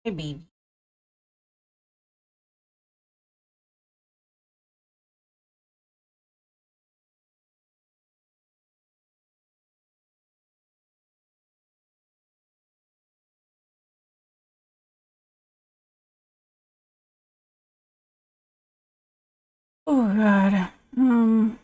Hey, baby. Oh God. Mm,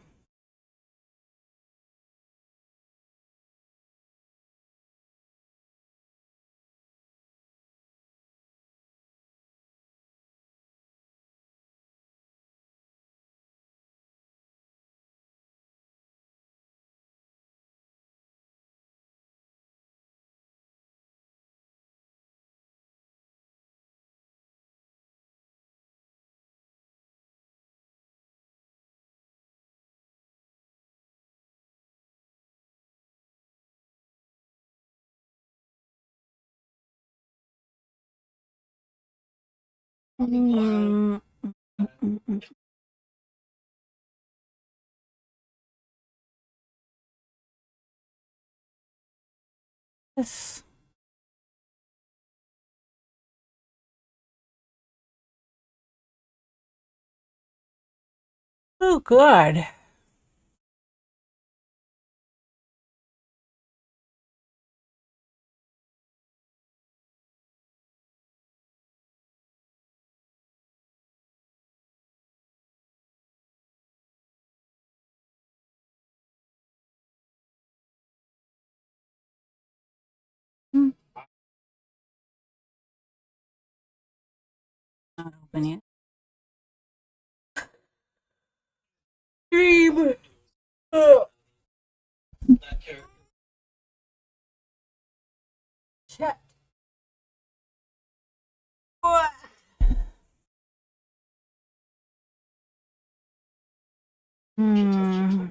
Yes. Oh God. Mm, Not open yet. Dream. Oh, shit. What? Hmm.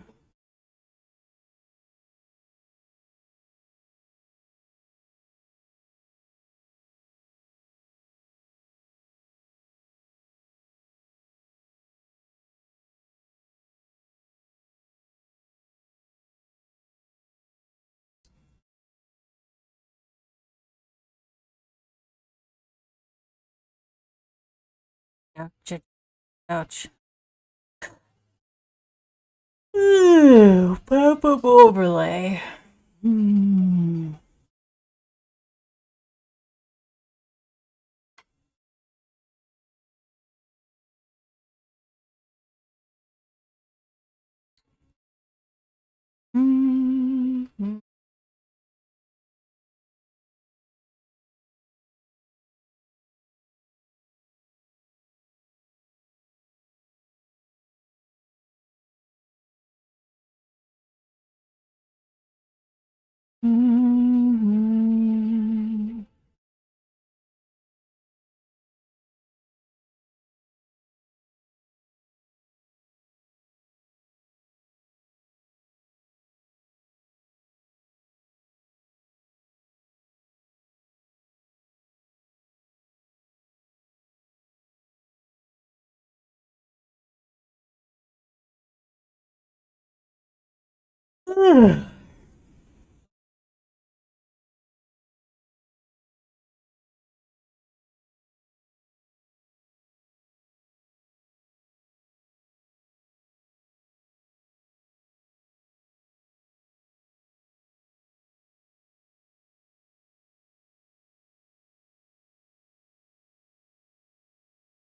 Ouch. Ouch. Ooh, pop-up overlay. Hmm. Hmm. Hmm.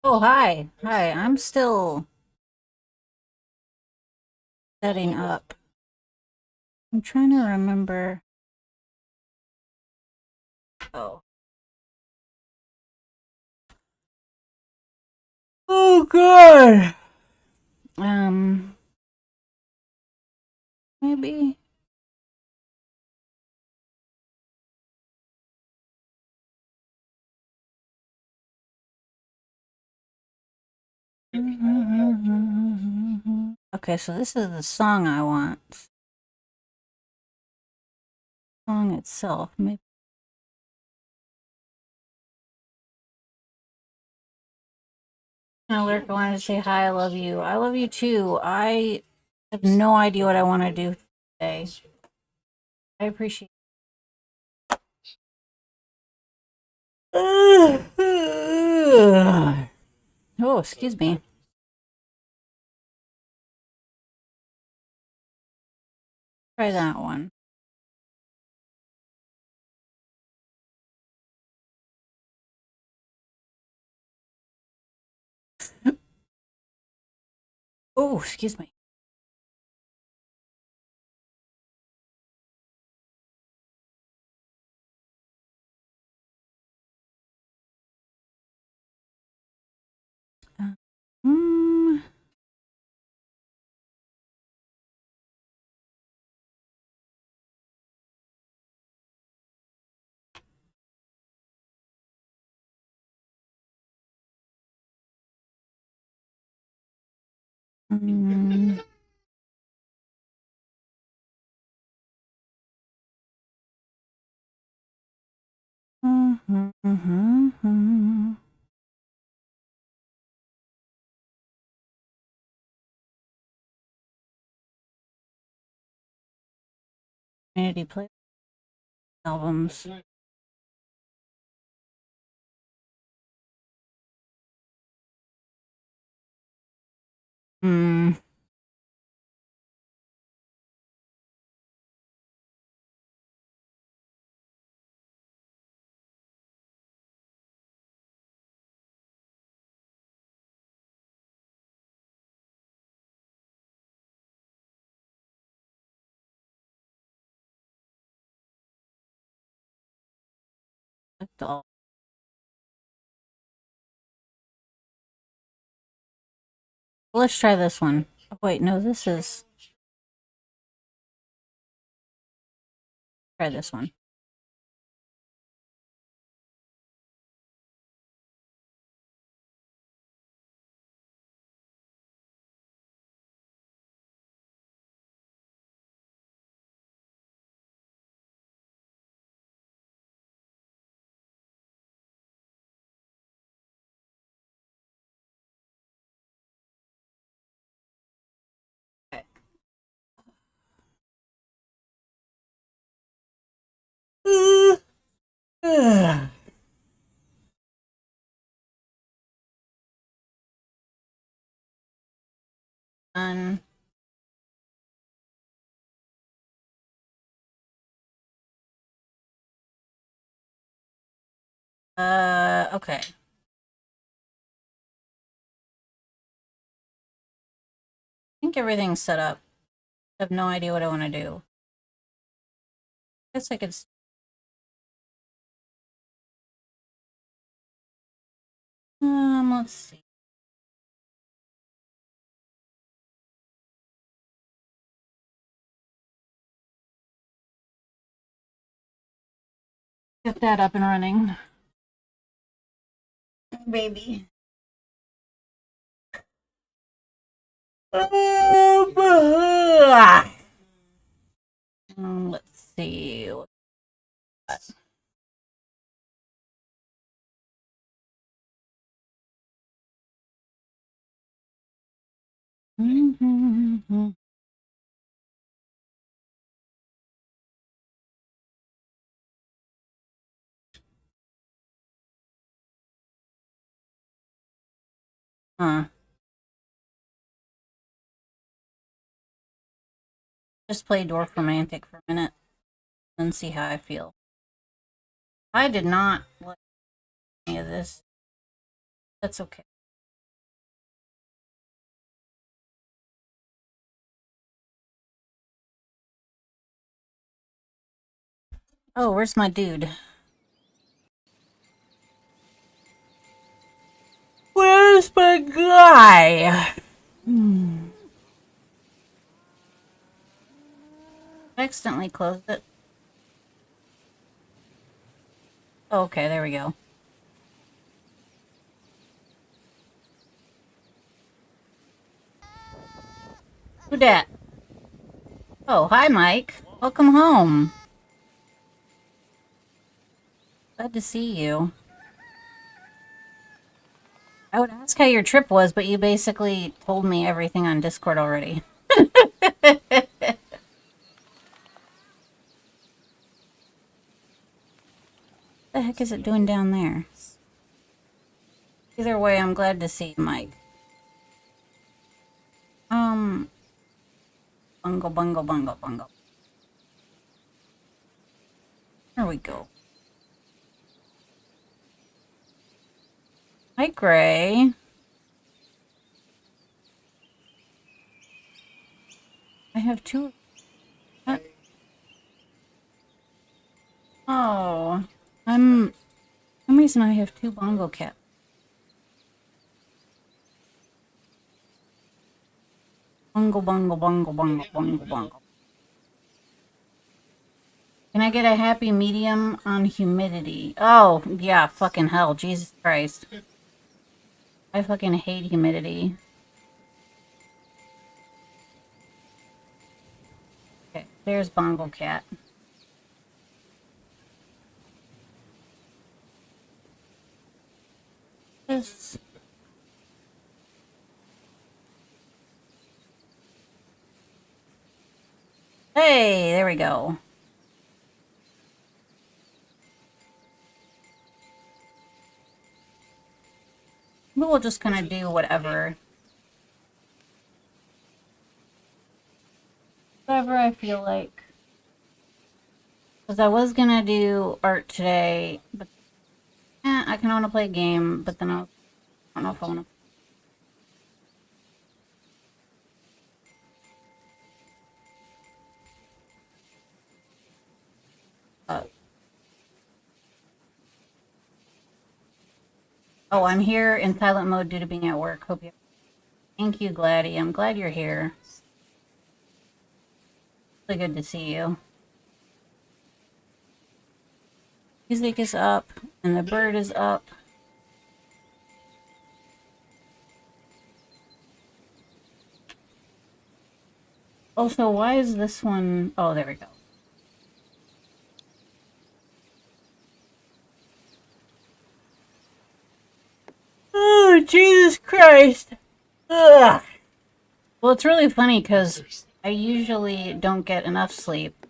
Oh, hi. Hi. I'm still setting up. I'm trying to remember. Oh. Oh God. Um, maybe. Okay, so this is the song I want. Song itself. Maybe. Lyric, I wanted to say hi. I love you. I love you too. I have no idea what I want to do today. I appreciate. Oh, excuse me. Try that one. Oh, excuse me. Um, mm, mhm, mhm, mhm. Community play albums. Hmm. Let's try this one. Oh, wait, no, this is. Try this one. Okay. Um, okay. I think everything's set up. I have no idea what I want to do. I guess I could. Let's see. Get that up and running. Baby. Let's see. Huh. Just play Dwarf Romantic for a minute and see how I feel. I did not like any of this. That's okay. Oh, where's my dude? Where's my guy? I accidentally closed it. Oh, okay, there we go. Who dat? Oh, hi, Mike. Welcome home. Glad to see you. I would ask how your trip was, but you basically told me everything on Discord already. The heck is it doing down there? Either way, I'm glad to see you, Mike. Bungle, bungle, bungle, bungle. There we go. Hi, Gray. I have two. What? Oh, for some reason I have two bongo cats. Bungle, bungle, bungle, bungle, bungle, bungle. Can I get a happy medium on humidity? Oh, yeah, fucking hell. Jesus Christ. I fucking hate humidity. Okay, there's Bongo Cat. This. Hey, there we go. We'll just kind of do whatever. Whatever I feel like. Because I was gonna do art today, but I kind of want to play a game, but then I don't know if I want to. Oh, I'm here in silent mode due to being at work. Hope you. Thank you, Gladdy. I'm glad you're here. Really good to see you. Music is up, and the bird is up. Also, why is this one? Oh, there we go. Oh, Jesus Christ. Ugh. Well, it's really funny because I usually don't get enough sleep.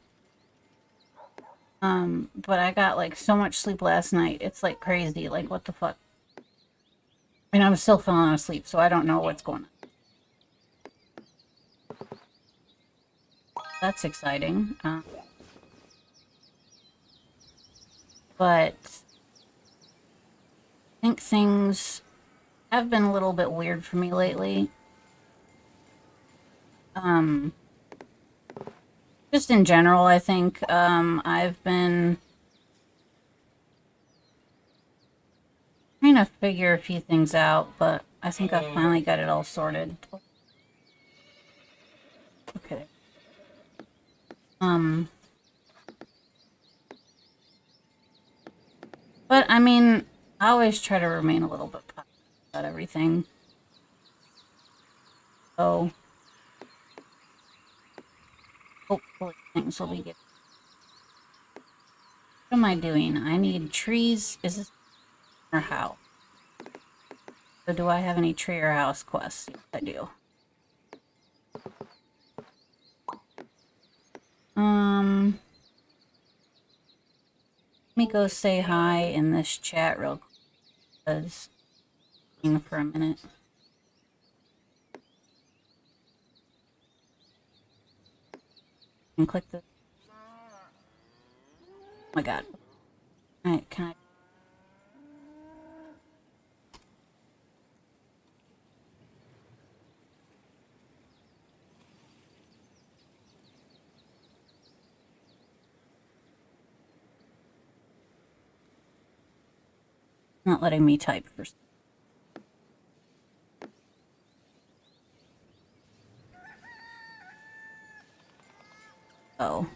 But I got like so much sleep last night. It's like crazy. Like, what the fuck? And I'm still falling asleep, so I don't know what's going on. That's exciting. But I think things have been a little bit weird for me lately. Just in general, I think I've been trying to figure a few things out, but I think I finally got it all sorted. Okay. But I mean, I always try to remain a little bit positive about everything. So hopefully things will be good. What am I doing? I need trees. Is this or how? So do I have any tree or house quests? Yes, I do. Let me go say hi in this chat real quick. Because for a minute. And click the. Oh my god. Alright, can I? Not letting me type first. Oh.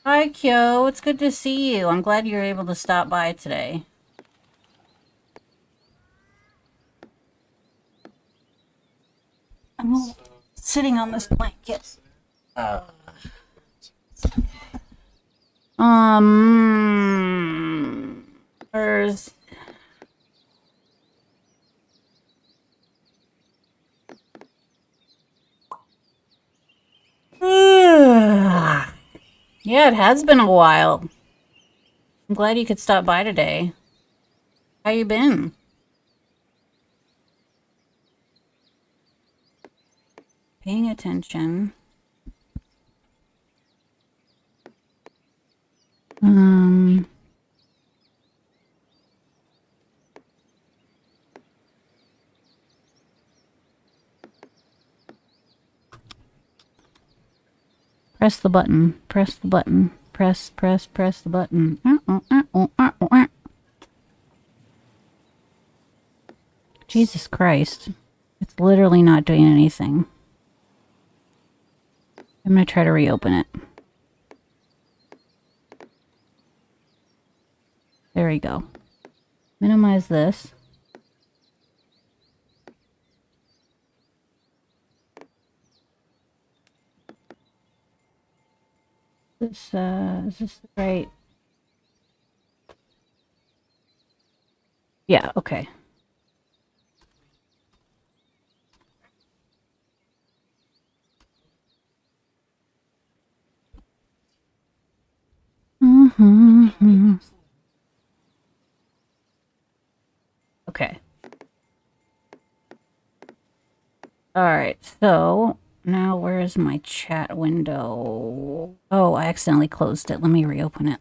Hi, Kyo. It's good to see you. I'm glad you're able to stop by today. I'm sitting on this blanket. There's. Yeah, it has been a while. I'm glad you could stop by today. How you been? Paying attention. Press the button. Press the button. Press the button. Jesus Christ. It's literally not doing anything. I'm gonna try to reopen it. There we go. Minimize this. Is this the right? Yeah, okay. Okay. Alright, so now where's my chat window? Oh, I accidentally closed it. Let me reopen it.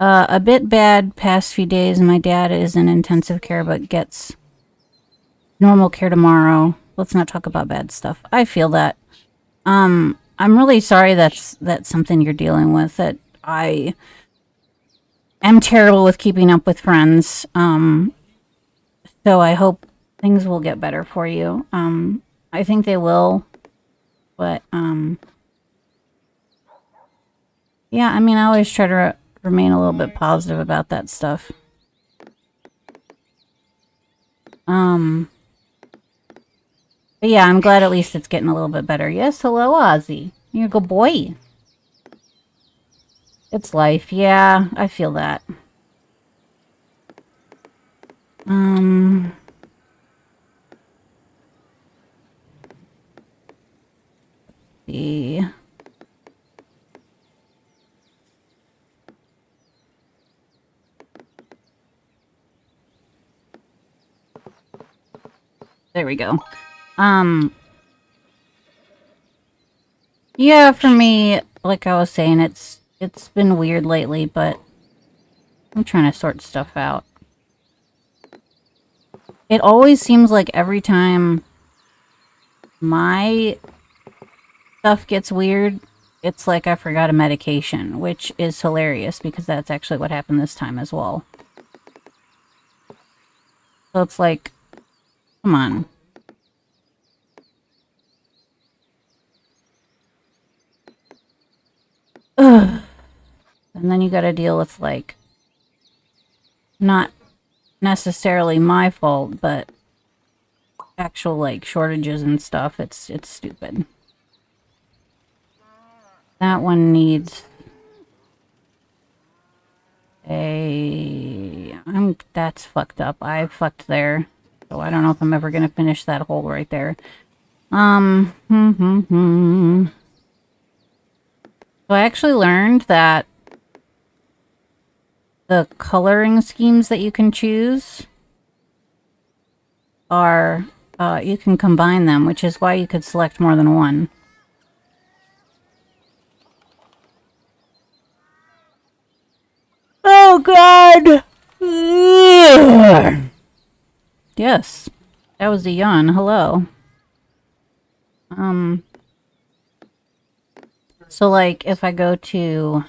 A bit bad past few days. My dad is in intensive care but gets normal care tomorrow. Let's not talk about bad stuff. I feel that. I'm really sorry that's something you're dealing with. That I am terrible with keeping up with friends. So I hope things will get better for you. I think they will, but yeah, I mean, I always try to remain a little bit positive about that stuff. But yeah, I'm glad at least it's getting a little bit better. Yes, hello, Ozzy. You're a good boy. It's life. Yeah, I feel that. See. There we go. Yeah, for me, like I was saying, it's been weird lately, but I'm trying to sort stuff out. It always seems like every time my stuff gets weird, it's like I forgot a medication, which is hilarious because that's actually what happened this time as well. So it's like, come on. Ugh. And then you gotta deal with, like, not necessarily my fault, but actual, like, shortages and stuff. It's stupid. That one needs that's fucked up. I fucked there. So I don't know if I'm ever gonna finish that hole right there. So I actually learned that the coloring schemes that you can choose are, you can combine them, which is why you could select more than one. Oh, God! Yes. That was a yawn. Hello. So, like, if I go to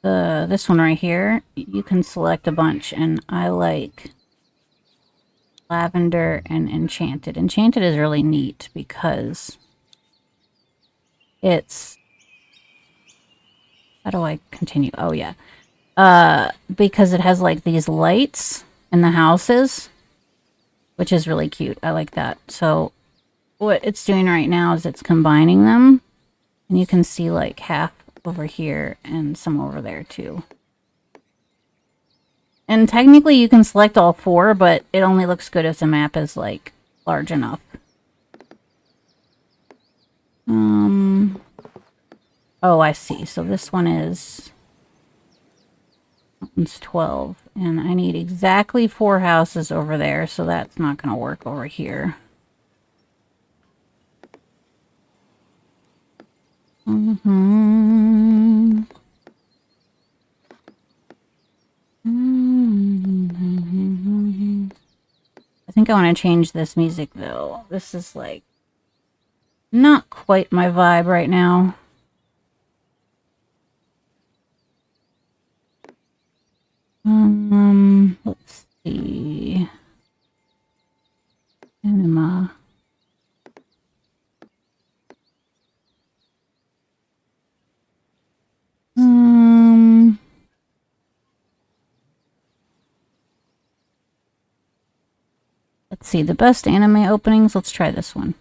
this one right here, you can select a bunch, and I like Lavender and Enchanted. Enchanted is really neat because it's... How do I continue? Oh, yeah. Because it has, like, these lights in the houses, which is really cute. I like that. So what it's doing right now is it's combining them, and you can see, like, half over here and some over there, too. And technically you can select all four, but it only looks good if the map is, like, large enough. Oh, I see. So this one is... It's 12. And I need exactly 4 houses over there, so that's not going to work over here. Mm-hmm. Mm-hmm. I think I want to change this music, though. This is, like, not quite my vibe right now. Let's see. Anima. Let's see, the best anime openings. Let's try this one.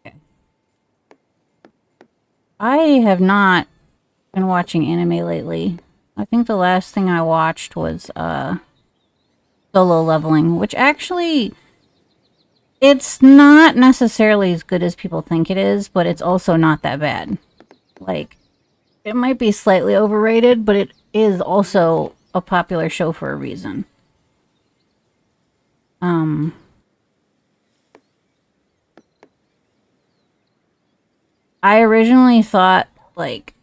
Okay. I have not been watching anime lately. I think the last thing I watched was Solo Leveling, which actually, it's not necessarily as good as people think it is, but it's also not that bad. Like, it might be slightly overrated, but it is also a popular show for a reason. I originally thought, like,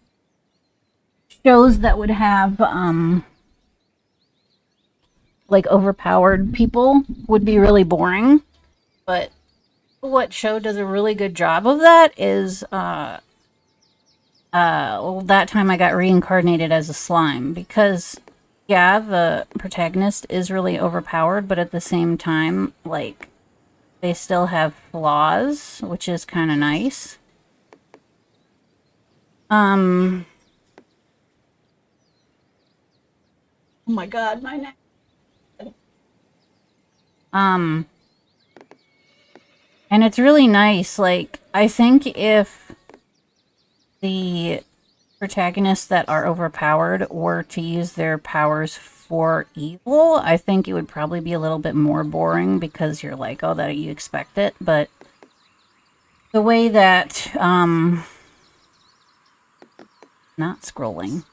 shows that would have, like, overpowered people would be really boring. But what show does a really good job of that is, well, that time I got reincarnated as a slime. Because, yeah, the protagonist is really overpowered, but at the same time, like, they still have flaws, which is kind of nice. Oh my god, my neck. And it's really nice. Like, I think if the protagonists that are overpowered were to use their powers for evil, I think it would probably be a little bit more boring because you're like, oh, that you expect it. But the way that, not scrolling,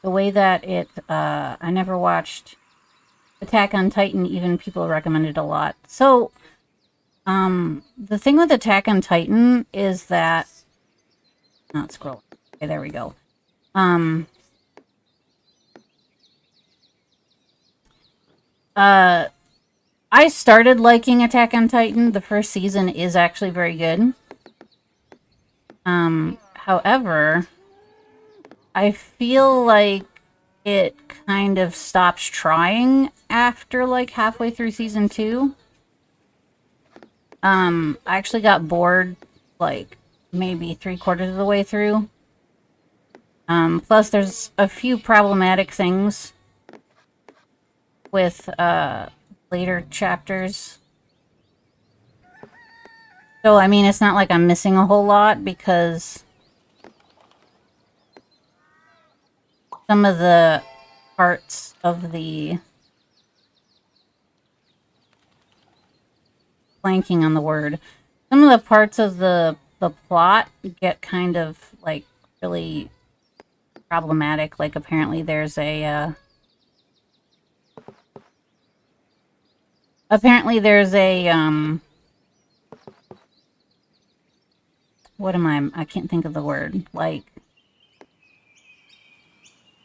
the way that it, I never watched Attack on Titan, even people recommended a lot. So, the thing with Attack on Titan is that, not scrolling. Okay, there we go. I started liking Attack on Titan. The first season is actually very good. However, I feel like it kind of stops trying after like halfway through season 2. I actually got bored like maybe 3/4 of the way through. Plus there's a few problematic things with later chapters. So I mean, it's not like I'm missing a whole lot because some of the parts of the blanking on the word. Some of the parts of the plot get kind of like really problematic. Like apparently there's a what am I can't think of the word. Like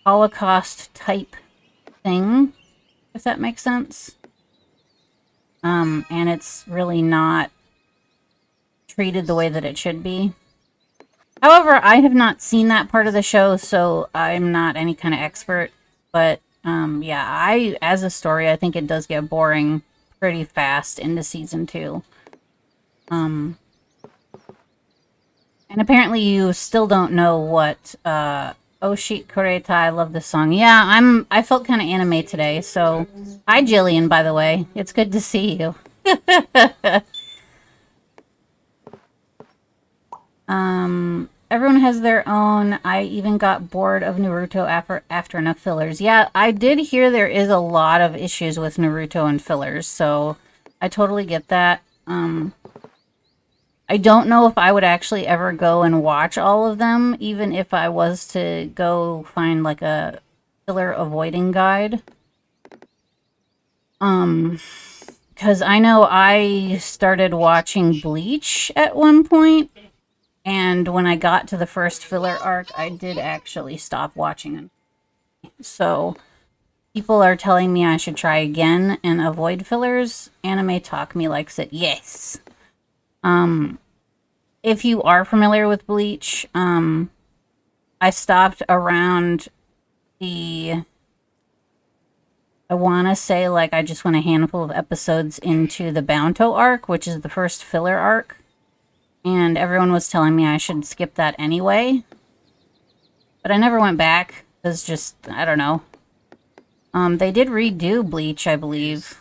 Holocaust type thing, if that makes sense. And it's really not treated the way that it should be. However, I have not seen that part of the show, so I'm not any kind of expert. But yeah, as a story, I think it does get boring pretty fast into season 2. And apparently you still don't know what Oshit Koreta, I love this song. Yeah, I felt kind of anime today, so hi Jillian, by the way. It's good to see you. Everyone has their own. I even got bored of Naruto after enough fillers. Yeah, I did hear there is a lot of issues with Naruto and fillers, so I totally get that. I don't know if I would actually ever go and watch all of them, even if I was to go find like a filler avoiding guide. Because I know I started watching Bleach at one point, and when I got to the first filler arc, I did actually stop watching it. So people are telling me I should try again and avoid fillers. Anime Talk Me likes it. Yes. If you are familiar with Bleach, I stopped around the, I want to say, like, I just went a handful of episodes into the Bounto arc, which is the first filler arc. And everyone was telling me I should skip that anyway. But I never went back, because just, I don't know. They did redo Bleach, I believe.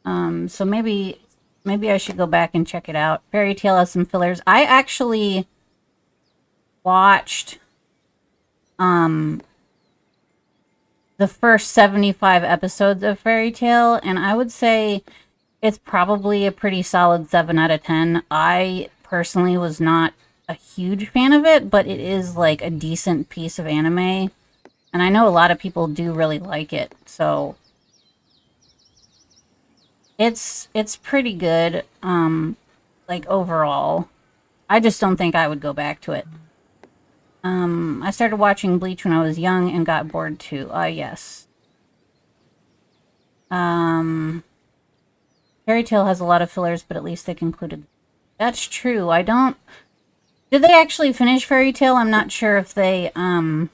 So maybe I should go back and check it out. Fairy Tail has some fillers. I actually watched the first 75 episodes of Fairy Tail, and I would say it's probably a pretty solid 7 out of 10. I personally was not a huge fan of it, but it is like a decent piece of anime. And I know a lot of people do really like it, so it's pretty good, like overall. I just don't think I would go back to it. I started watching Bleach when I was young and got bored too. Yes. Fairy Tail has a lot of fillers, but at least they concluded. That's true. I don't... Did they actually finish Fairy Tail? I'm not sure if they, I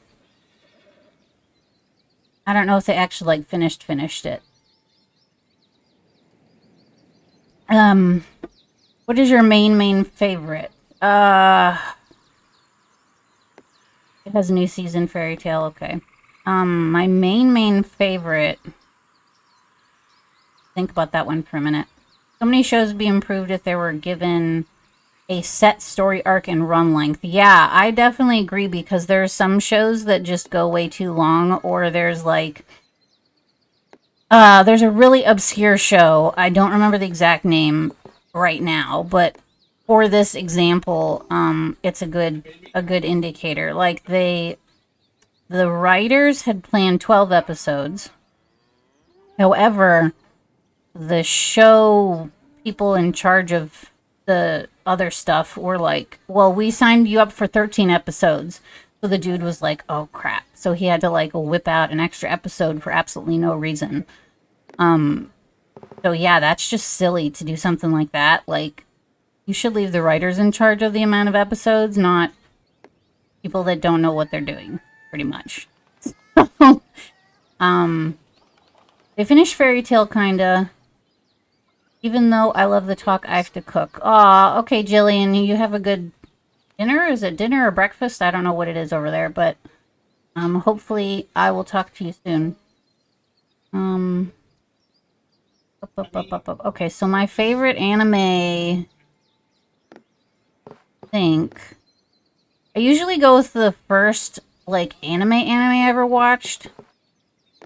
don't know if they actually, like, finished it. What is your main favorite? It has a new season, Fairy Tail, okay. My main favorite... Think about that one for a minute. So many shows would be improved if they were given a set story arc and run length. Yeah, I definitely agree, because there's some shows that just go way too long, or there's like... there's a really obscure show. I don't remember the exact name right now, but for this example, it's a good indicator. Like, the writers had planned 12 episodes. However, the show people in charge of the other stuff were like, well, we signed you up for 13 episodes. So the dude was like, oh crap. So he had to like whip out an extra episode for absolutely no reason. So yeah, that's just silly to do something like that. Like, you should leave the writers in charge of the amount of episodes, not people that don't know what they're doing, pretty much. They finished Fairy Tail, kinda. Even though I love the talk, I have to cook. Aw, okay, Jillian, you have a good dinner? Is it dinner or breakfast? I don't know what it is over there, but hopefully I will talk to you soon. Okay, so my favorite anime... I usually go with the first, like, anime I ever watched,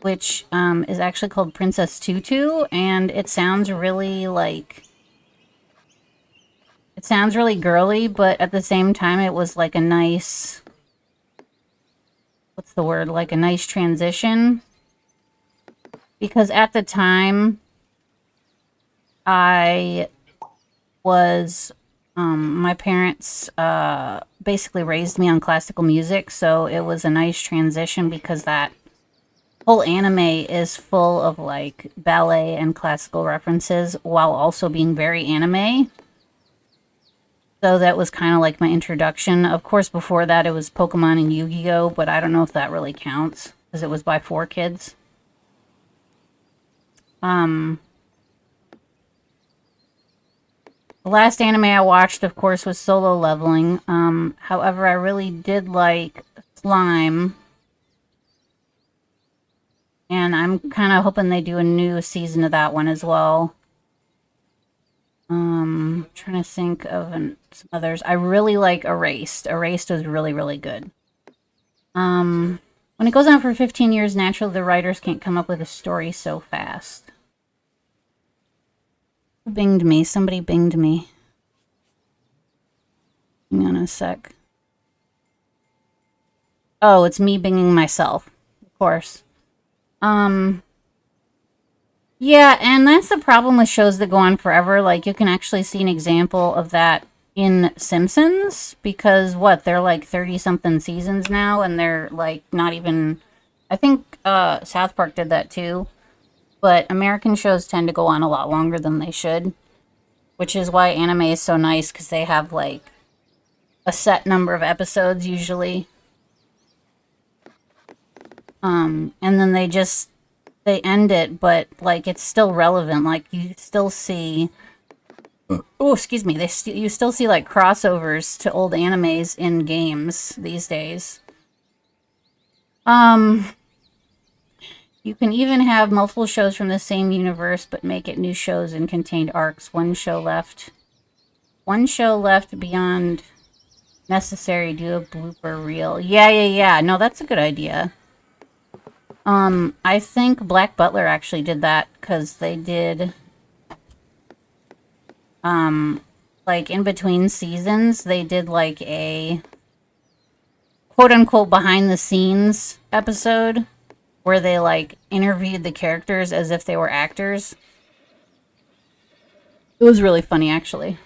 which is actually called Princess Tutu, and it sounds really, like... It sounds really girly, but at the same time, it was, like, a nice... What's the word? Like, a nice transition. Because at the time, I was... my parents basically raised me on classical music, so it was a nice transition, because that whole anime is full of like ballet and classical references while also being very anime. So that was kind of like my introduction. Of course, before that it was Pokemon and Yu-Gi-Oh, but I don't know if that really counts because it was by 4 kids. The last anime I watched, of course, was Solo Leveling. However, I really did like Slime. And I'm kind of hoping they do a new season of that one as well. Trying to think of some others. I really like Erased. Erased was really, really good. When it goes on for 15 years, naturally the writers can't come up with a story so fast. Who binged me? Somebody binged me. Hang on a sec. Oh, it's me binging myself. Of course. Yeah, and that's the problem with shows that go on forever. Like, you can actually see an example of that in Simpsons because they're like 30-something seasons now, and they're like not even. I think South Park did that too, but American shows tend to go on a lot longer than they should, which is why anime is so nice because they have like a set number of episodes usually. And then they end it, but like it's still relevant. Like you still see. Oh, excuse me. You still see like crossovers to old animes in games these days. You can even have multiple shows from the same universe, but make it new shows and contained arcs. One show left. One show left beyond necessary. Do a blooper reel. Yeah. No, that's a good idea. I think Black Butler actually did that because they did, like in between seasons, they did like a quote unquote behind the scenes episode where they like interviewed the characters as if they were actors. It was really funny, actually.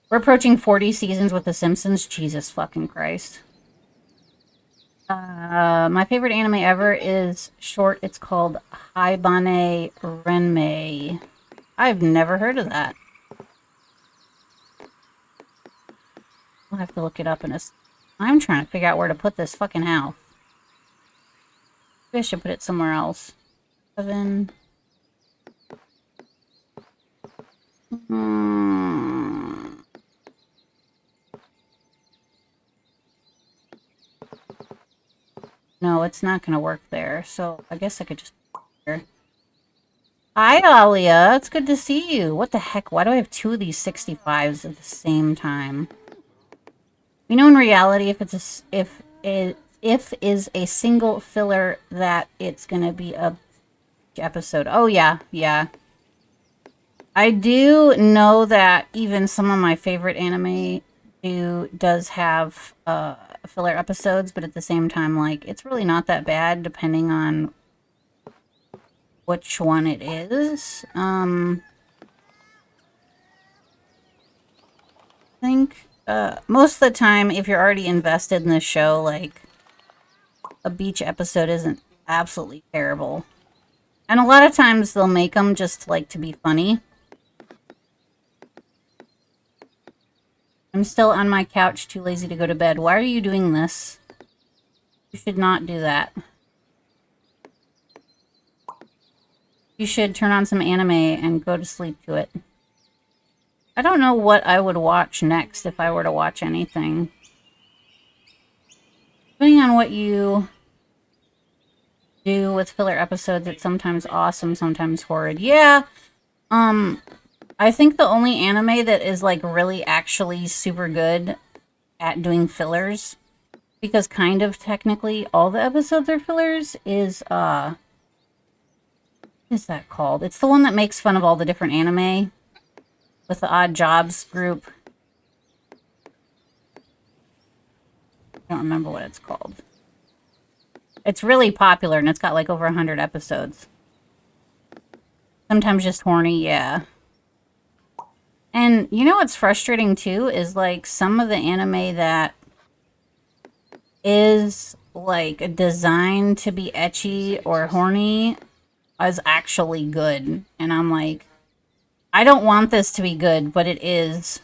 We're approaching 40 seasons with The Simpsons. Jesus fucking Christ. My favorite anime ever is short. It's called Haibane Renmei. I've never heard of that. I'll have to look it up in a... I'm trying to figure out where to put this fucking house. Maybe I should put it somewhere else. 7... No, it's not going to work there, so I guess I could just put it here. Hi, Alia. It's good to see you. What the heck? Why do I have two of these 65s at the same time? You know, in reality, if is a single filler that it's going to be a episode. Oh, yeah. I do know that even some of my favorite anime does have filler episodes, but at the same time, like, it's really not that bad depending on which one it is. I think most of the time, if you're already invested in the show, like, a beach episode isn't absolutely terrible. And a lot of times they'll make them just, like, to be funny. I'm still on my couch, too lazy to go to bed. Why are you doing this? You should not do that. You should turn on some anime and go to sleep to it. I don't know what I would watch next if I were to watch anything. Depending on what you do with filler episodes, it's sometimes awesome, sometimes horrid. Yeah, I think the only anime that is, like, really actually super good at doing fillers, because kind of technically all the episodes are fillers, is, what is that called? It's the one that makes fun of all the different anime with the Odd Jobs group. I don't remember what it's called. It's really popular, and it's got, like, over 100 episodes. Sometimes just horny, yeah. And you know what's frustrating too is like some of the anime that is like designed to be ecchi or horny is actually good. And I'm like, I don't want this to be good, but it is.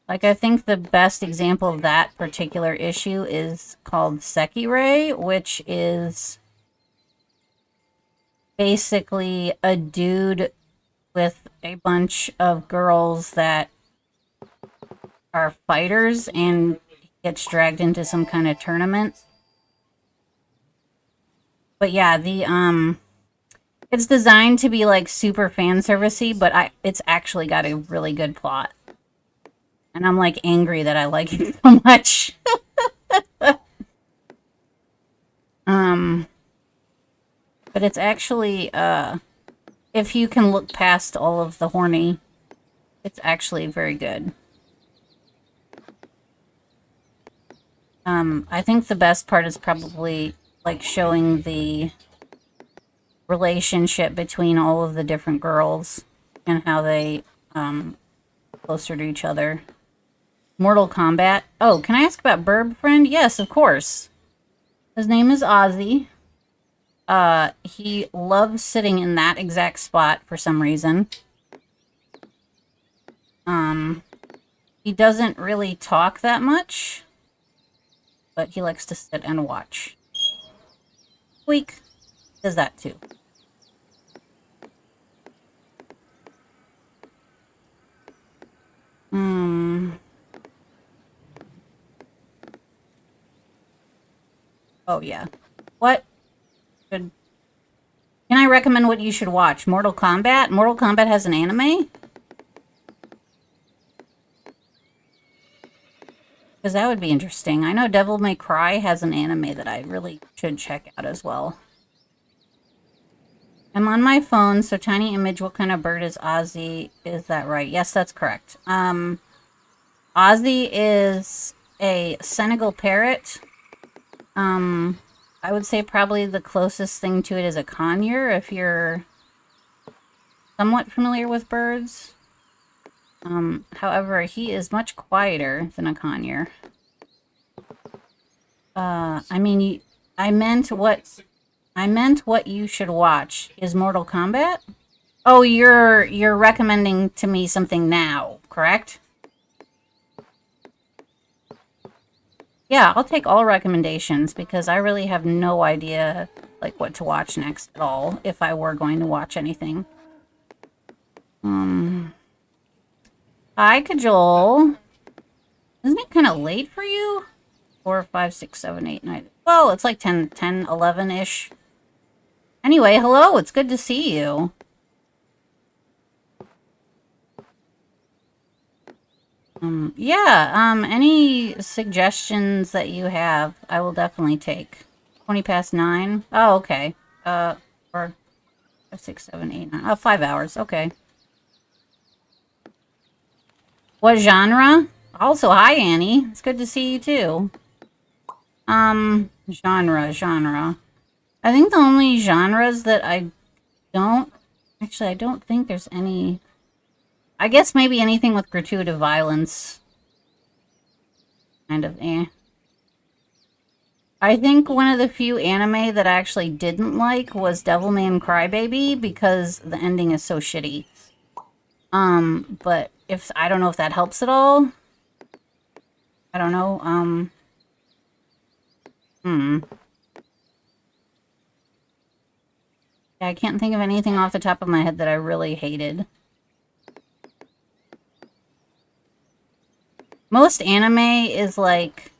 Like, I think the best example of that particular issue is called Sekirei, which is basically a dude with a bunch of girls that are fighters and gets dragged into some kind of tournament. But yeah, it's designed to be like super fan servicey, but it's actually got a really good plot. And I'm like angry that I like it so much. But it's actually if you can look past all of the horny, it's actually very good. I think the best part is probably like showing the relationship between all of the different girls and how they closer to each other. Mortal Kombat. Oh, can I ask about Burb Friend? Yes, of course. His name is Ozzy. He loves sitting in that exact spot for some reason. He doesn't really talk that much, but he likes to sit and watch. Squeak does that too. Oh yeah. What should Can I recommend what you should watch? Mortal Kombat? Mortal Kombat has an anime? Because that would be interesting. I know Devil May Cry has an anime that I really should check out as well. I'm on my phone, so tiny image. What kind of bird is Ozzy? Is that right? Yes, that's correct. Ozzy is a Senegal parrot. I would say probably the closest thing to it is a conure, if you're somewhat familiar with birds. However, he is much quieter than a conure. I mean, I meant what you should watch is Mortal Kombat. Oh, you're recommending to me something now, correct? Yeah, I'll take all recommendations because I really have no idea like what to watch next at all if I were going to watch anything. Hi, Kajol. Isn't it kind of late for you? 4, 5, 6, 7, 8, 9. Well, it's like 10, 11-ish. Anyway, hello. It's good to see you. Yeah, any suggestions that you have, I will definitely take. 20 past 9. Oh, okay. Or 5, 6, 7, 8, 9. Oh, 5 hours. Okay. What genre? Also, hi, Annie. It's good to see you, too. Genre. I think the only genres that I don't... Actually, I don't think there's any... I guess maybe anything with gratuitous violence. Kind of, eh. I think one of the few anime that I actually didn't like was Devilman Crybaby because the ending is so shitty. But if I don't know if that helps at all. I don't know. Yeah, I can't think of anything off the top of my head that I really hated. Most anime is like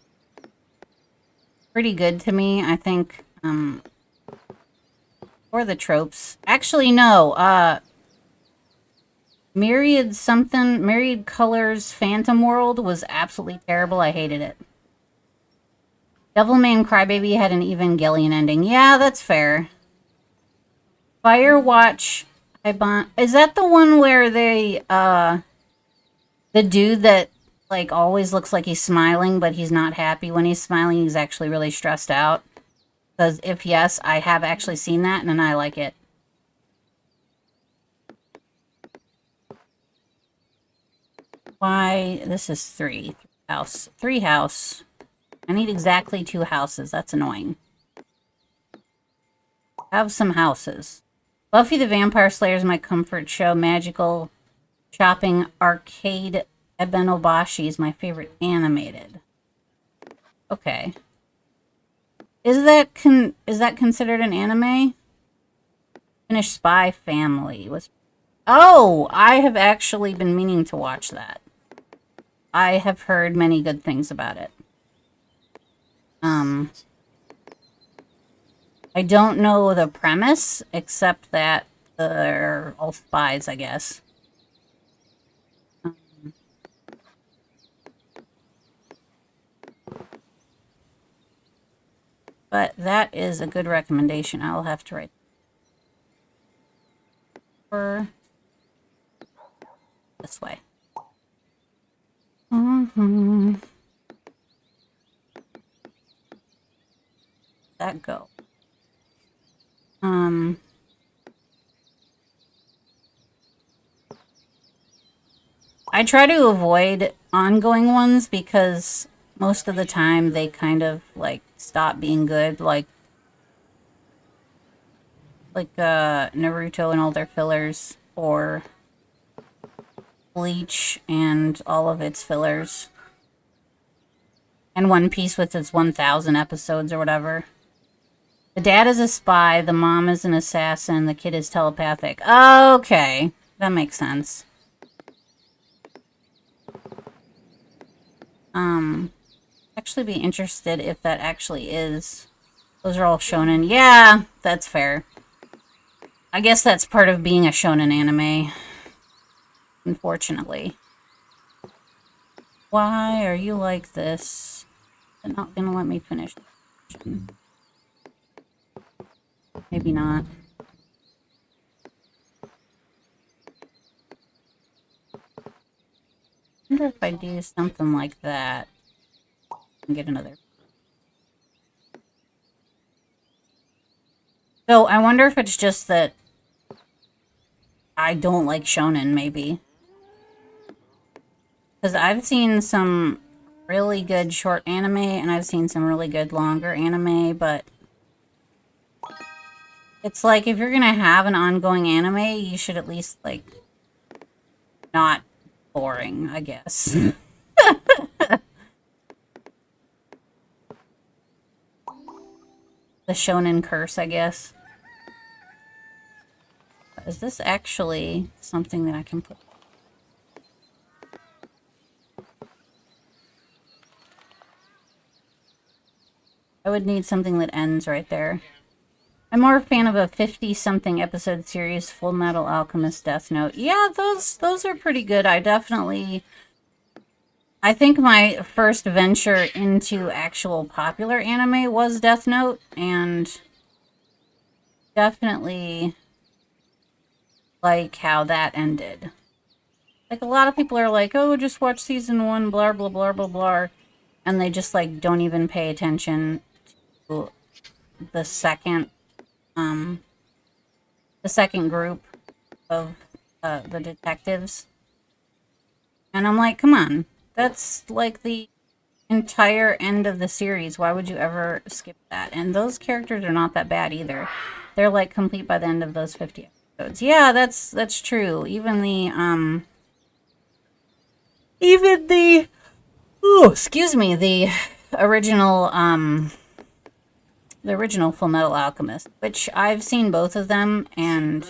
pretty good to me, I think. For the tropes. Actually, no. Myriad Colors Phantom World was absolutely terrible. I hated it. Devilman Crybaby had an Evangelion ending. Yeah, that's fair. Firewatch. Is that the one where the dude that, like, always looks like he's smiling, but he's not happy when he's smiling, he's actually really stressed out? Because if yes, I have actually seen that, and I like it. Why? This is 3. House. 3 house. I need exactly 2 houses. That's annoying. Have some houses. Buffy the Vampire Slayer is my comfort show. Magical Shopping Arcade Ebenobashi is my favorite animated. Okay. Is that considered an anime? Finnish Spy Family was... Oh! I have actually been meaning to watch that. I have heard many good things about it. I don't know the premise, except that they're all spies, I guess. But that is a good recommendation. I'll have to write for this way. that go? I try to avoid ongoing ones because most of the time they kind of like stop being good, like Naruto and all their fillers, or Bleach and all of its fillers, and One Piece with its 1,000 episodes or whatever. The dad is a spy, the mom is an assassin, the kid is telepathic. Okay, that makes sense. Actually be interested if that actually is. Those are all shonen. Yeah, that's fair. I guess that's part of being a shonen anime. Unfortunately. Why are you like this? They're not gonna let me finish. Maybe not. I wonder if I do something like that and get another. So I wonder if it's just that I don't like shonen, maybe. Because I've seen some really good short anime, and I've seen some really good longer anime, but it's like if you're gonna have an ongoing anime, you should at least, like, not boring, I guess. The shonen curse, I guess. Is this actually something that I can put? I would need something that ends right there. I'm more a fan of a 50-something episode series, Full Metal Alchemist Death Note. Yeah, those are pretty good. I think my first venture into actual popular anime was Death Note, and definitely like how that ended. Like, a lot of people are like, oh, just watch season 1, blah, blah, blah, blah, blah, and they just, like, don't even pay attention to the second group of the detectives. And I'm like, come on, that's like the entire end of the series. Why would you ever skip that? And those characters are not that bad either. They're like complete by the end of those 50 episodes. Yeah, that's true. Even the ooh, excuse me, the original Full Metal Alchemist, which I've seen both of them, and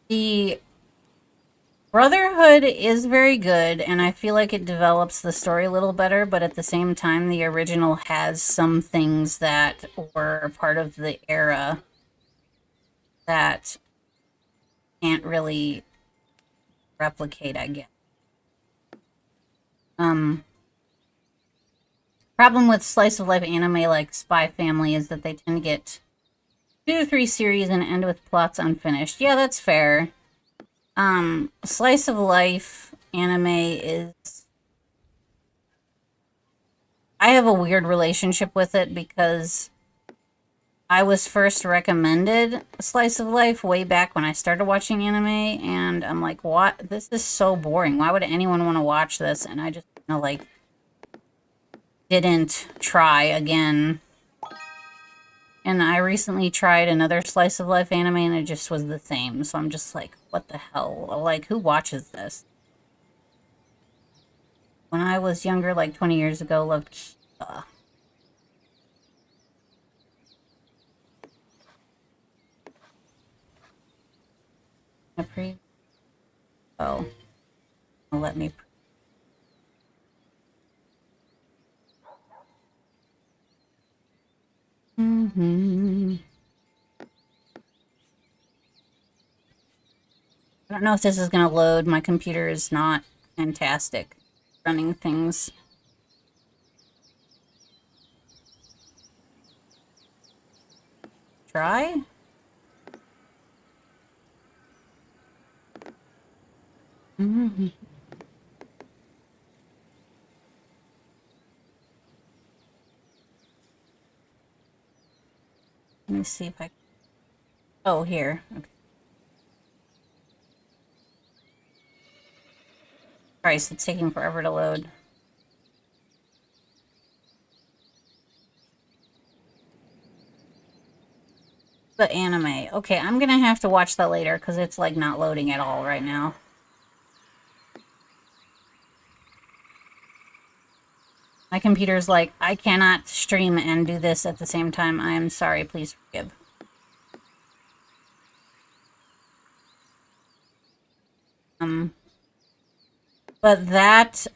the Brotherhood is very good, and I feel like it develops the story a little better, but at the same time, the original has some things that were part of the era that can't really replicate, I guess. Problem with slice of life anime like Spy Family is that they tend to get 2 to 3 series and end with plots unfinished. Yeah, that's fair. Slice of life anime is... I have a weird relationship with it because I was first recommended Slice of Life way back when I started watching anime, and I'm like, what? This is so boring. Why would anyone want to watch this? And I just, like, didn't try again. And I recently tried another Slice of Life anime, and it just was the same. So I'm just like, what the hell? Like, who watches this? When I was younger, like 20 years ago, loved Kiba. Oh, let me. I don't know if this is going to load. My computer is not fantastic running things. Try? me see if I... Oh, here. Okay. Christ, it's taking forever to load. The anime. Okay, I'm gonna have to watch that later because it's like not loading at all right now. My computer's like, I cannot stream and do this at the same time. I am sorry, please forgive. But that,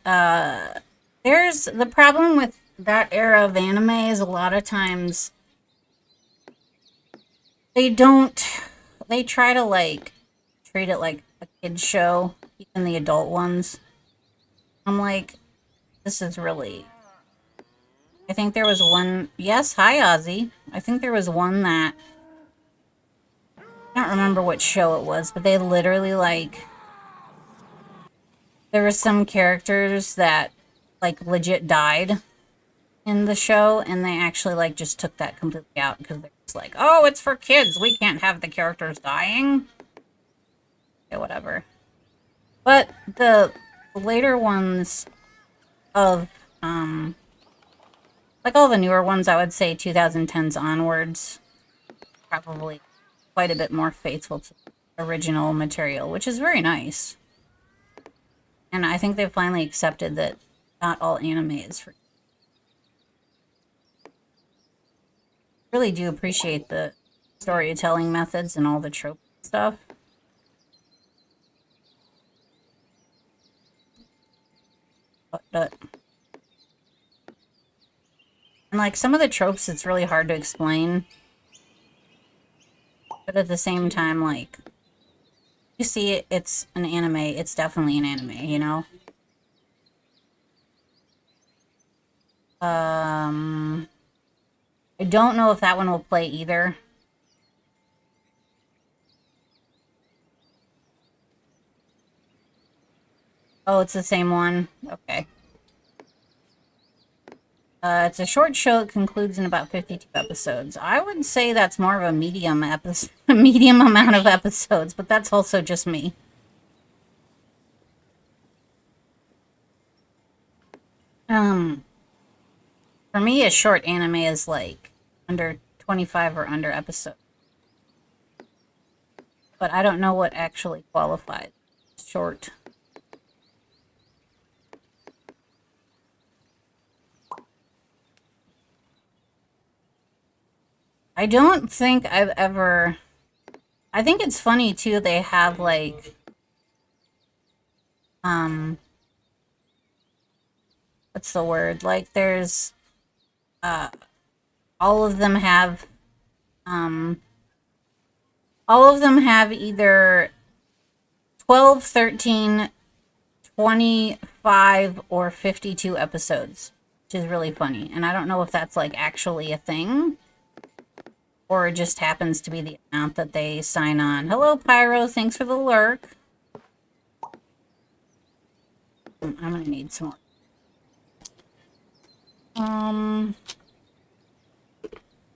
there's the problem with that era of anime is a lot of times they try to like treat it like a kid's show, even the adult ones. I'm like, this is really, I think there was one, yes, hi Ozzy. I think there was one that, I don't remember what show it was, but they literally like, there were some characters that like legit died in the show, and they actually like just took that completely out because they're just like, oh, it's for kids, we can't have the characters dying. Okay, whatever. But the later ones of like all the newer ones, I would say 2010s onwards, probably quite a bit more faithful to the original material, which is very nice. And I think they've finally accepted that not all anime is for... Really do appreciate the storytelling methods and all the trope stuff. But and like some of the tropes, it's really hard to explain. But at the same time, like, you see it, it's an anime, it's definitely an anime, you know? I don't know if that one will play either. Oh, it's the same one? Okay. It's a short show. It concludes in about 52 episodes. I would say that's more of a medium episode, a medium amount of episodes, but that's also just me. For me, a short anime is like under 25 or under episode. But I don't know what actually qualifies short. I don't think I've ever... I think it's funny too, they have like what's the word? Like there's all of them have either 12, 13, 25, or 52 episodes, which is really funny. And I don't know if that's like actually a thing or it just happens to be the amount that they sign on. Hello, Pyro. Thanks for the lurk. I'm gonna need some more.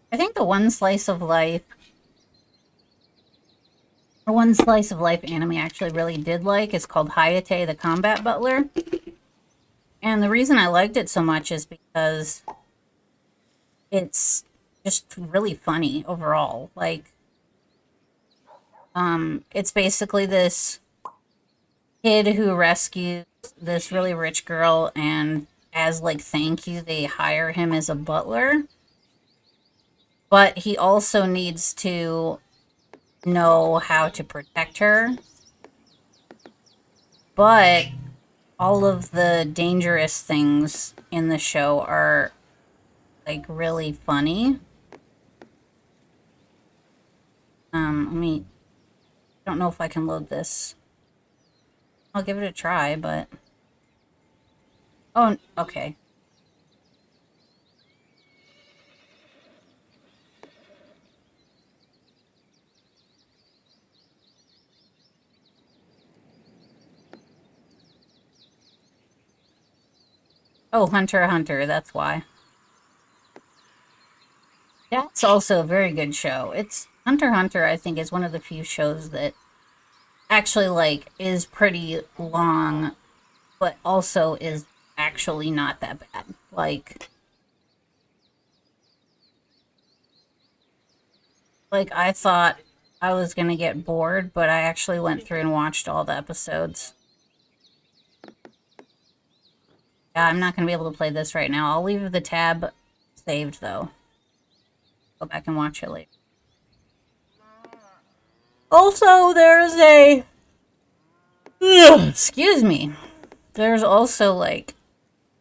I think the one slice of life anime I actually really did like is called Hayate the Combat Butler. And the reason I liked it so much is because it's just really funny overall. Like, it's basically this kid who rescues this really rich girl, and as like thank you, they hire him as a butler. But he also needs to know how to protect her. But all of the dangerous things in the show are like really funny. I don't know if I can load this. I'll give it a try, but... Oh, okay. Oh, Hunter x Hunter, that's why. It's also a very good show. It's Hunter x Hunter, I think, is one of the few shows that actually, like, is pretty long, but also is actually not that bad. Like I thought I was gonna get bored, but I actually went through and watched all the episodes. Yeah, I'm not gonna be able to play this right now. I'll leave the tab saved though. Go back and watch it later. Also, there's a excuse me. There's also like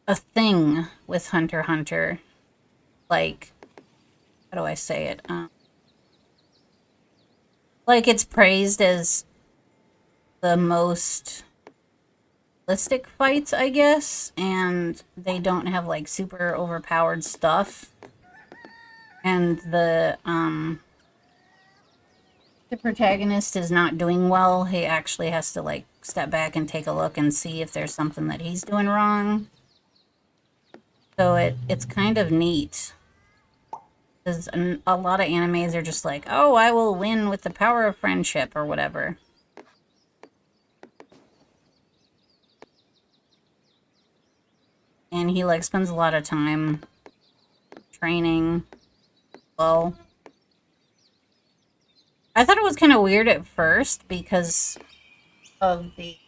a thing with Hunter x Hunter. Like, how do I say it? Like it's praised as the most realistic fights, I guess, and they don't have like super overpowered stuff. And the protagonist is not doing well. He actually has to like step back and take a look and see if there's something that he's doing wrong. So it's kind of neat. Because a lot of animes are just like, oh, I will win with the power of friendship or whatever. And he like spends a lot of time training. Well, I thought it was kind of weird at first because of the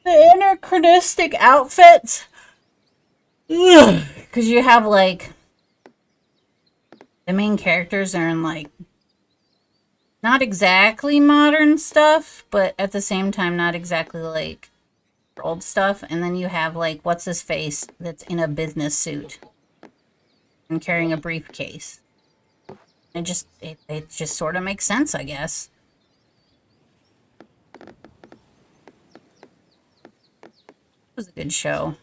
anachronistic outfits. Because you have like the main characters are in like not exactly modern stuff, but at the same time not exactly like old stuff. And then you have like what's his face that's in a business suit and carrying a briefcase. It just sort of makes sense, I guess. It was a good show.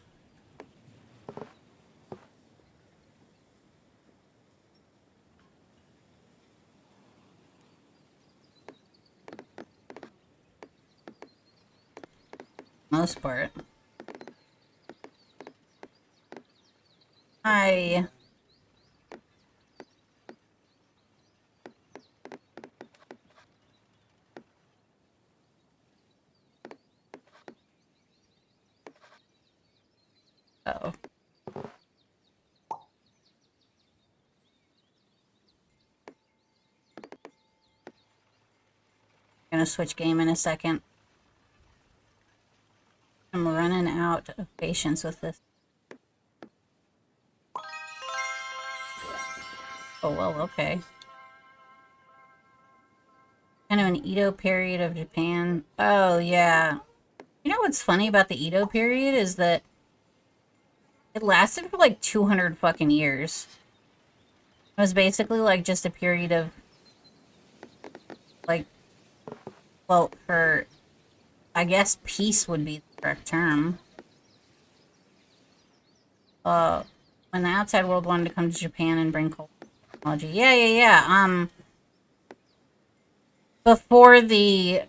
Most part. I oh. Gonna switch game in a second. I'm running out of patience with this. Oh, well, okay. Kind of an Edo period of Japan. Oh, yeah. You know what's funny about the Edo period is that it lasted for like 200 fucking years. It was basically like just a period of like, well, for, I guess peace would be the correct term. When the outside world wanted to come to Japan and bring technology. Yeah. Before the,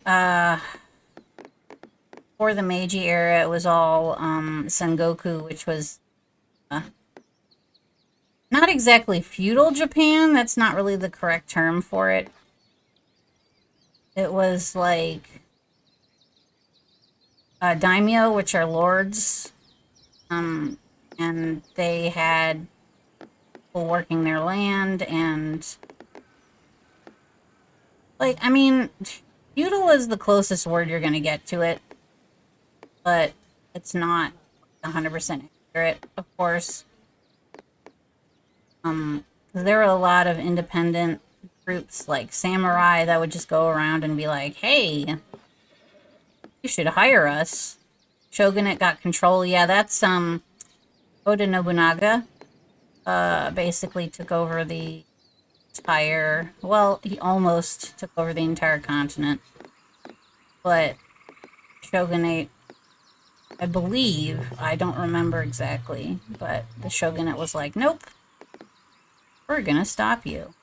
before the Meiji era, it was all, Sengoku, which was, not exactly feudal Japan. That's not really the correct term for it. It was like daimyo, which are lords, and they had people working their land, and like, I mean, feudal is the closest word you're gonna get to it, but it's not 100% accurate, of course. There were a lot of independent groups like samurai that would just go around and be like, hey, you should hire us. Shogunate got control. Yeah, that's Oda Nobunaga basically took over the entire, well, he almost took over the entire continent. But Shogunate, I believe, I don't remember exactly, but the Shogunate was like, nope, we're gonna stop you.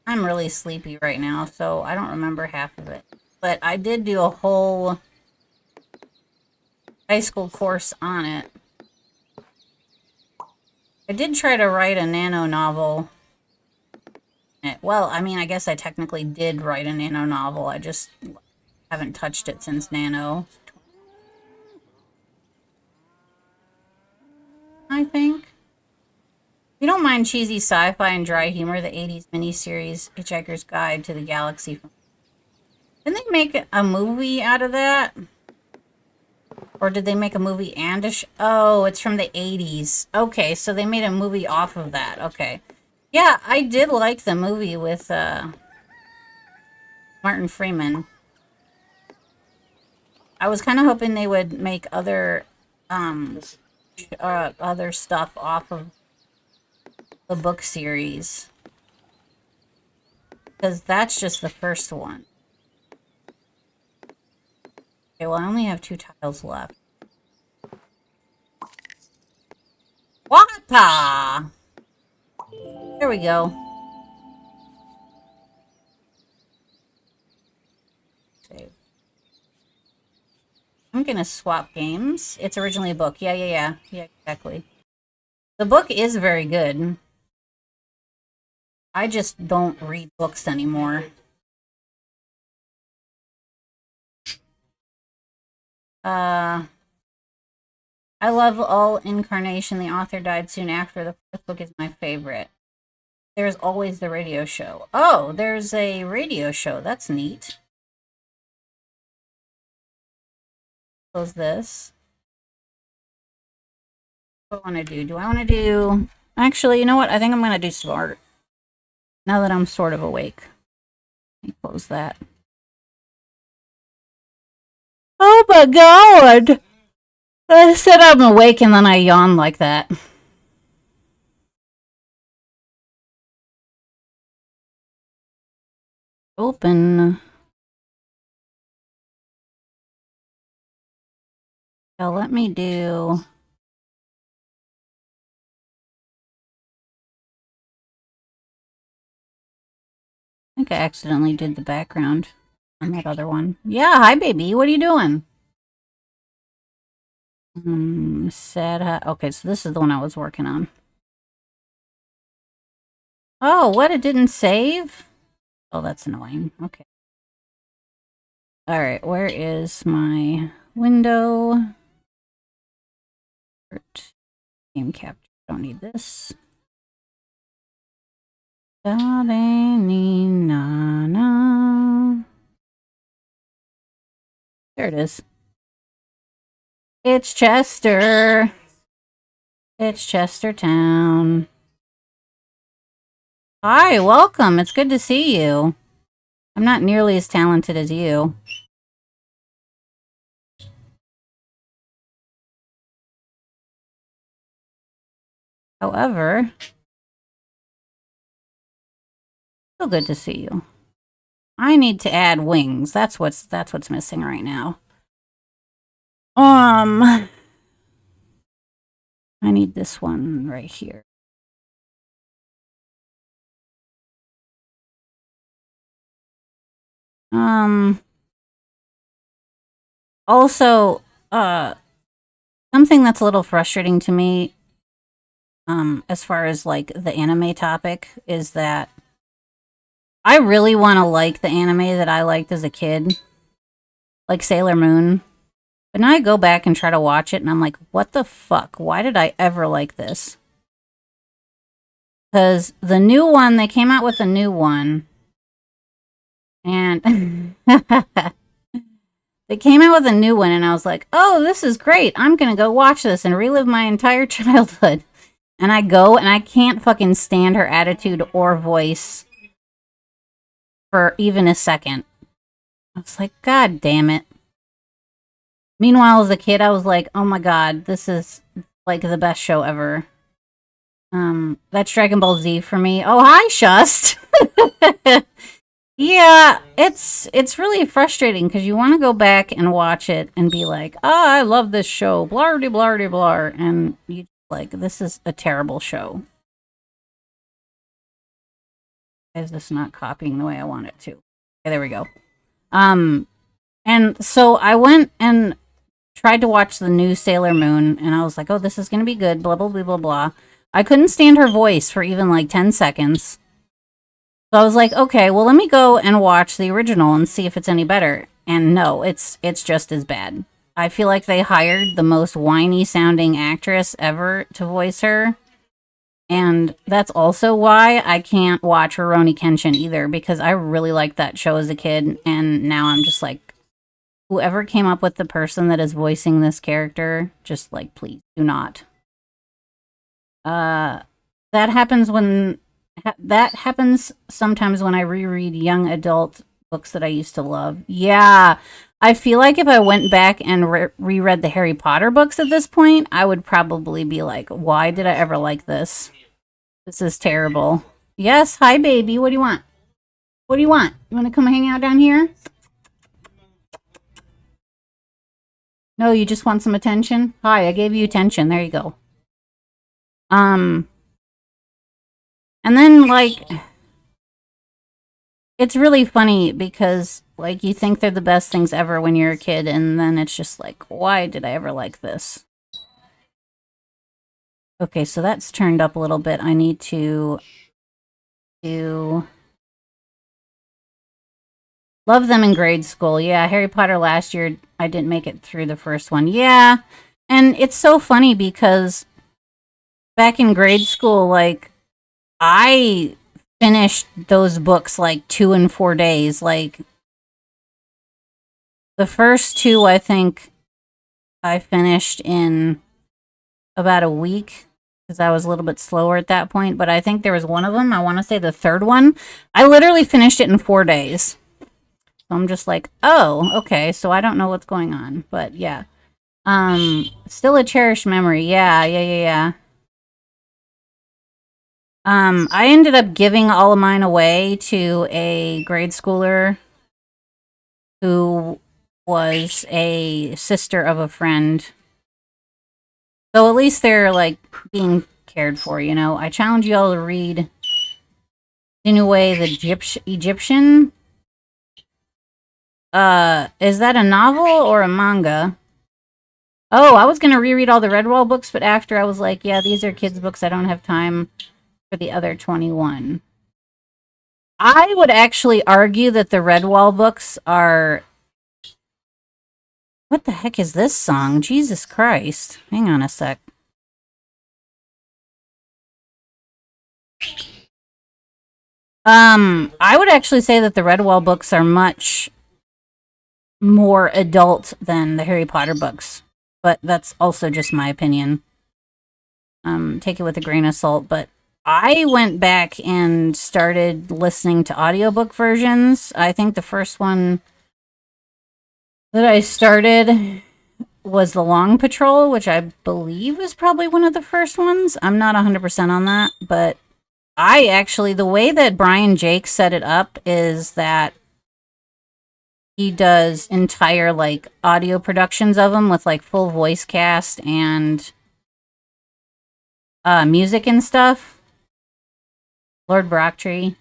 I'm really sleepy right now, so I don't remember half of it. But I did do a whole high school course on it. I did try to write a Nano novel. Well, I mean, I guess I technically did write a Nano novel. I just haven't touched it since Nano. I think. If you don't mind cheesy sci-fi and dry humor, the 80s miniseries Hitchhiker's Guide to the Galaxy. Didn't they make a movie out of that? Or did they make a movie and a oh, it's from the 80s. Okay, so they made a movie off of that. Okay. Yeah, I did like the movie with Martin Freeman. I was kind of hoping they would make other stuff off of the book series. Because that's just the first one. Okay, well, I only have 2 tiles left. Wata! There we go. Save. I'm gonna swap games. It's originally a book. Yeah, exactly. The book is very good. I just don't read books anymore. I love All Incarnation. The author died soon after. The 4th book is my favorite. There's always the radio show. Oh, there's a radio show. That's neat. Close this. What do I want to do? Do I want to do... Actually, you know what? I think I'm going to do smart. Now that I'm sort of awake. Let me close that. Oh my god! I said I'm awake and then I yawned like that. Open. So let me do... I think I accidentally did the background on that other one. Yeah, hi baby, what are you doing? Okay, so this is the one I was working on. Oh, what? It didn't save? Oh, that's annoying. Okay. Alright, where is my window? Game capture. Don't need this. There it is. It's Chester. It's Chestertown. Hi, welcome. It's good to see you. I'm not nearly as talented as you. However, still good to see you. I need to add wings. That's what's missing right now. I need this one right here. Also, something that's a little frustrating to me, as far as, like, the anime topic, is that I really want to like the anime that I liked as a kid, like Sailor Moon. But now I go back and try to watch it, and I'm like, what the fuck? Why did I ever like this? Because the new one, they came out with a new one, and they came out with a new one, and I was like, oh, this is great. I'm gonna go watch this and relive my entire childhood. And I go, and I can't fucking stand her attitude or voice for even a second. I was like, God damn it. Meanwhile, as a kid, I was like, oh my god, this is, like, the best show ever. That's Dragon Ball Z for me. Oh, hi, Shust! Yeah, it's really frustrating, because you want to go back and watch it and be like, oh, I love this show, blardy blardy blar, and you like, this is a terrible show. Why is this not copying the way I want it to? Okay, there we go. And so I went and tried to watch the new Sailor Moon, and I was like, oh, this is gonna be good, blah, blah, blah, blah, blah. I couldn't stand her voice for even like 10 seconds. So I was like, okay, well, let me go and watch the original and see if it's any better. And no, it's just as bad. I feel like they hired the most whiny sounding actress ever to voice her. And that's also why I can't watch Rurouni Kenshin either, because I really liked that show as a kid, and now I'm just like, whoever came up with the person that is voicing this character, just like, please do not. That happens that happens sometimes when I reread young adult books that I used to love. Yeah, I feel like if I went back and reread the Harry Potter books at this point, I would probably be like, why did I ever like this? This is terrible. Yes, hi baby. What do you want? What do you want? You want to come hang out down here? No, you just want some attention? Hi, I gave you attention. There you go. And then like it's really funny because like you think they're the best things ever when you're a kid, and then it's just like, why did I ever like this? Okay, so that's turned up a little bit. I need to love them in grade school. Yeah, Harry Potter last year, I didn't make it through the first one. Yeah, and it's so funny because back in grade school, like, I finished those books like 2 and 4 days. Like, the first two, I think I finished in about a week because I was a little bit slower at that point. But I think there was one of them, I want to say the third one, I literally finished it in 4 days. So I'm just like, oh, okay, so I don't know what's going on. But yeah. Still a cherished memory. Yeah. I ended up giving all of mine away to a grade schooler who was a sister of a friend. So at least they're, like, being cared for, you know? I challenge you all to read Inoue the Egyptian. Is that a novel or a manga? Oh, I was gonna reread all the Redwall books, but after I was like, yeah, these are kids' books. I don't have time for the other 21. I would actually argue that the Redwall books are... What the heck is this song? Jesus Christ. Hang on a sec. I would actually say that the Redwall books are much more adult than the Harry Potter books. But that's also just my opinion. Take it with a grain of salt, but I went back and started listening to audiobook versions. I think the first one that I started was The Long Patrol, which I believe was probably one of the first ones. I'm not 100% on that, but I actually, the way that Brian Jake set it up is that he does entire, like, audio productions of them with, like, full voice cast and music and stuff. Lord Brocktree.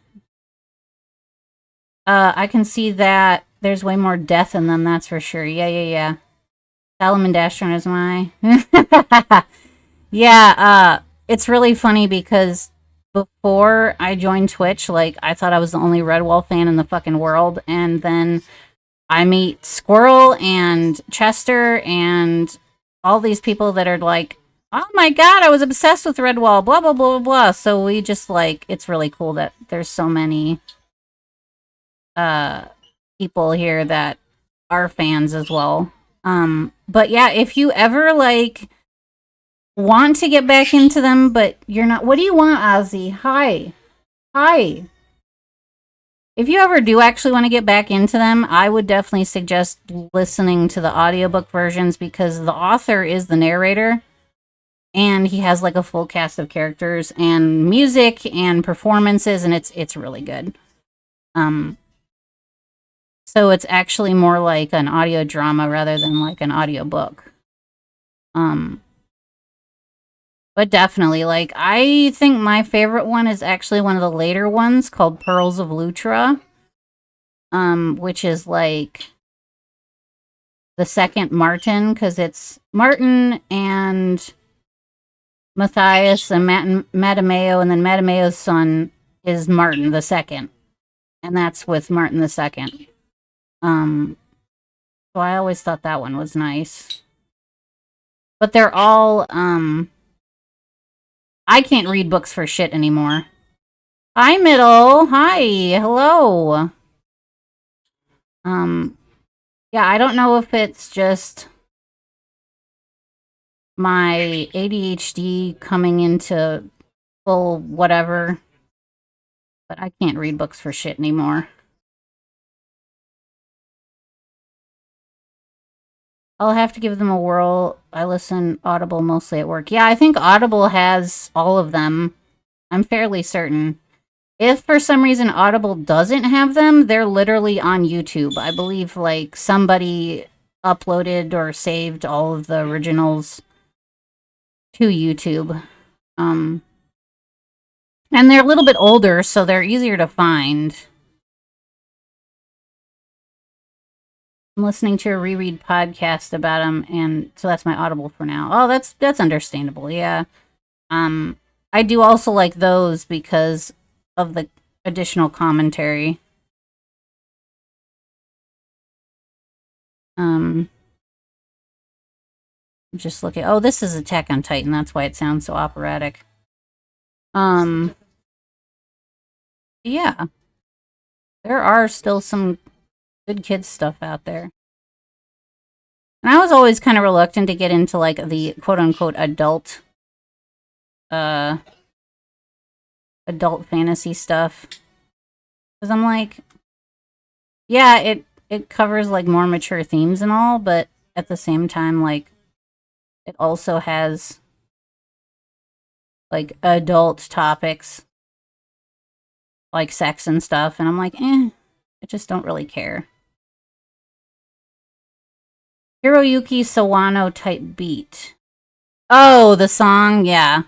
I can see that there's way more death in them, that's for sure. Yeah. Salamandastron is my... Yeah, it's really funny because before I joined Twitch, like, I thought I was the only Redwall fan in the fucking world, and then I meet Squirrel and Chester and all these people that are like, oh my god, I was obsessed with Redwall, blah, blah, blah, blah, blah. So we just, like, it's really cool that there's so many people here that are fans as well. But yeah, if you ever, like, want to get back into them, but you're not... What do you want, Ozzy? Hi. If you ever do actually want to get back into them, I would definitely suggest listening to the audiobook versions because the author is the narrator and he has like a full cast of characters and music and performances, and it's really good. So it's actually more like an audio drama rather than like an audiobook. But definitely, like, I think my favorite one is actually one of the later ones called Pearls of Lutra. Which is like the second Martin, because it's Martin and Matthias and Matameo, and then Matameo's son is Martin the Second, and that's with Martin the Second. So I always thought that one was nice. But they're all, I can't read books for shit anymore. Hi, Middle. Hi. Hello. Yeah, I don't know if it's just my ADHD coming into full whatever, but I can't read books for shit anymore. I'll have to give them a whirl. I listen Audible mostly at work. Yeah, I think Audible has all of them. I'm fairly certain. If for some reason Audible doesn't have them, they're literally on YouTube. I believe like somebody uploaded or saved all of the originals to YouTube. And they're a little bit older, so they're easier to find. I'm listening to a reread podcast about them, and so that's my Audible for now. Oh, that's understandable. Yeah. I do also like those because of the additional commentary. I'm just looking. Oh, this is Attack on Titan. That's why it sounds so operatic. Yeah. There are still some good kids stuff out there. And I was always kind of reluctant to get into like the quote unquote adult fantasy stuff. Cuz I'm like, yeah, it covers like more mature themes and all, but at the same time like it also has like adult topics like sex and stuff, and I'm like, I just don't really care. Hiroyuki Sawano type beat. Oh, the song, yeah.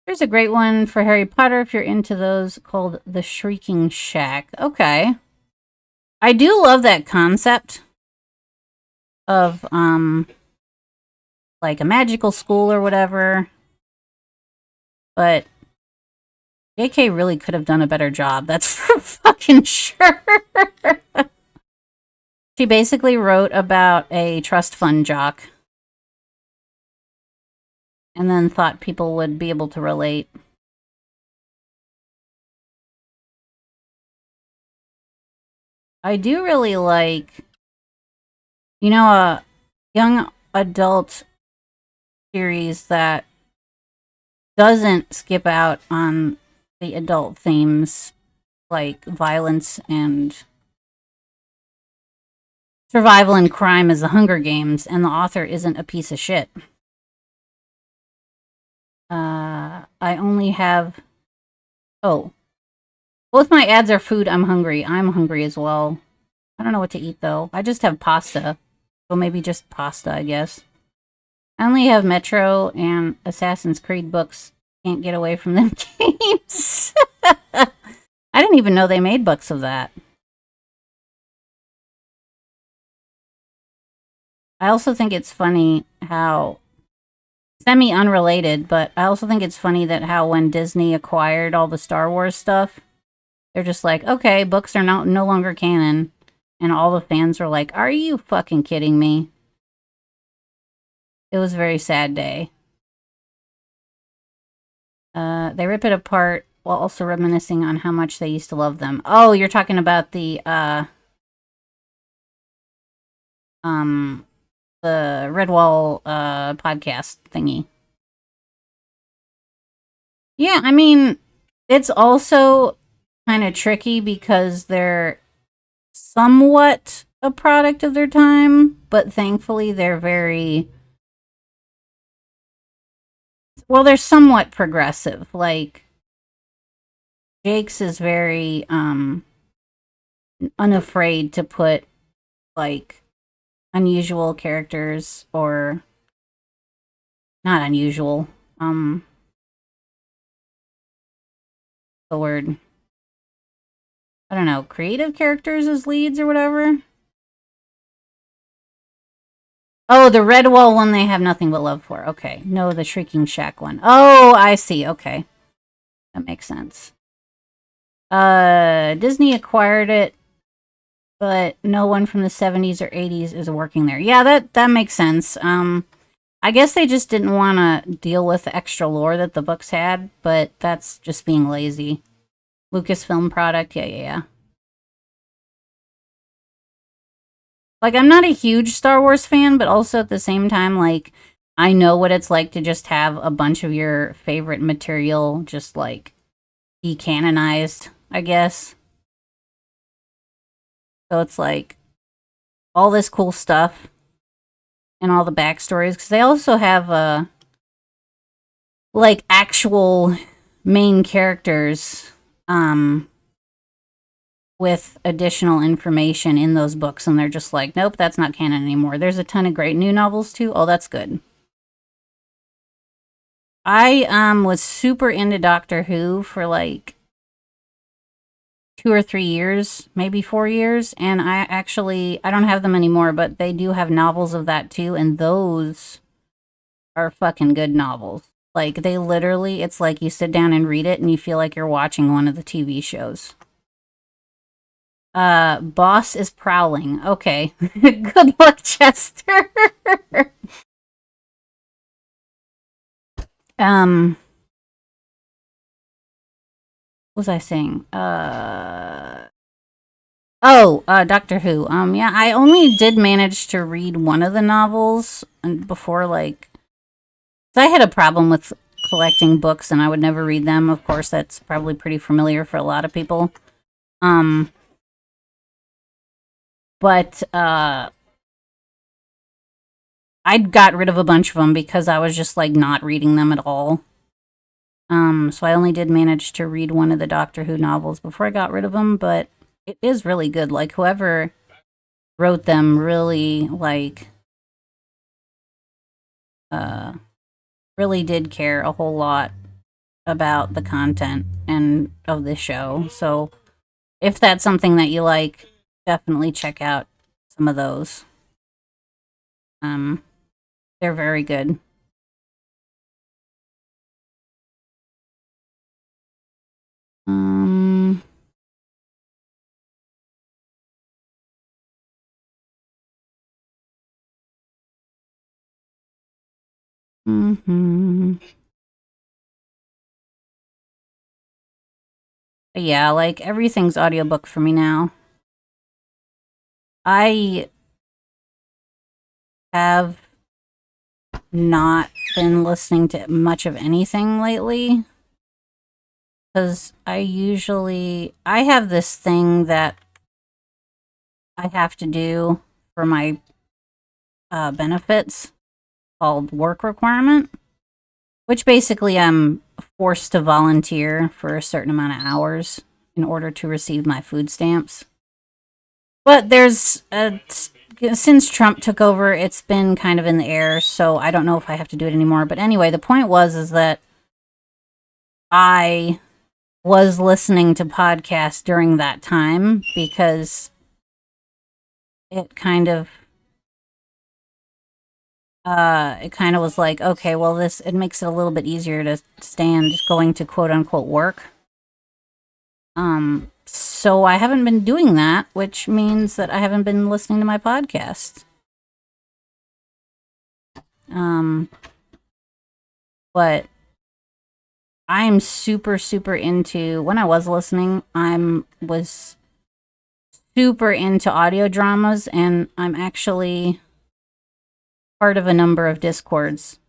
There's a great one for Harry Potter if you're into those called The Shrieking Shack. Okay. I do love that concept of like a magical school or whatever. But JK really could have done a better job. That's for fucking sure. She basically wrote about a trust fund jock and then thought people would be able to relate. I do really like, a young adult series that doesn't skip out on the adult themes like violence and survival and crime as The Hunger Games, and the author isn't a piece of shit. I only have... Oh. Both my ads are food. I'm hungry. I'm hungry as well. I don't know what to eat, though. I just have pasta. So maybe just pasta, I guess. I only have Metro and Assassin's Creed books. Can't get away from them games. I didn't even know they made books of that. I also think it's funny how... Semi-unrelated, but I also think it's funny that how when Disney acquired all the Star Wars stuff, they're just like, okay, books are no longer canon. And all the fans were like, are you fucking kidding me? It was a very sad day. They rip it apart while also reminiscing on how much they used to love them. Oh, you're talking about the Redwall podcast thingy. Yeah, I mean, it's also kind of tricky because they're somewhat a product of their time, but thankfully they're very... Well, they're somewhat progressive. Like, Jake's is very unafraid to put like unusual characters, or not unusual, the word, I don't know, creative characters as leads or whatever. Oh, the Redwall one they have nothing but love for. Okay. No, the Shrieking Shack one. Oh, I see. Okay. That makes sense. Disney acquired it, but no one from the 70s or 80s is working there. Yeah, that makes sense. I guess they just didn't want to deal with the extra lore that the books had, but that's just being lazy. Lucasfilm product, yeah. Like, I'm not a huge Star Wars fan, but also at the same time, like, I know what it's like to just have a bunch of your favorite material just, like, decanonized, I guess. So it's like all this cool stuff and all the backstories, because they also have, like, actual main characters, with additional information in those books, and they're just like, nope, that's not canon anymore. There's a ton of great new novels too. Oh, that's good. I was super into Doctor Who for like 2 or 3 years, maybe 4 years, and I don't have them anymore, but they do have novels of that too, and those are fucking good novels. Like, they literally, it's like you sit down and read it and you feel like you're watching one of the TV shows. Boss is prowling. Okay. Good luck, Chester. um, what was I saying? Doctor Who. Yeah, I only did manage to read one of the novels before, like, I had a problem with collecting books and I would never read them. Of course, that's probably pretty familiar for a lot of people. But I'd got rid of a bunch of them because I was just like not reading them at all. So I only did manage to read one of the Doctor Who novels before I got rid of them, but it is really good. Like, whoever wrote them really, like, really did care a whole lot about the content and of the show. So if that's something that you like, definitely check out some of those. They're very good. Um, hmm Yeah, like, everything's audiobook for me now. I have not been listening to much of anything lately because I have this thing that I have to do for my benefits called work requirement, which basically I'm forced to volunteer for a certain amount of hours in order to receive my food stamps. But since Trump took over, it's been kind of in the air, so I don't know if I have to do it anymore. But anyway, the point is that I was listening to podcasts during that time because it kind of was like, okay, well, it makes it a little bit easier to stand going to quote unquote work. So I haven't been doing that, which means that I haven't been listening to my podcast. But I'm super, super into, when I was listening, was super into audio dramas, and I'm actually part of a number of Discords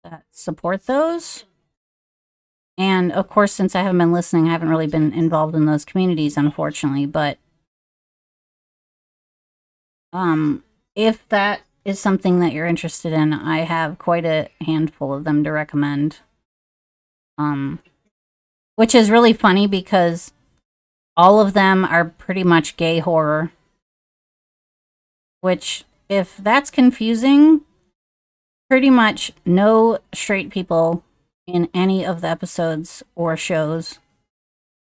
that support those. And of course, since I haven't been listening, I haven't really been involved in those communities, unfortunately. But if that is something that you're interested in, I have quite a handful of them to recommend. Which is really funny because all of them are pretty much gay horror. Which, if that's confusing, pretty much no straight people in any of the episodes or shows,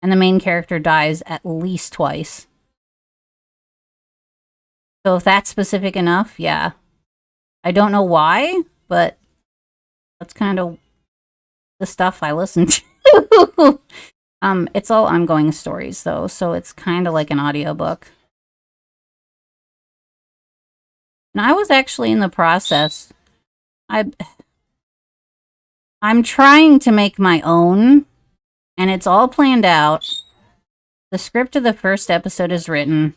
and the main character dies at least twice. So if that's specific enough, yeah, I don't know why, but that's kind of the stuff I listen to. It's all ongoing stories though, so it's kind of like an audiobook. And I was actually in the process. I'm trying to make my own, and it's all planned out. The script of the first episode is written.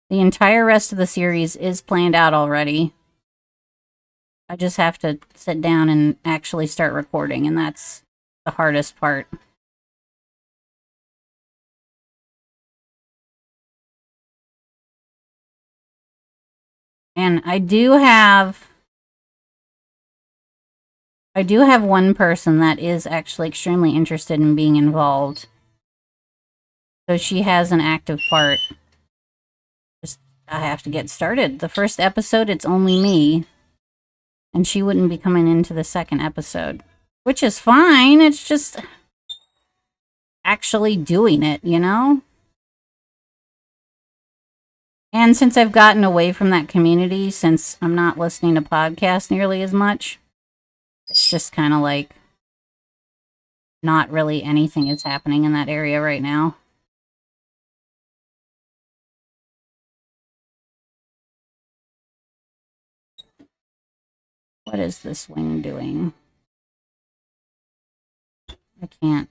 The entire rest of the series is planned out already. I just have to sit down and actually start recording, and that's the hardest part. And I do have one person that is actually extremely interested in being involved. So she has an active part. Just I have to get started. The first episode, it's only me. And she wouldn't be coming into the second episode. Which is fine. It's just actually doing it, you know? And since I've gotten away from that community, since I'm not listening to podcasts nearly as much, it's just kind of like not really anything is happening in that area right now. What is this wing doing? I can't.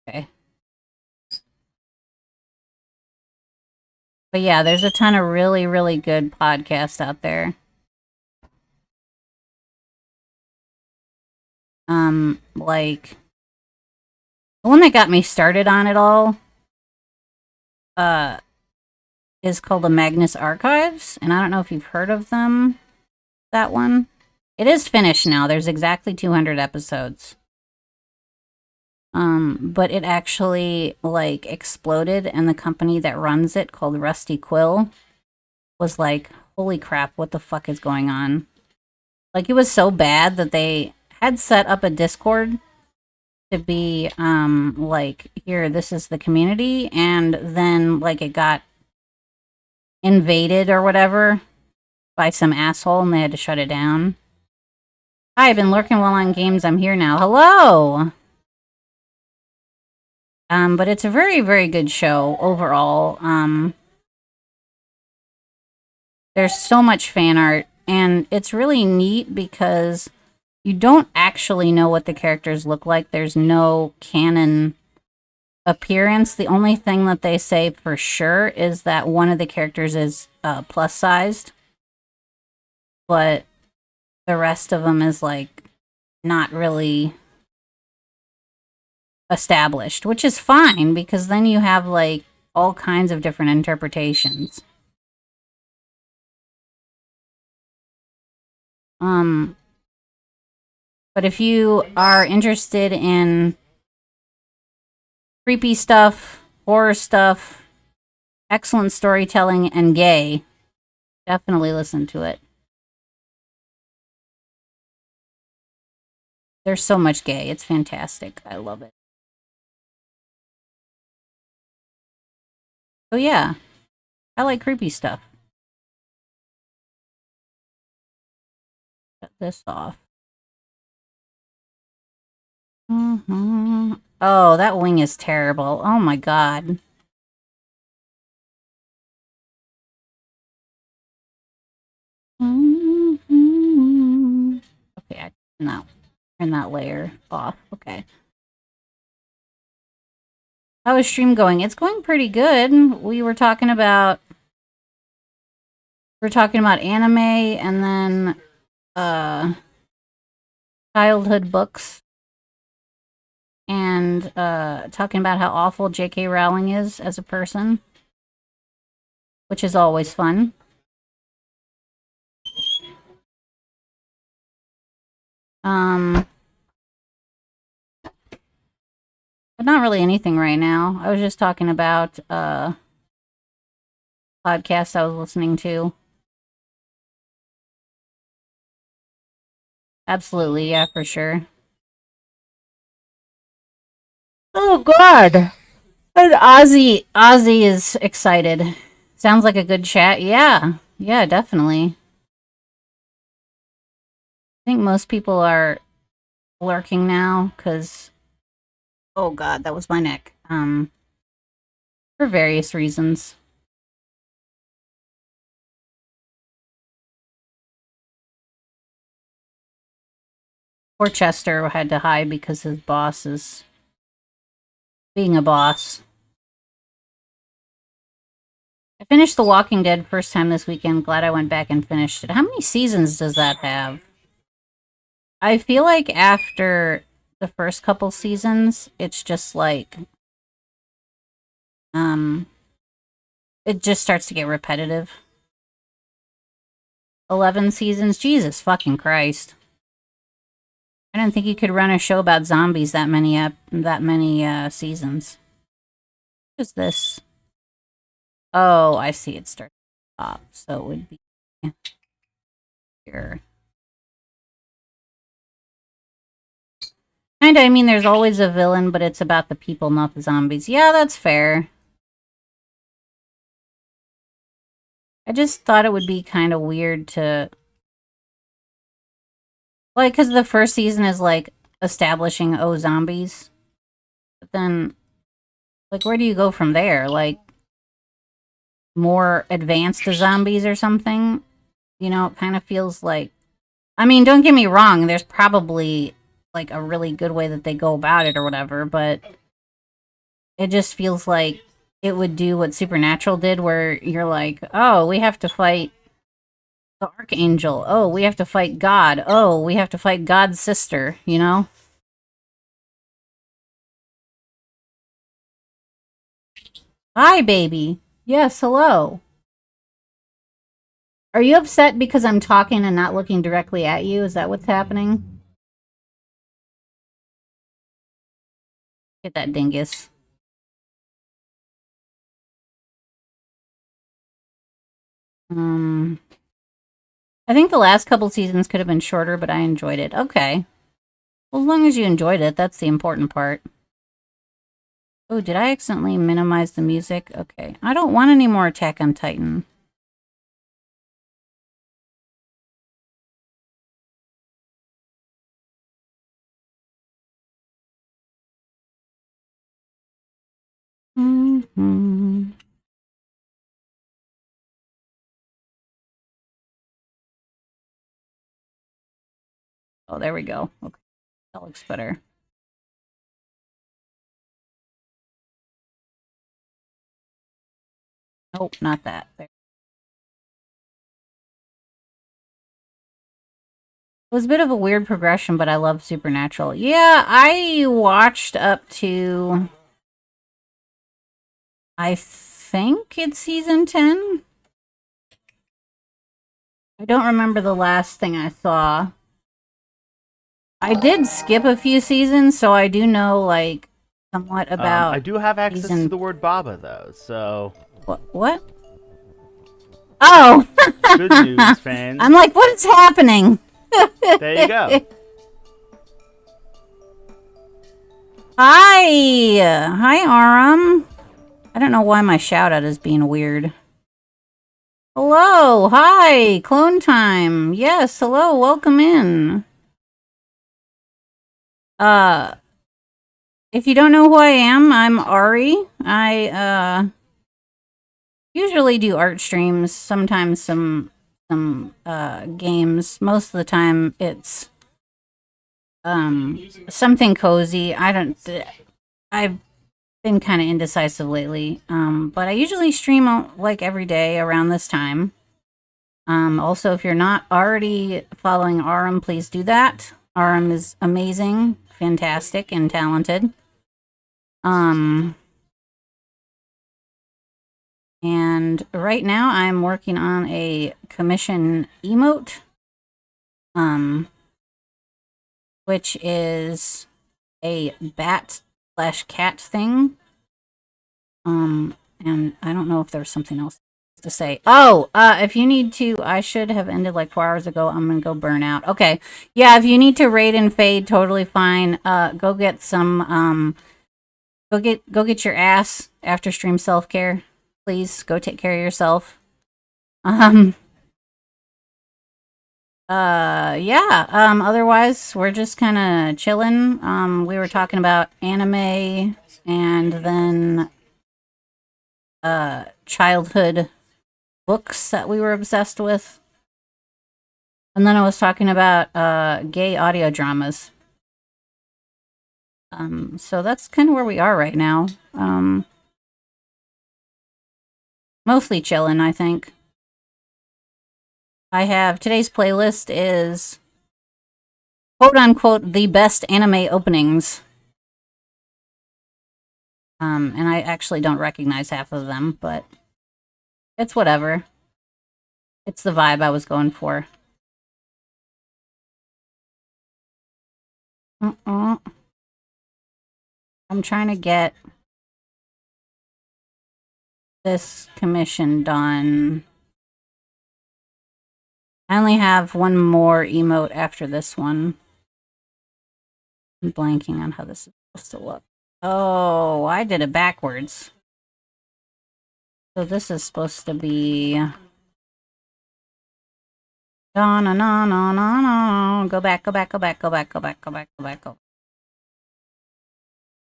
Okay. But yeah, there's a ton of really, really good podcasts out there. Like the one that got me started on it all, is called the Magnus Archives, and I don't know if you've heard of them. That one. It is finished now. There's exactly 200 episodes. But it actually like exploded, and the company that runs it, called Rusty Quill, was like, holy crap, what the fuck is going on? Like, it was so bad that they had set up a Discord to be, like, here, this is the community, and then, like, it got invaded or whatever by some asshole, and they had to shut it down. Hi, I've been lurking while on games. I'm here now. Hello! But it's a very, very good show overall. There's so much fan art, and it's really neat because you don't actually know what the characters look like. There's no canon appearance. The only thing that they say for sure is that one of the characters is plus sized, but the rest of them is like not really established, which is fine because then you have like all kinds of different interpretations. But if you are interested in creepy stuff, horror stuff, excellent storytelling, and gay, definitely listen to it. There's so much gay. It's fantastic. I love it. So yeah, I like creepy stuff. Shut this off. Oh, that wing is terrible. Oh my god. Okay, I turn that layer off. Okay. How is stream going? It's going pretty good. We were talking about anime, and then childhood books, and talking about how awful J.K. Rowling is as a person, which is always fun. But not really anything right now. I was just talking about podcasts I was listening to. Absolutely, yeah, for sure. Oh God! And Ozzy is excited. Sounds like a good chat. Yeah. Yeah, definitely. I think most people are lurking now because, oh God, that was my neck. For various reasons. Poor Chester had to hide because his boss is being a boss. I finished The Walking Dead first time this weekend. Glad I went back and finished it. How many seasons does that have? I feel like after the first couple seasons, it's just like, it just starts to get repetitive. 11 seasons? Jesus fucking Christ. I didn't think you could run a show about zombies that many seasons. What is this? Oh, I see. It starts at the top, so it would be here. Kinda, I mean, there's always a villain, but it's about the people, not the zombies. Yeah, that's fair. I just thought it would be kind of weird to... Like, because the first season is, like, establishing, oh, zombies. But then, like, where do you go from there? Like, more advanced zombies or something? You know, it kind of feels like... I mean, don't get me wrong, there's probably, like, a really good way that they go about it or whatever, but it just feels like it would do what Supernatural did, where you're like, oh, we have to fight the Archangel. Oh, we have to fight God. Oh, we have to fight God's sister, you know? Hi, baby. Yes, hello. Are you upset because I'm talking and not looking directly at you? Is that what's happening? Get that dingus. I think the last couple seasons could have been shorter, but I enjoyed it. Okay. Well, as long as you enjoyed it, that's the important part. Oh, did I accidentally minimize the music? Okay. I don't want any more Attack on Titan. Mm-hmm. Oh, there we go. Okay. That looks better. Nope, not that. There. It was a bit of a weird progression, but I love Supernatural. Yeah, I watched up to... I think it's season 10? I don't remember the last thing I saw. I did skip a few seasons, so I do know, like, somewhat about... I do have access to the word Baba, though, so... What? Oh! Good news, fans. I'm like, what is happening? There you go. Hi! Hi, Aram. I don't know why my shout-out is being weird. Hello! Hi! Clone time! Yes, hello, welcome in. If you don't know who I am, I'm Ari. I, usually do art streams, sometimes some games. Most of the time, it's, something cozy. I've been kind of indecisive lately, but I usually stream, like, every day around this time. Also, if you're not already following Aram, please do that. Aram is amazing, fantastic, and talented. And right now I'm working on a commission emote, which is a bat/cat thing. And I don't know if there's something else to say. Oh, if you need to, I should have ended like 4 hours ago. I'm gonna go burn out. Okay. Yeah, if you need to raid and fade, totally fine. Go get some, go get your ass after stream self-care, please go take care of yourself. Yeah, otherwise we're just kind of chilling. We were talking about anime and then childhood books that we were obsessed with. And then I was talking about gay audio dramas. So that's kind of where we are right now. Mostly chilling, I think. I have today's playlist is quote unquote the best anime openings. And I actually don't recognize half of them, but it's whatever. It's the vibe I was going for. I'm trying to get this commission done. I only have one more emote after this one. I'm blanking on how this is supposed to look. Oh, I did it backwards. So this is supposed to be... No, no, no, no, no, no. Go back, go back, go back, go back, go back, go back, go back, go.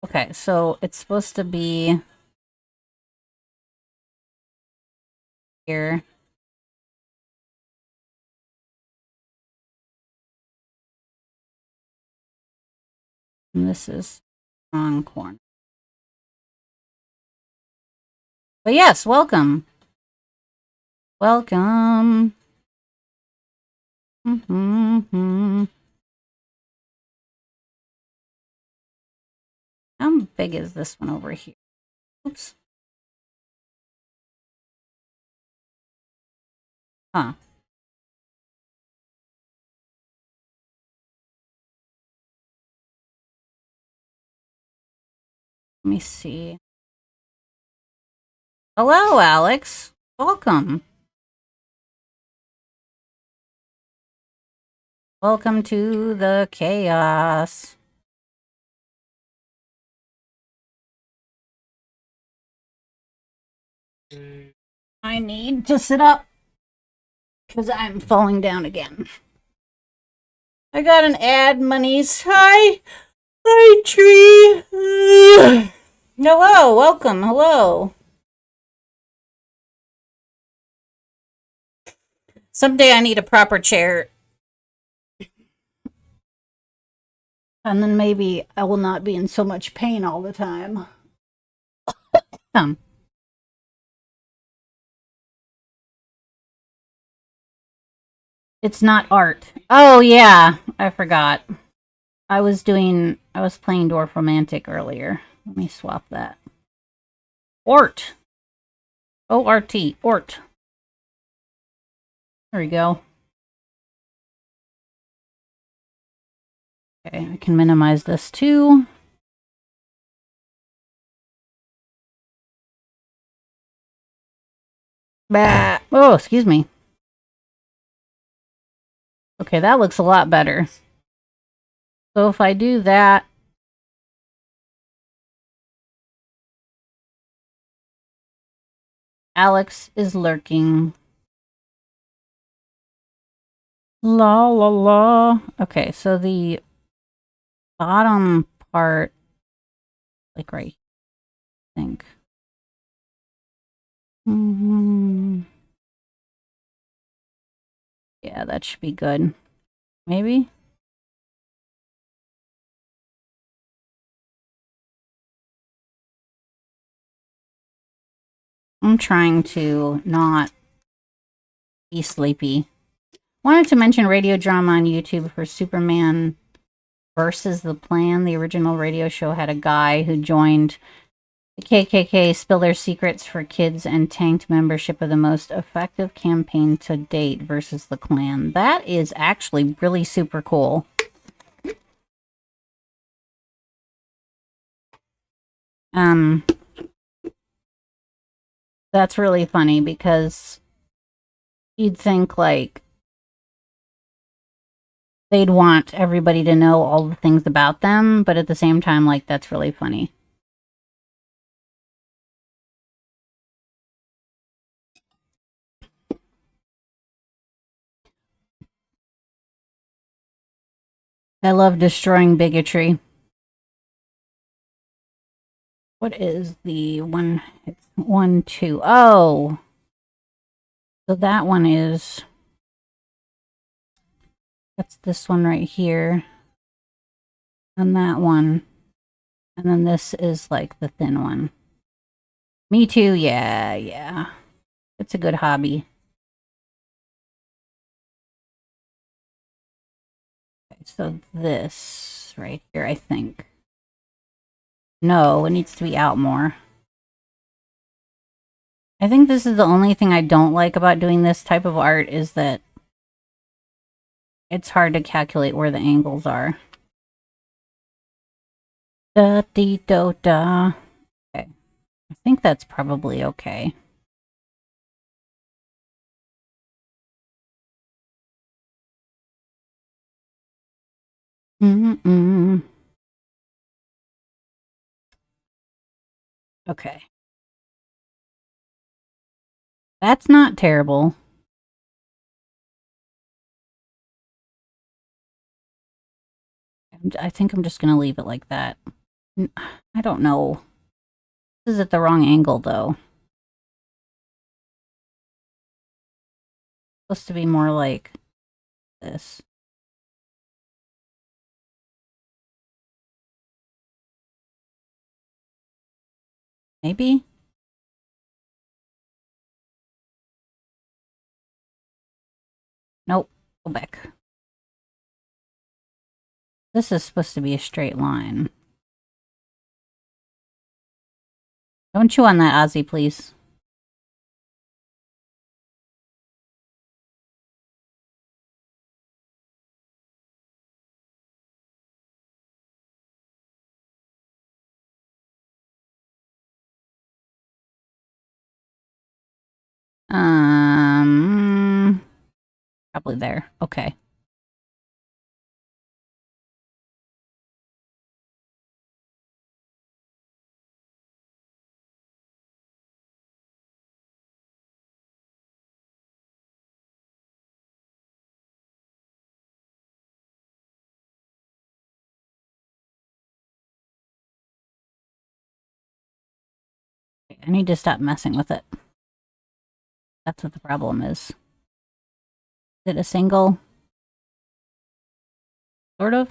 Okay, so it's supposed to be... here. And this is wrong corner. But yes, welcome. Welcome. How big is this one over here? Oops. Huh. Let me see. Hello, Alex. Welcome. Welcome to the chaos. I need to sit up because I'm falling down again. I got an ad, monies. Hi. Hi, tree. Hello, welcome. Hello. Someday I need a proper chair. And then maybe I will not be in so much pain all the time. It's not art. Oh, yeah. I forgot. I was playing Dwarf Romantic earlier. Let me swap that. Ort. O-R-T. Ort. There we go. Okay, I can minimize this too. Bah. Oh, excuse me. Okay, that looks a lot better. So if I do that, Alex is lurking. La la la. Okay, so the bottom part, like right here, I think. Yeah, that should be good. Maybe? I'm trying to not be sleepy. Wanted to mention radio drama on YouTube for Superman versus the Plan. The original radio show had a guy who joined the KKK, spill their secrets for kids, and tanked membership of the most effective campaign to date versus the Klan. That is actually really super cool. That's really funny because you'd think like they'd want everybody to know all the things about them, but at the same time, like, that's really funny. I love destroying bigotry. What is the one? It's 1, 2. Oh! So that one is... That's this one right here. And that one. And then this is like the thin one. Me too, yeah, yeah. It's a good hobby. Okay, so this right here, I think. No, it needs to be out more. I think this is the only thing I don't like about doing this type of art is that it's hard to calculate where the angles are. Da dee do da. Okay. I think that's probably okay. Mm-mm. Okay. That's not terrible. I think I'm just going to leave it like that. I don't know. This is at the wrong angle, though. It's supposed to be more like this. Maybe? Nope. Go back. This is supposed to be a straight line. Don't chew on that, Ozzy, please. Probably there. Okay. I need to stop messing with it. That's what the problem is. Is it a single? Sort of?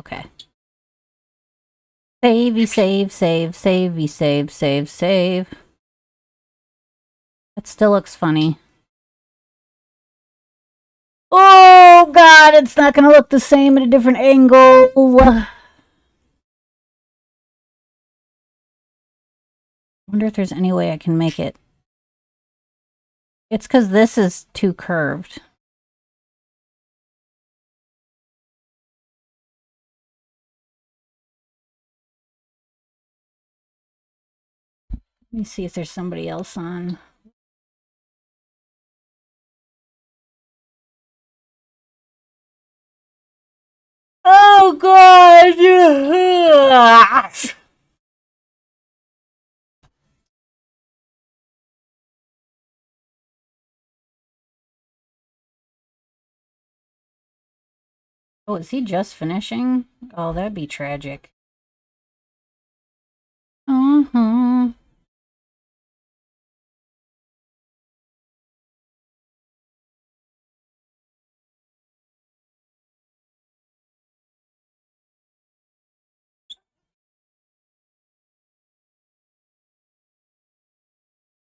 Okay. Savey, save, save, savey, save, save, save. That still looks funny. Oh, God, it's not going to look the same at a different angle. I wonder if there's any way I can make it. It's because this is too curved. Let me see if there's somebody else on. Oh, God! Oh, is he just finishing? Oh, that'd be tragic. Uh-huh.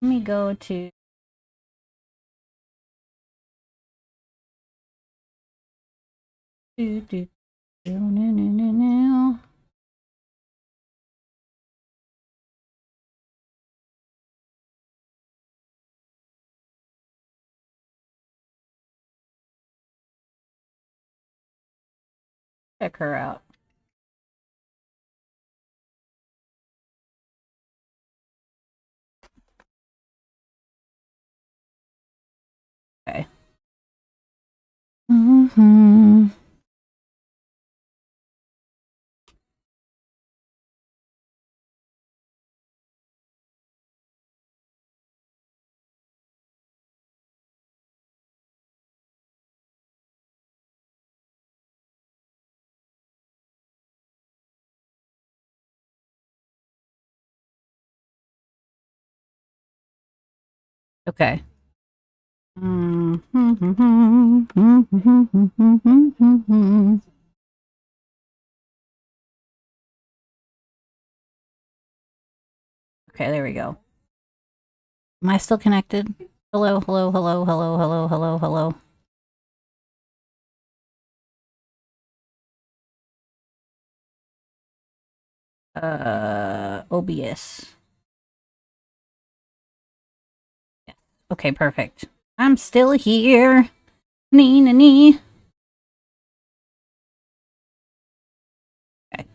Let me go to... No. Check her out. Okay. Mm-hmm. Okay. Okay, there we go. Am I still connected? Hello, hello, hello, hello, hello, hello, hello. OBS. Yeah. Okay, perfect. I'm still here. Nee, nee, nee. Okay.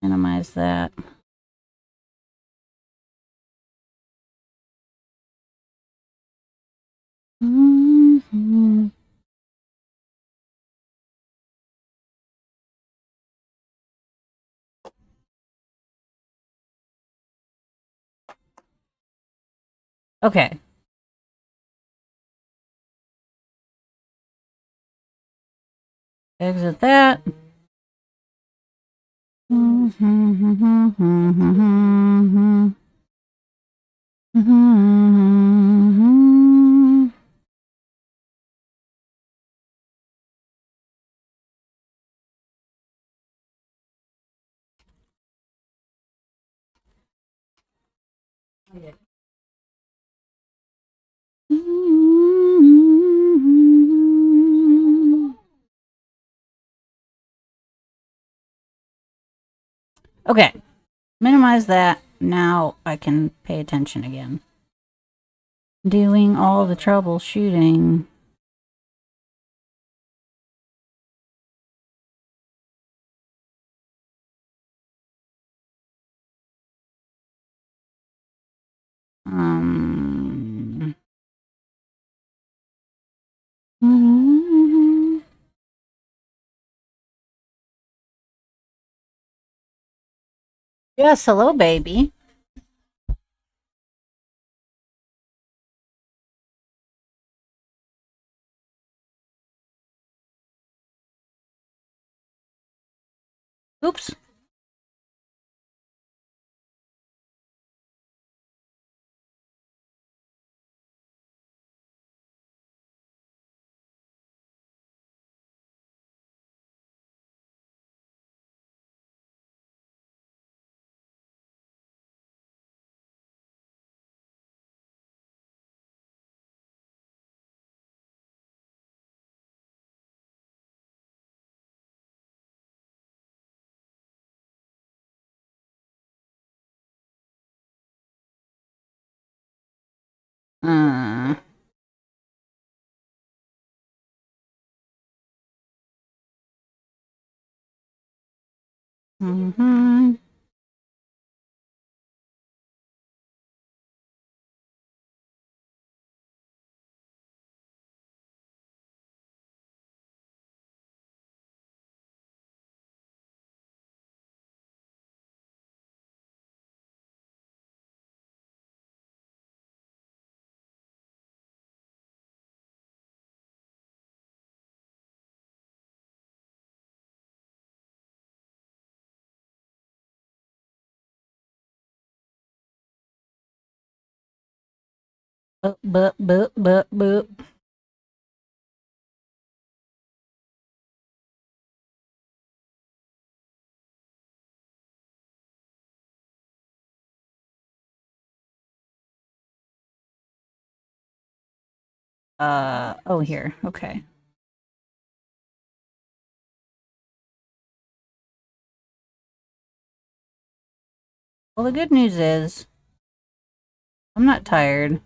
Minimize that. Okay. Exit that. Okay. Minimize that. Now I can pay attention again. Doing all the troubleshooting. Yes, hello, baby. Oops. Uh. Mm-hmm. Boop. Oh, here. Okay. Well, the good news is I'm not tired.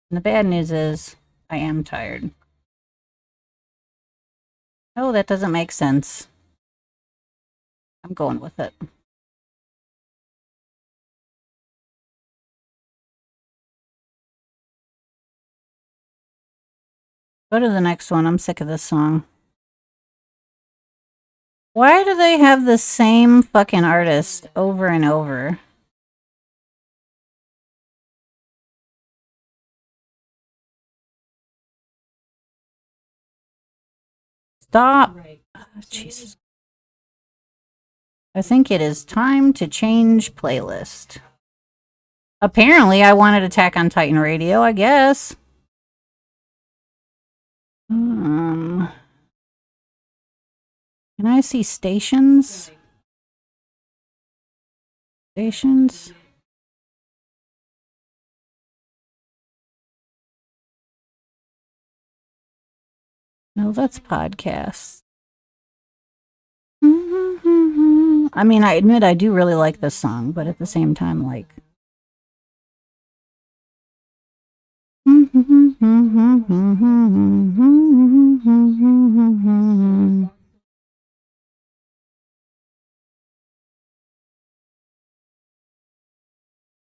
And the bad news is I am tired. Oh, that doesn't make sense. I'm going with it. Go to the next one. I'm sick of this song. Why do they have the same fucking artist over and over? Stop. Oh, Jesus. I think it is time to change playlist. Apparently, I wanted Attack on Titan radio, I guess. Can I see stations? Stations? No, that's podcasts. I mean, I admit I do really like this song, but at the same time, like.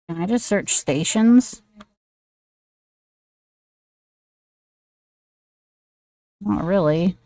Can I just search stations? Not really.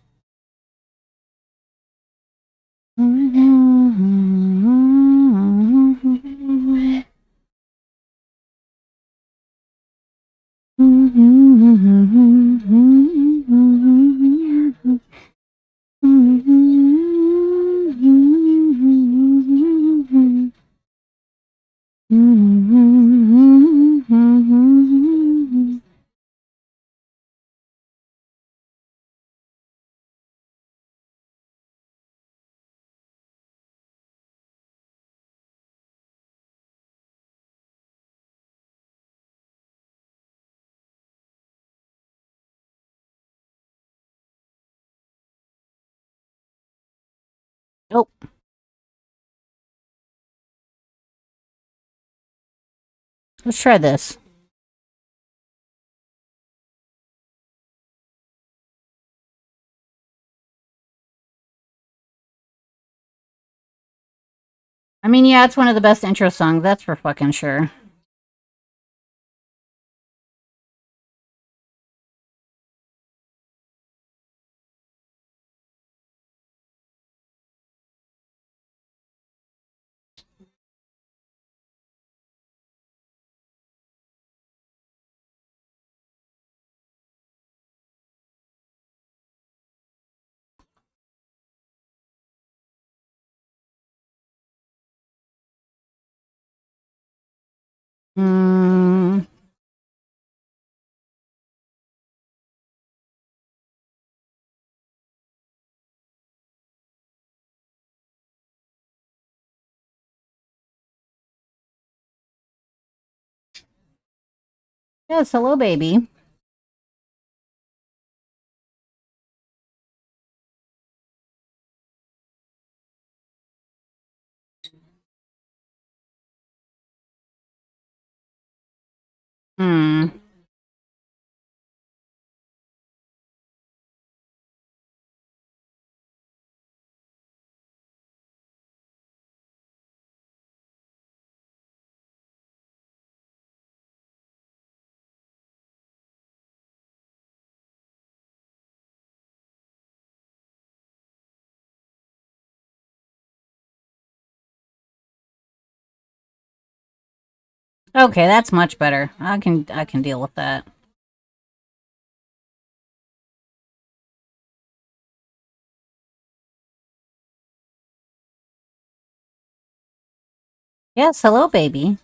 Nope. Let's try this. I mean, yeah, it's one of the best intro songs, that's for fucking sure. Mm. Yes, hello, baby. Hmm. Okay, that's much better. I can deal with that. Yes, hello, baby.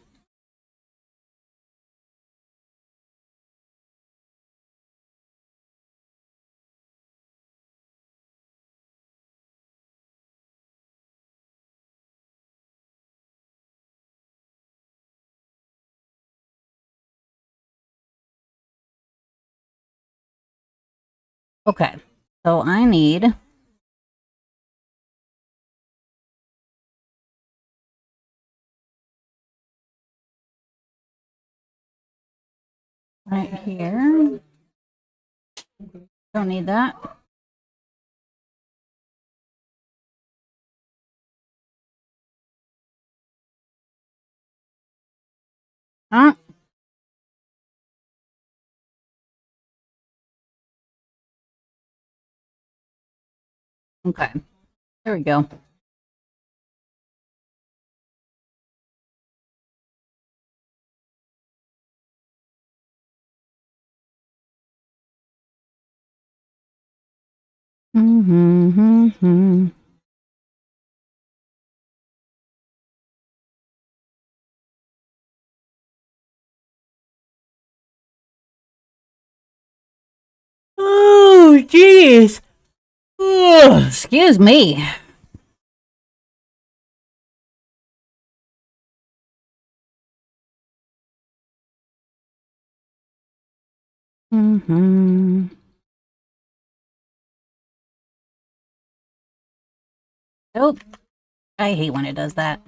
Okay, so I need right here. Don't need that. Huh? Okay, there we go. Mm-hmm. jeez. Excuse me. Mm-hmm. Nope. I hate when it does that.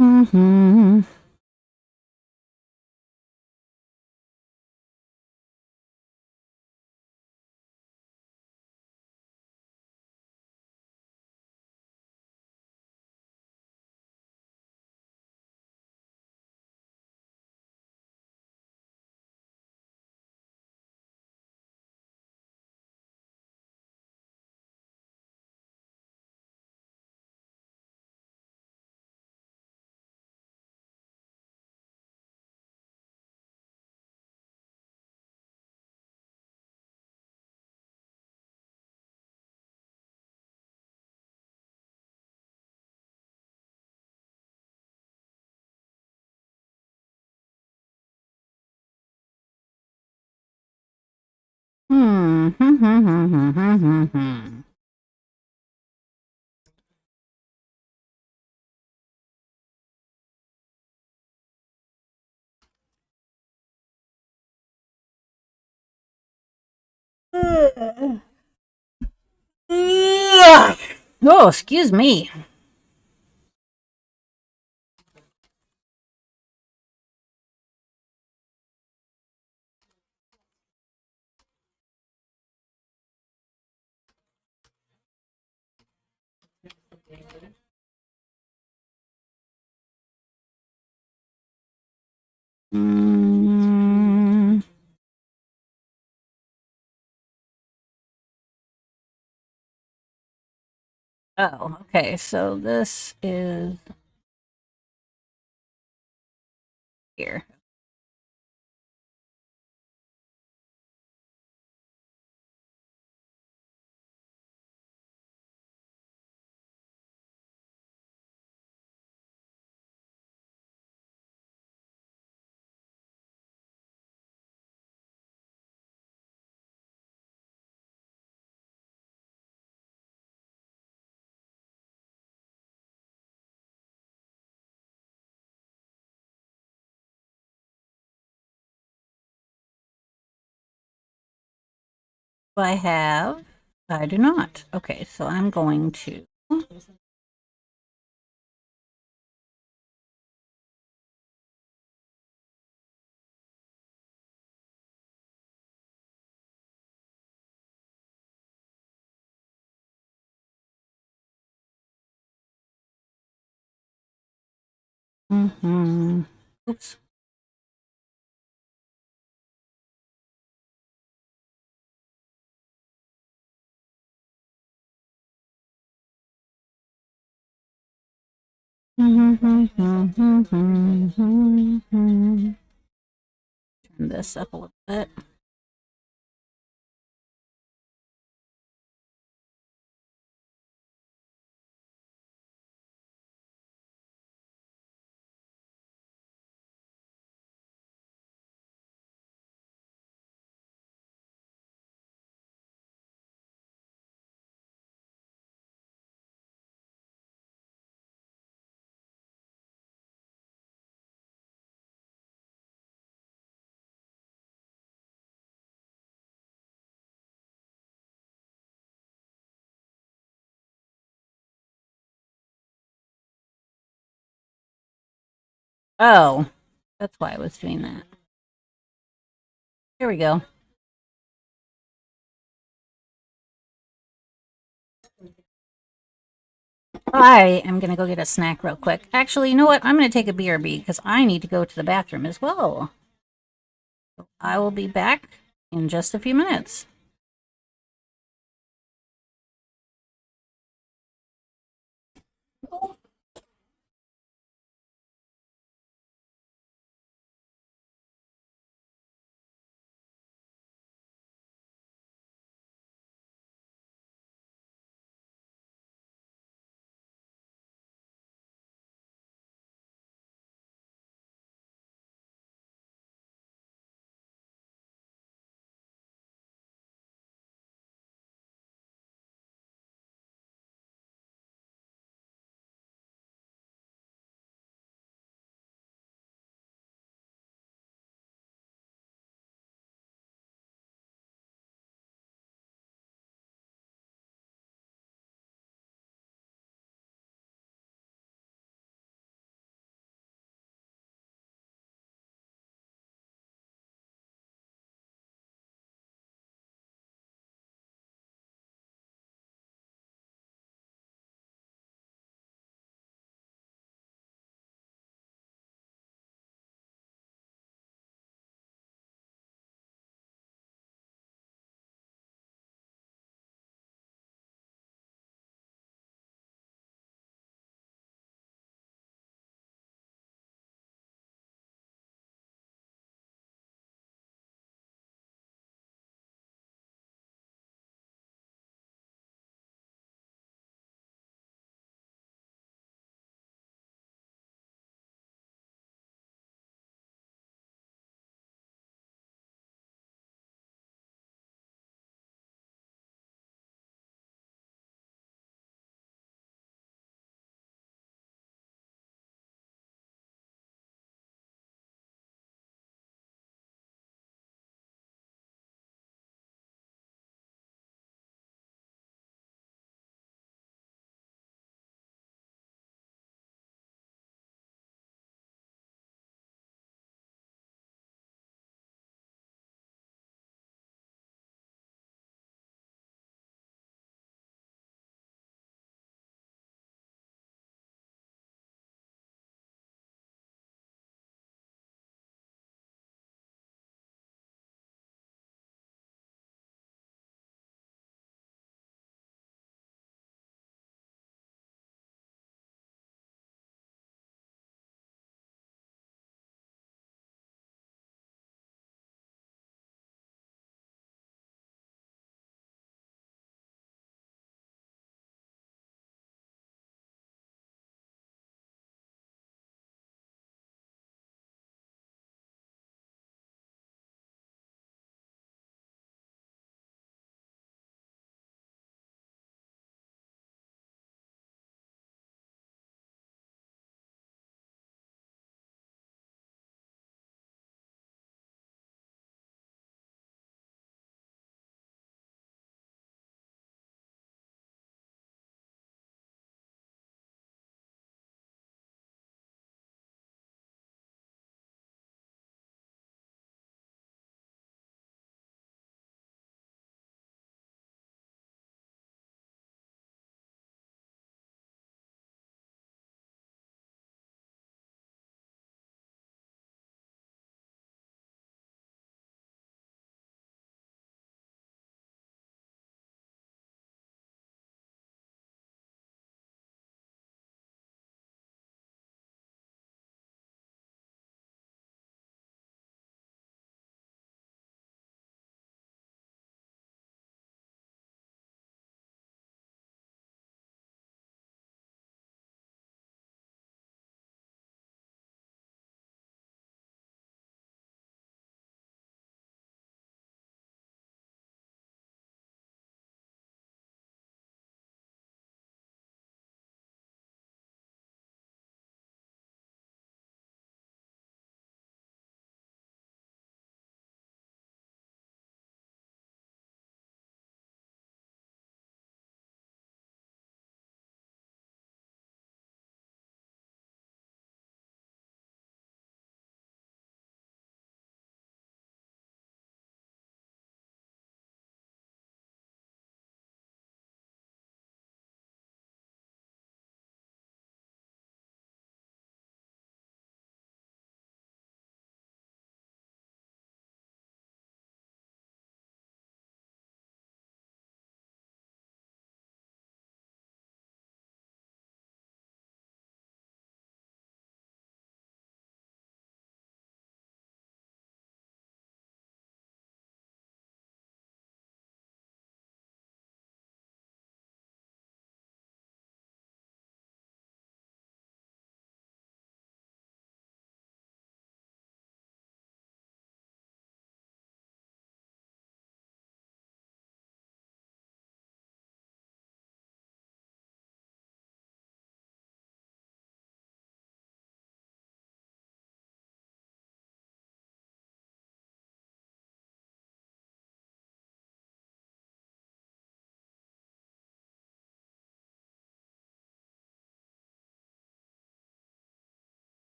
Mm-hmm. Hmm. Oh, excuse me. Mm. Oh, okay. So this is here. Do I have? I do not. Okay, so I'm going to. Mm-hmm. Oops. Turn this up a little bit. Oh, that's why I was doing that. Here we go. I am going to go get a snack real quick. Actually, you know what? I'm going to take a BRB because I need to go to the bathroom as well. I will be back in just a few minutes.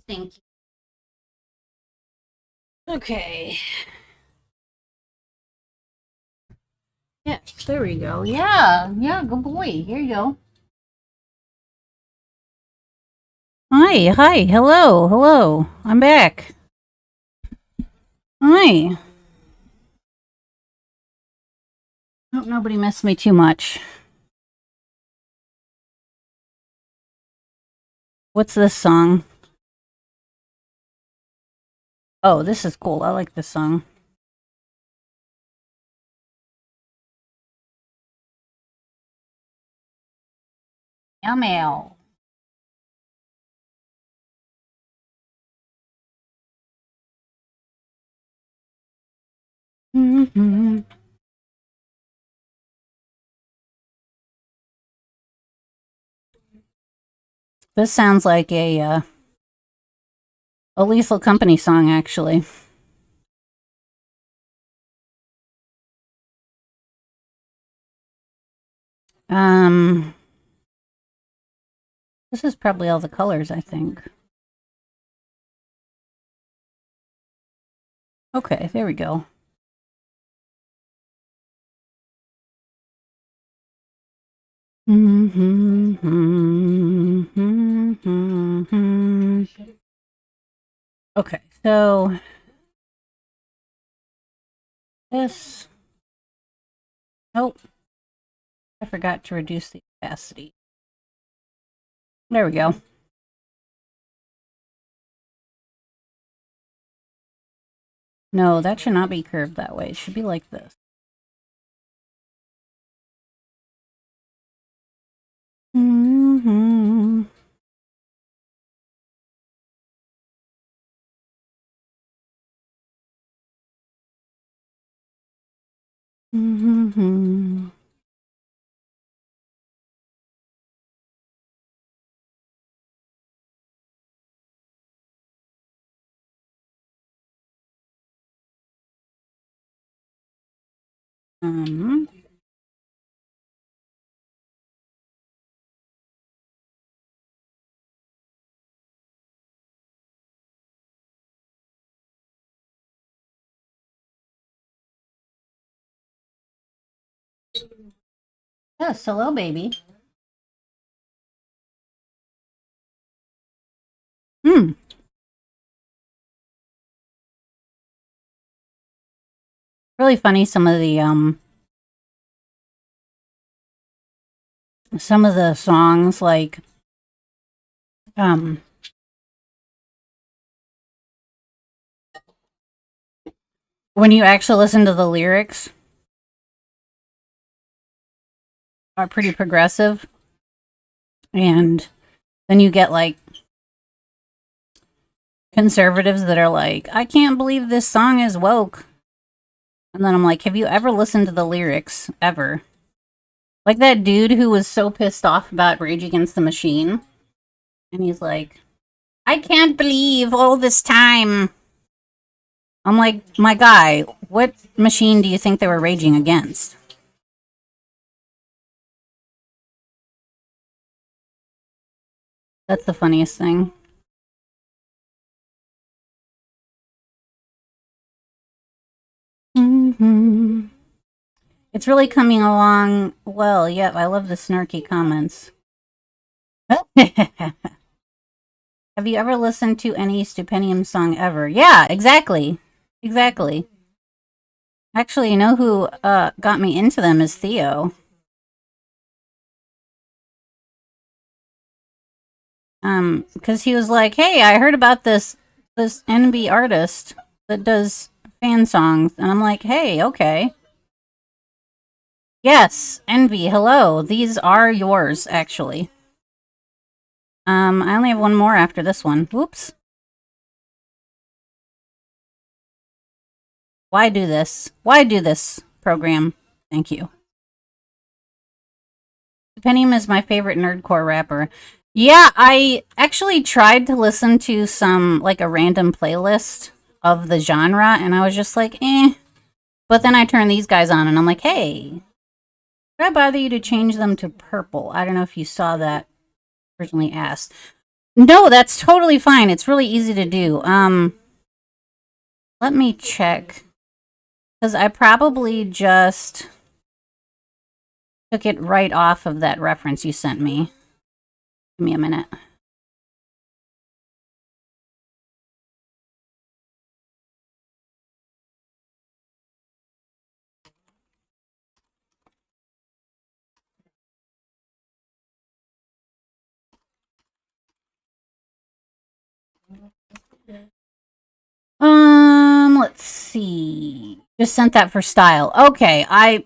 Thank you. Okay. Yeah, there we go. Yeah, good boy. Here you go. Hi, hello. I'm back. Hi. Hope nobody missed me too much. What's this song? Oh, this is cool. I like this song. Meow. Mm-hmm. This sounds like a Lethal Company song, actually. This is probably all the colors, I think. Okay, there we go. Okay, so this. Oh, I forgot to reduce the opacity. There we go. No, that should not be curved that way. It should be like this. Mm-hmm. Mm-hmm. Yes, hello, baby. Hmm. Really funny. Some of the songs, like when you actually listen to the lyrics, are pretty progressive, and then you get like conservatives that are like, I can't believe this song is woke. And then I'm like, have you ever listened to the lyrics ever? Like that dude who was so pissed off about Rage Against the Machine. And he's like, I can't believe all this time. I'm like, my guy, what machine do you think they were raging against? That's the funniest thing. Mm-hmm. It's really coming along well. Yep, I love the snarky comments. Have you ever listened to any Stupendium song ever? Yeah, exactly. Exactly. Actually, you know who got me into them is Theo. Because he was like, hey, I heard about this NB artist that does fan songs. And I'm like, hey, okay. Yes, Envy, hello. These are yours, actually. I only have one more after this one. Whoops. Why do this? Why do this, program? Thank you. Pentium is my favorite nerdcore rapper. Yeah, I actually tried to listen to some, like, a random playlist of the genre, and I was just like, eh. But then I turned these guys on, and I'm like, hey, did I bother you to change them to purple? I don't know if you saw that originally asked. No, that's totally fine. It's really easy to do. Let me check. Because I probably just took it right off of that reference you sent me. Give me a minute. Let's see. Just sent that for style. Okay, I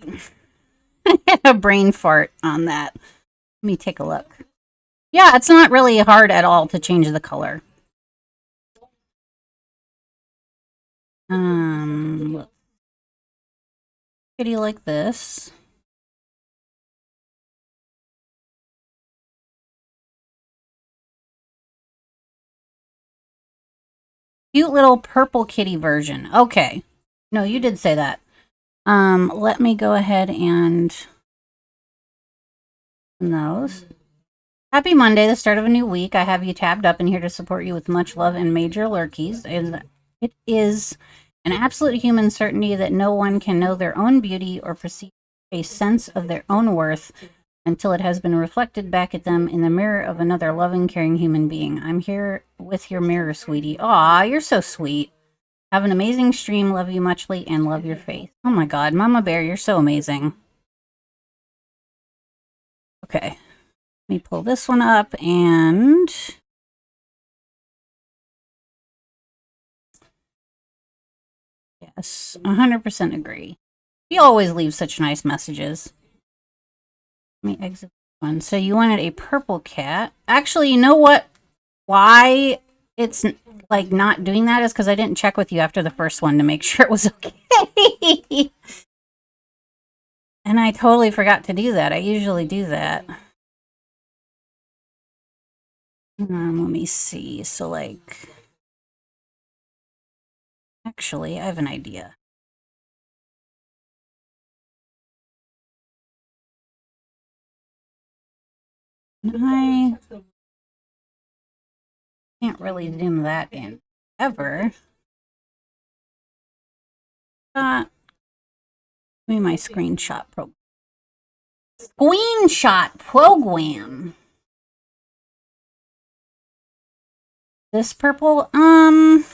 had a brain fart on that. Let me take a look. Yeah, it's not really hard at all to change the color. Kitty like this. Cute little purple kitty version. Okay. No, you did say that. Let me go ahead and those. Happy Monday, the start of a new week. I have you tabbed up and here to support you with much love and major lurkies. It is an absolute human certainty that no one can know their own beauty or perceive a sense of their own worth until it has been reflected back at them in the mirror of another loving, caring human being. I'm here with your mirror, sweetie. Aw, you're so sweet. Have an amazing stream. Love you muchly and love your faith. Oh my god, Mama Bear, you're so amazing. Okay. Let me pull this one up and yes, 100% agree. You always leave such nice messages. Let me exit one. So you wanted a purple cat. Actually, you know what? Why it's like not doing that is because I didn't check with you after the first one to make sure it was okay. And I totally forgot to do that. I usually do that. Let me see. So like, actually, I have an idea. I can't really zoom that in ever. Give me my screenshot program. Screenshot program. This purple, actually,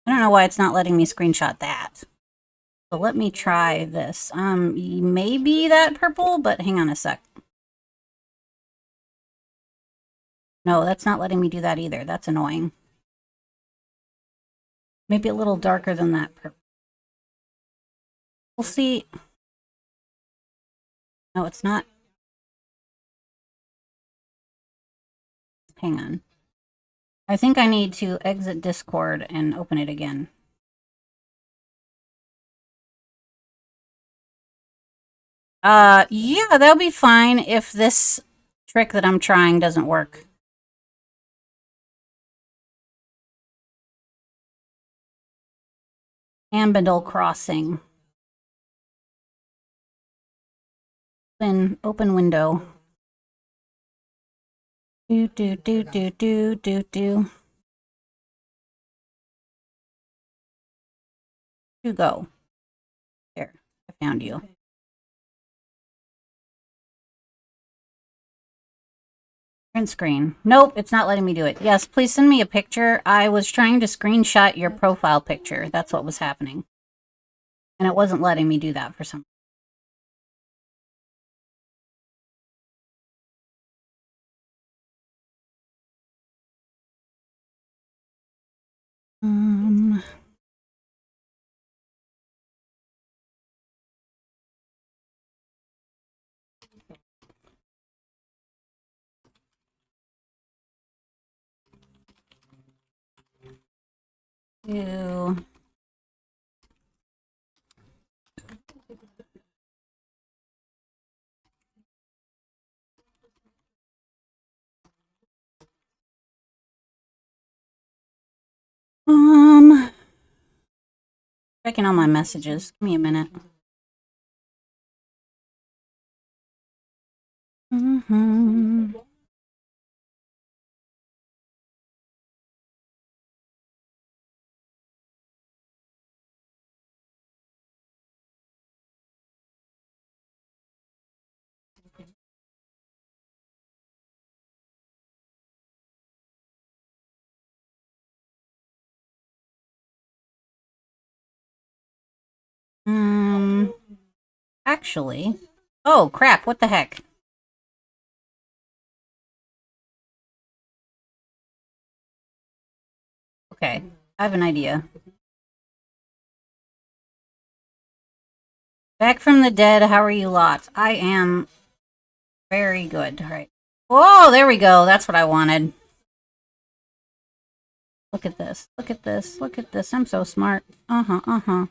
I don't know why it's not letting me screenshot that. So let me try this. Maybe that purple, but hang on a sec. No, that's not letting me do that either. That's annoying. Maybe a little darker than that purple. We'll see. No, it's not. Hang on. I think I need to exit Discord and open it again. Yeah, that'll be fine if this trick that I'm trying doesn't work. Ambidal Crossing. Open window. Do. You go. There, I found you. Print screen. Nope, it's not letting me do it. Yes, please send me a picture. I was trying to screenshot your profile picture. That's what was happening. And it wasn't letting me do that for some you. Checking on my messages. Give me a minute. Um, actually, oh crap! What the heck? Okay, I have an idea. Back from the dead. How are you, lots? I am very good. All right. Whoa! There we go. That's what I wanted. Look at this. Look at this. Look at this. I'm so smart. Uh huh. Uh huh.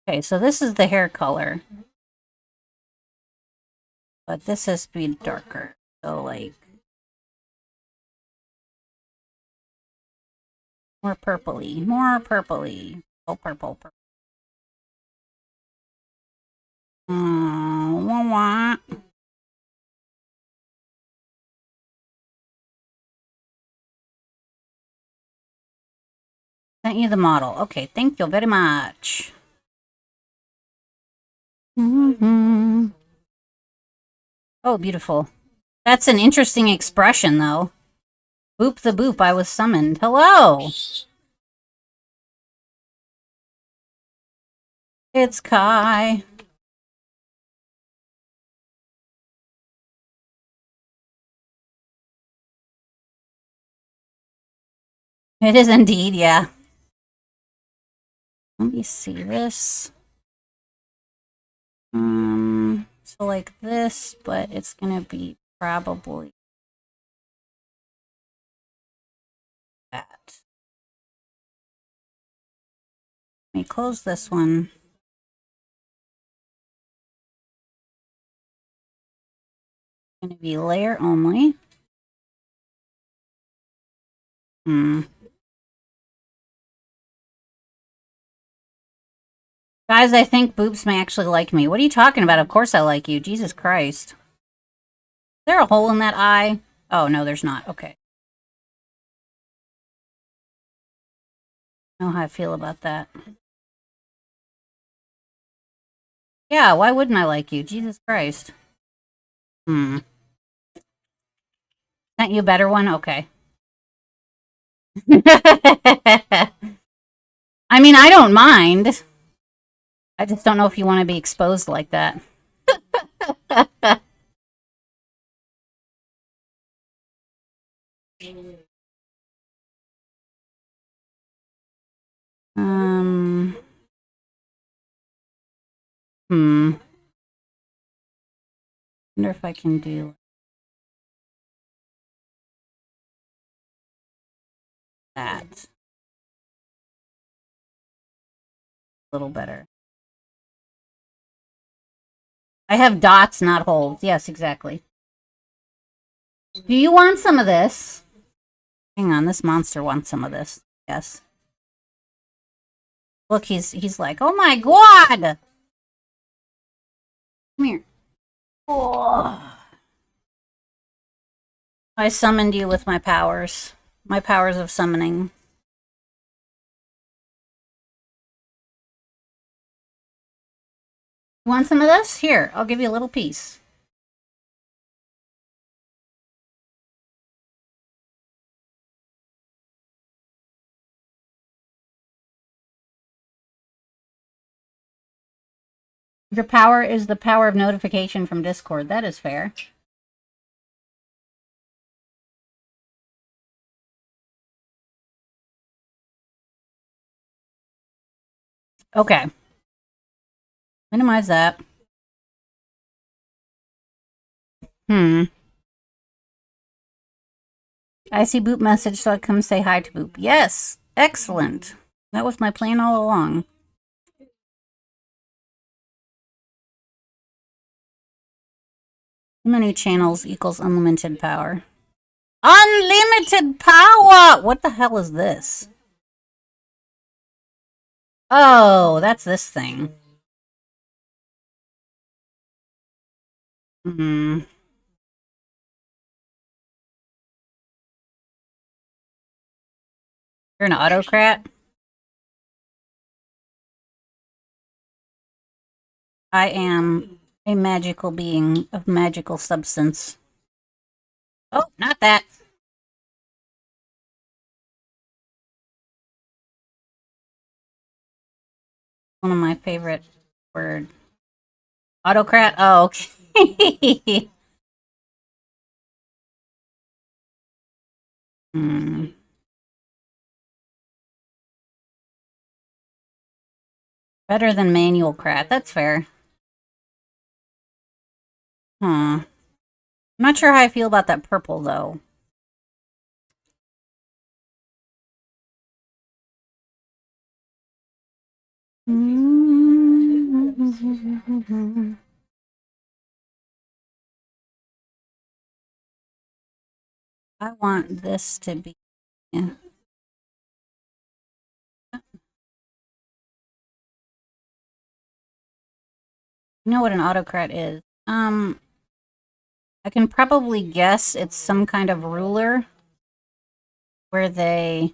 Okay, so this is the hair color, but this has to be darker. So like more purpley, more purpley. Oh, purple, purple. Wah, wah. Sent you the model. Okay, thank you very much. Mm-hmm. Oh, beautiful. That's an interesting expression, though. Boop the boop, I was summoned. Hello! It's Kai. It is indeed, yeah. Let me see this. So like this, but it's gonna be probably that. Let me close this one. It's gonna be layer only. Guys, I think Boops may actually like me. What are you talking about? Of course I like you. Jesus Christ. Is there a hole in that eye? Oh, no, there's not. Okay. I know how I feel about that. Yeah, why wouldn't I like you? Jesus Christ. Sent you a better one? Okay. I mean, I don't mind. I just don't know if you want to be exposed like that. um. Hmm. Wonder if I can do that a little better. I have dots, not holes. Yes, exactly. Do you want some of this? Hang on, this monster wants some of this. Yes. Look, he's like, oh my god! Come here. Oh. I summoned you with my powers. My powers of summoning. You want some of this? Here, I'll give you a little piece. Your power is the power of notification from Discord. That is fair. Okay. Minimize that. I see Boop message, so I come say hi to Boop. Yes! Excellent. That was my plan all along. Too many channels equals unlimited power. Unlimited power! What the hell is this? Oh, that's this thing. You're an autocrat? I am a magical being of magical substance. Oh, not that. One of my favorite word. Autocrat? Oh, okay. Hmm. Better than manual crat. That's fair. Huh. I'm not sure how I feel about that purple, though. I want this to be... You know what an autocrat is? I can probably guess it's some kind of ruler where they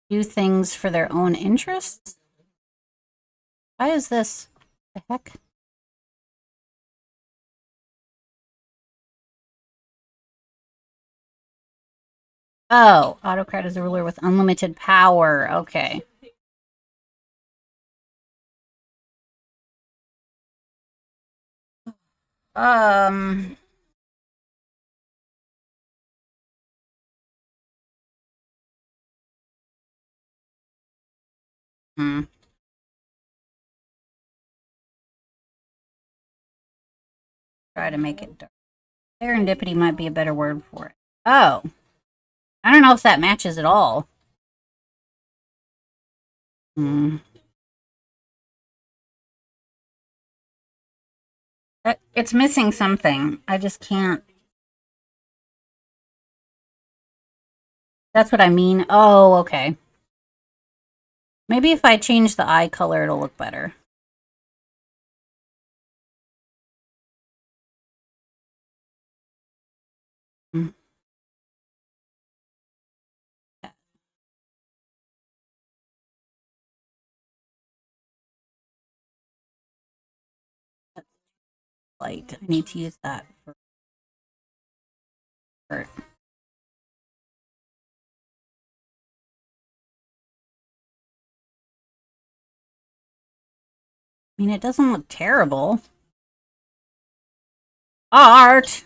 do things for their own interests. Why is this? The heck? Oh, autocrat is a ruler with unlimited power. Okay. Um. Hmm. Try to make it dark. Serendipity might be a better word for it. Oh, I don't know if that matches at all. Hmm. It's missing something. I just can't. That's what I mean. Oh, okay. Maybe if I change the eye color, it'll look better. Hmm. Light. I need to use that for. I mean, it doesn't look terrible. Art!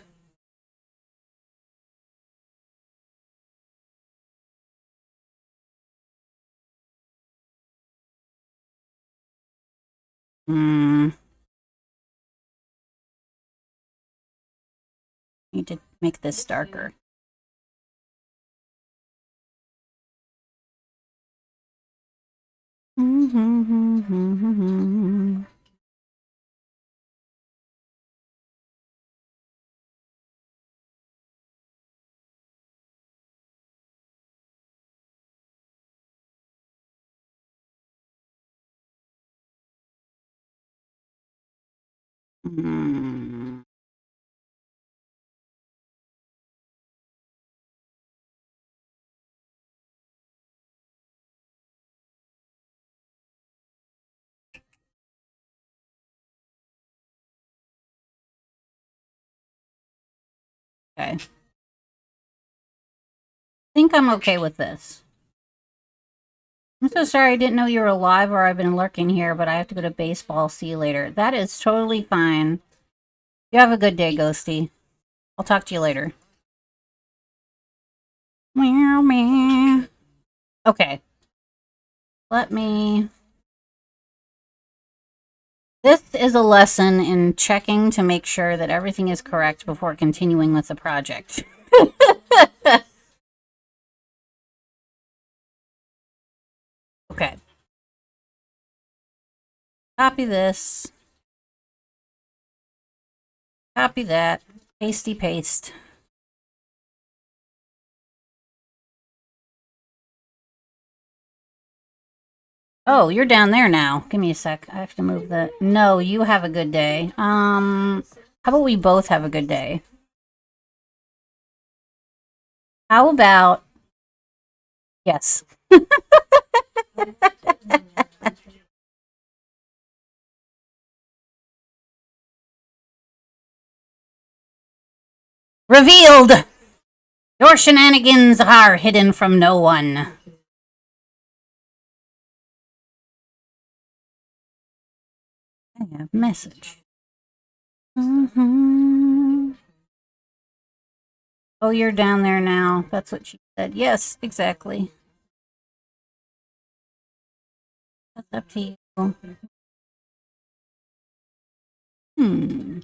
Hmm. Need to make this darker. Hmm. Okay. I think I'm okay with this. I'm so sorry I didn't know you were alive or I've been lurking here, but I have to go to baseball. See you later. That is totally fine. You have a good day, Ghosty. I'll talk to you later. Meow, meow. Okay. Let me... This is a lesson in checking to make sure that everything is correct before continuing with the project. Okay. Copy this. Copy that. Pasty paste. Oh, you're down there now. Give me a sec. I have to move the... No, you have a good day. How about we both have a good day? How about... Yes. Revealed! Your shenanigans are hidden from no one. I have a message. Oh, you're down there now. That's what she said. Yes, exactly. That's up to you. Hmm.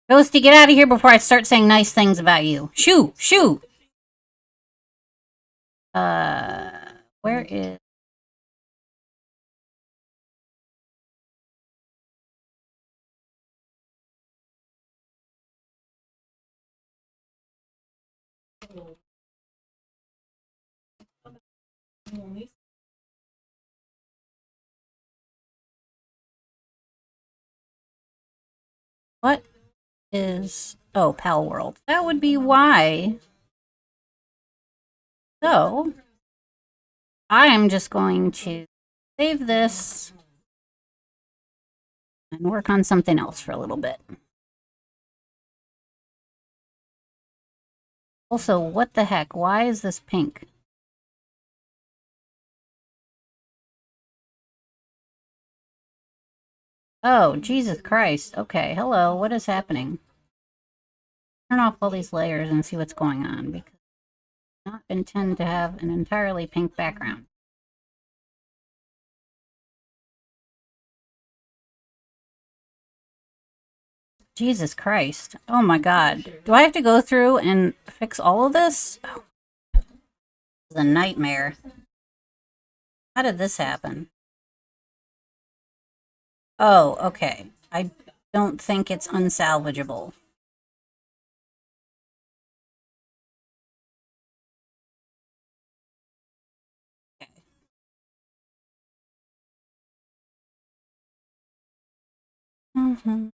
Ghosty, get out of here before I start saying nice things about you. Shoo! Shoo! Where is... What is... Oh, Pal World. That would be why. So, I am just going to save this and work on something else for a little bit. Also, what the heck? Why is this pink? Oh, Jesus Christ. Okay, hello. What is happening? Turn off all these layers and see what's going on, because I do not intend to have an entirely pink background. Jesus Christ. Oh my God. Do I have to go through and fix all of this? Oh, this is a nightmare. How did this happen? Oh, okay. I don't think it's unsalvageable. Okay.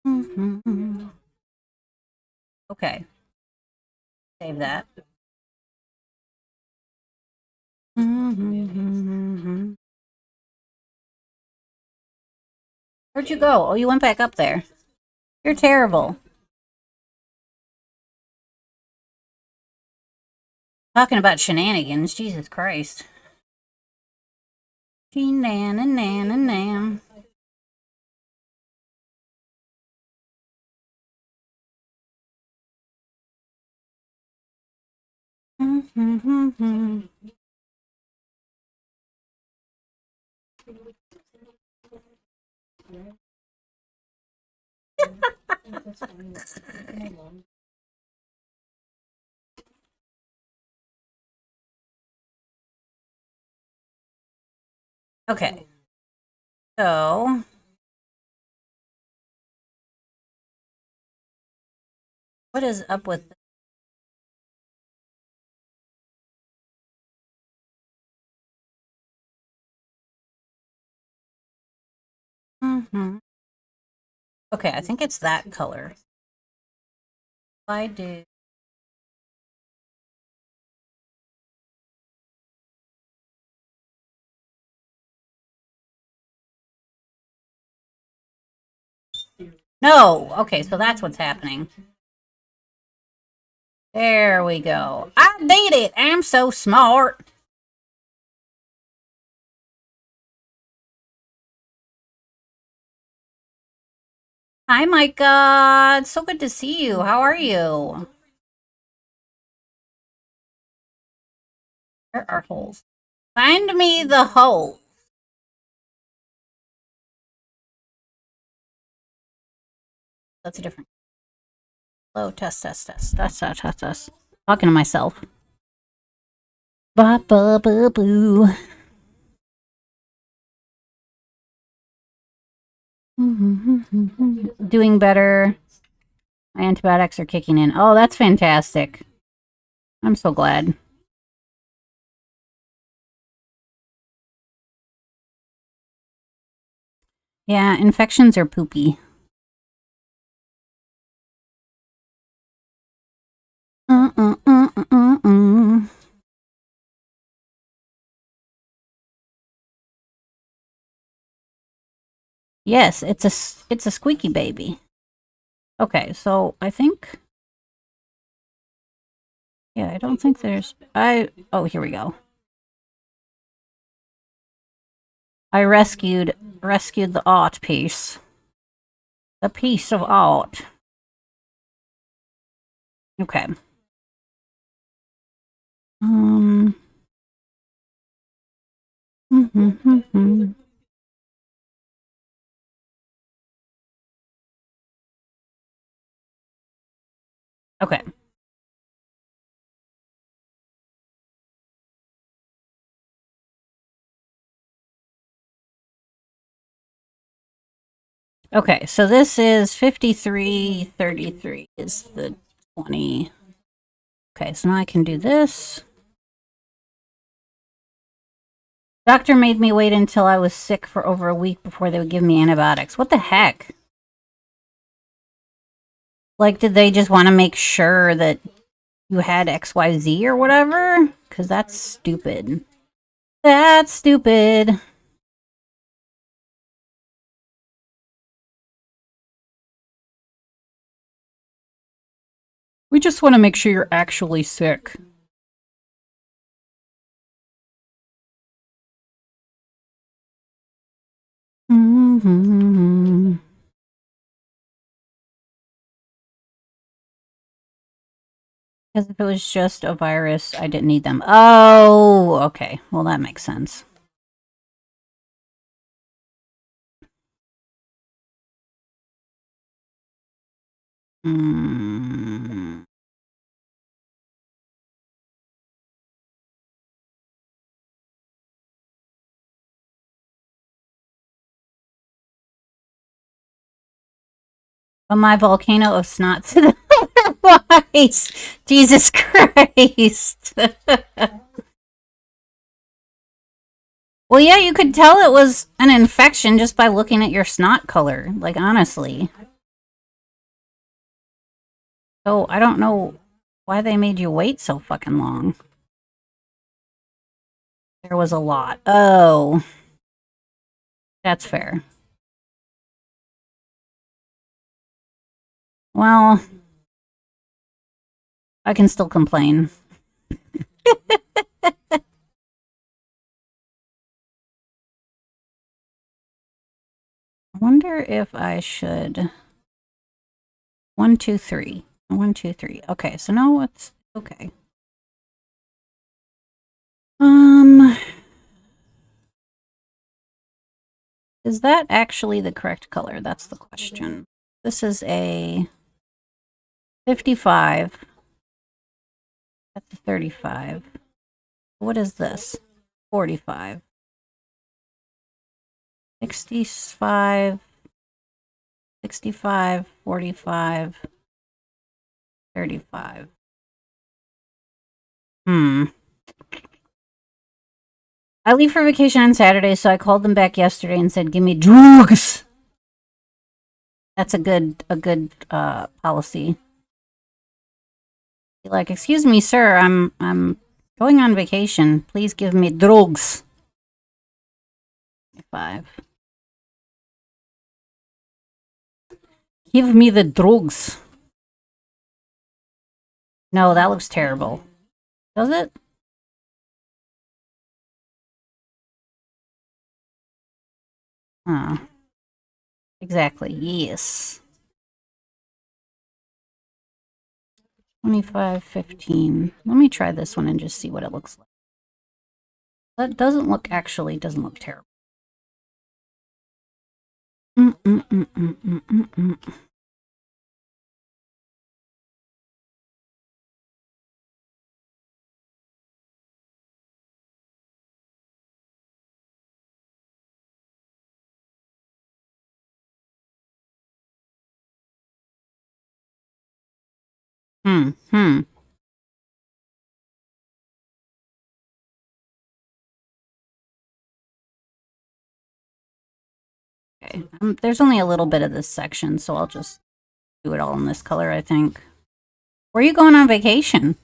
Okay. Save that. Where'd you go? Oh, you went back up there. You're terrible. Talking about shenanigans, Jesus Christ. Shenan-a-nan-a-nan. Okay. So, what is up with... Okay, I think it's that color. If I do... No! Okay, so that's what's happening. There we go. I did it! I'm so smart! Hi, Micah! It's so good to see you. How are you? Where are holes? Find me the hole. That's a different... Hello, test. Talking to myself. Ba ba ba boo. Doing better. My antibiotics are kicking in. Oh, that's fantastic. I'm so glad. Yeah, infections are poopy. Yes, it's a squeaky baby. Okay, so I think, yeah, I don't think there's oh, here we go. I rescued the art piece. The piece of art. Okay. Um Okay. Okay, so this is 5333 is the 20. Okay, so now I can do this. Doctor made me wait until I was sick for over a week before they would give me antibiotics. What the heck? Like, did they just want to make sure that you had XYZ or whatever? Because that's stupid. That's stupid. We just want to make sure you're actually sick. Because if it was just a virus, I didn't need them. Oh, okay. Well, that makes sense. Mm. But my volcano of snot to the eyes. Jesus Christ. Well, yeah, you could tell it was an infection just by looking at your snot color. Like, honestly. So, I don't know why they made you wait so fucking long. There was a lot. Oh. That's fair. Well, I can still complain. I wonder if I should... 1, 2, 3. 1, 2, 3. Okay, so now it's... Okay. Is that actually the correct color? That's the question. This is a 55. That's a 35. What is this? 45. 65. 65. 45. 35. I leave for vacation on Saturday, so I called them back yesterday and said, "Give me drugs." That's a good policy. Be like, "Excuse me, sir, I'm going on vacation. Please give me drugs." 5. Give me the drugs. No, that looks terrible. Does it? Huh. Exactly. Yes. 25, 15. Let me try this one and just see what it looks like. That doesn't look terrible. Hmm. Okay. There's only a little bit of this section, so I'll just do it all in this color, I think. Where are you going on vacation?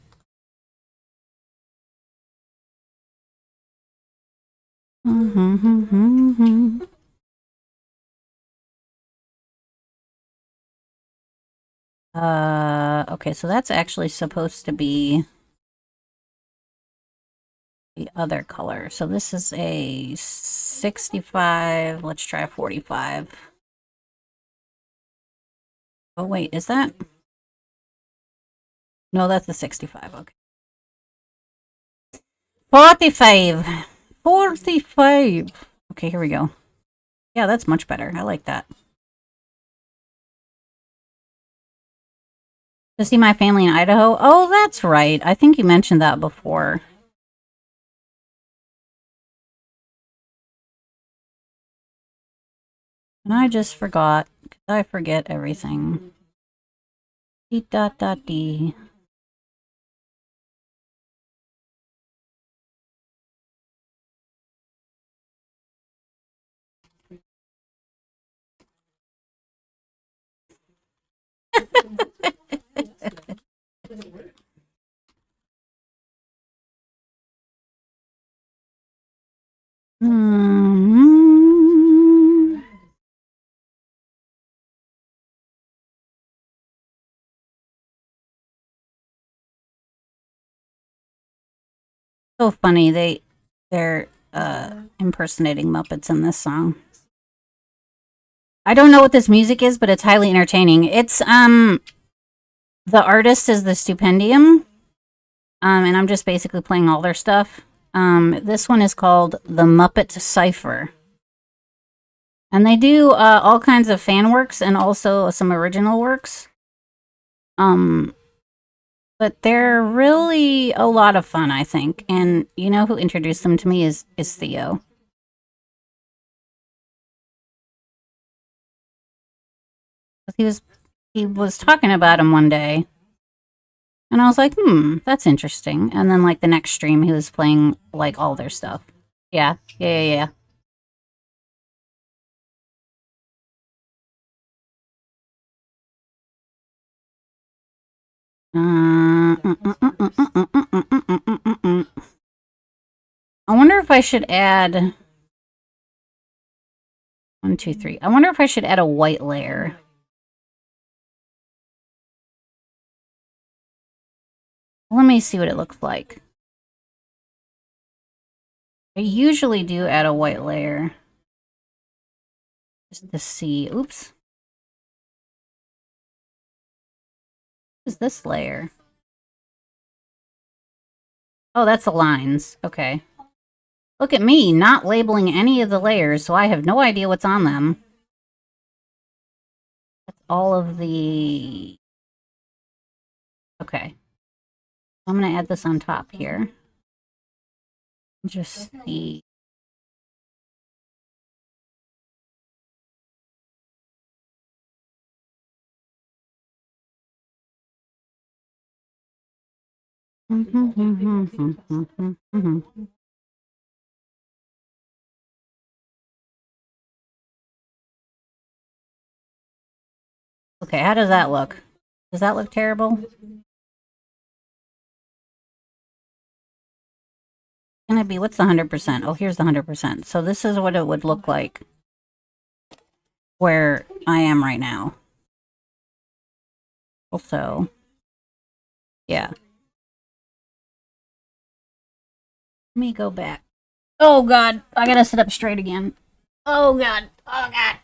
Okay, so that's actually supposed to be the other color. So this is a 65. Let's try a 45. Oh, wait, is that? No, that's a 65. Okay. 45. 45. Okay, here we go. Yeah, that's much better. I like that. To see my family in Idaho? Oh, that's right. I think you mentioned that before. And I just forgot. I forget everything. Dee dot dot dee. Hmm. So funny. They're impersonating Muppets in this song. I don't know what this music is, but it's highly entertaining. It's the artist is the Stupendium. And I'm just basically playing all their stuff. This one is called The Muppet Cypher. And they do all kinds of fan works and also some original works. But they're really a lot of fun, I think. And you know who introduced them to me is Theo. He was talking about him one day, and I was like, that's interesting. And then like the next stream, he was playing like all their stuff. Yeah. I wonder if I should add 1, 2, 3. I wonder if I should add a white layer. Let me see what it looks like. I usually do add a white layer. Just to see. Oops. What is this layer? Oh, that's the lines. Okay. Look at me, not labeling any of the layers, so I have no idea what's on them. That's all of the... Okay. I'm going to add this on top here. Just see. Okay, how does that look? Does that look terrible? Can it be? What's the 100%? Oh, here's the 100%. So this is what it would look like where I am right now. Also, yeah. Let me go back. Oh, God. I gotta sit up straight again. Oh, God. Oh, God.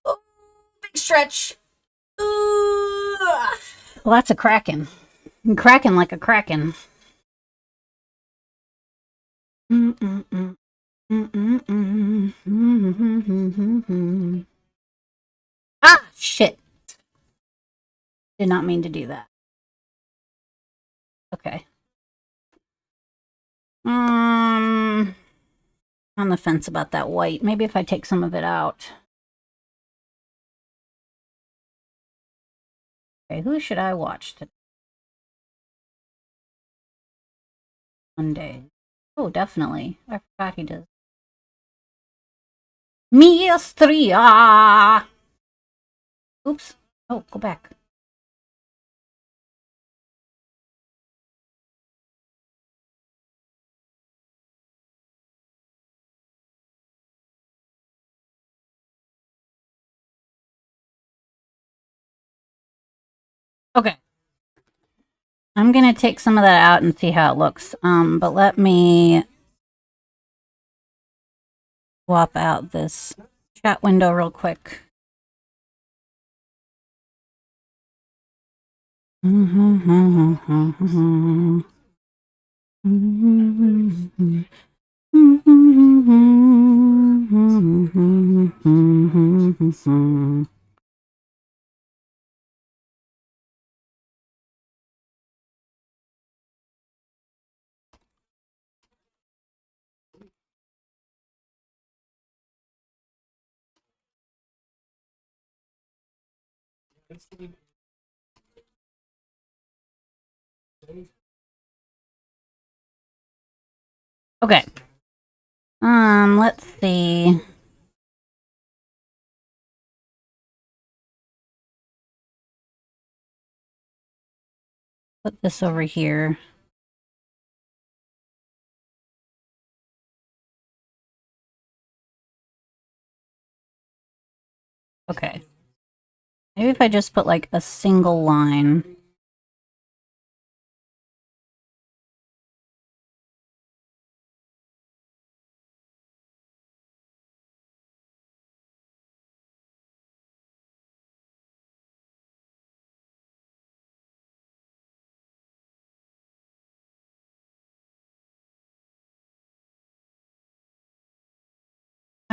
Oh, big stretch. Ooh. Well, that's a kraken. I'm cracking like a kraken. Ah, shit. Did not mean to do that. Okay. On the fence about that white. Maybe if I take some of it out. Okay, who should I watch today? Monday. Oh, definitely. I forgot he does. Miestria! Oops. Oh, go back. Okay. I'm gonna take some of that out and see how it looks. But let me swap out this chat window real quick. Okay. Let's see. Put this over here. Okay. Maybe if I just put like a single line.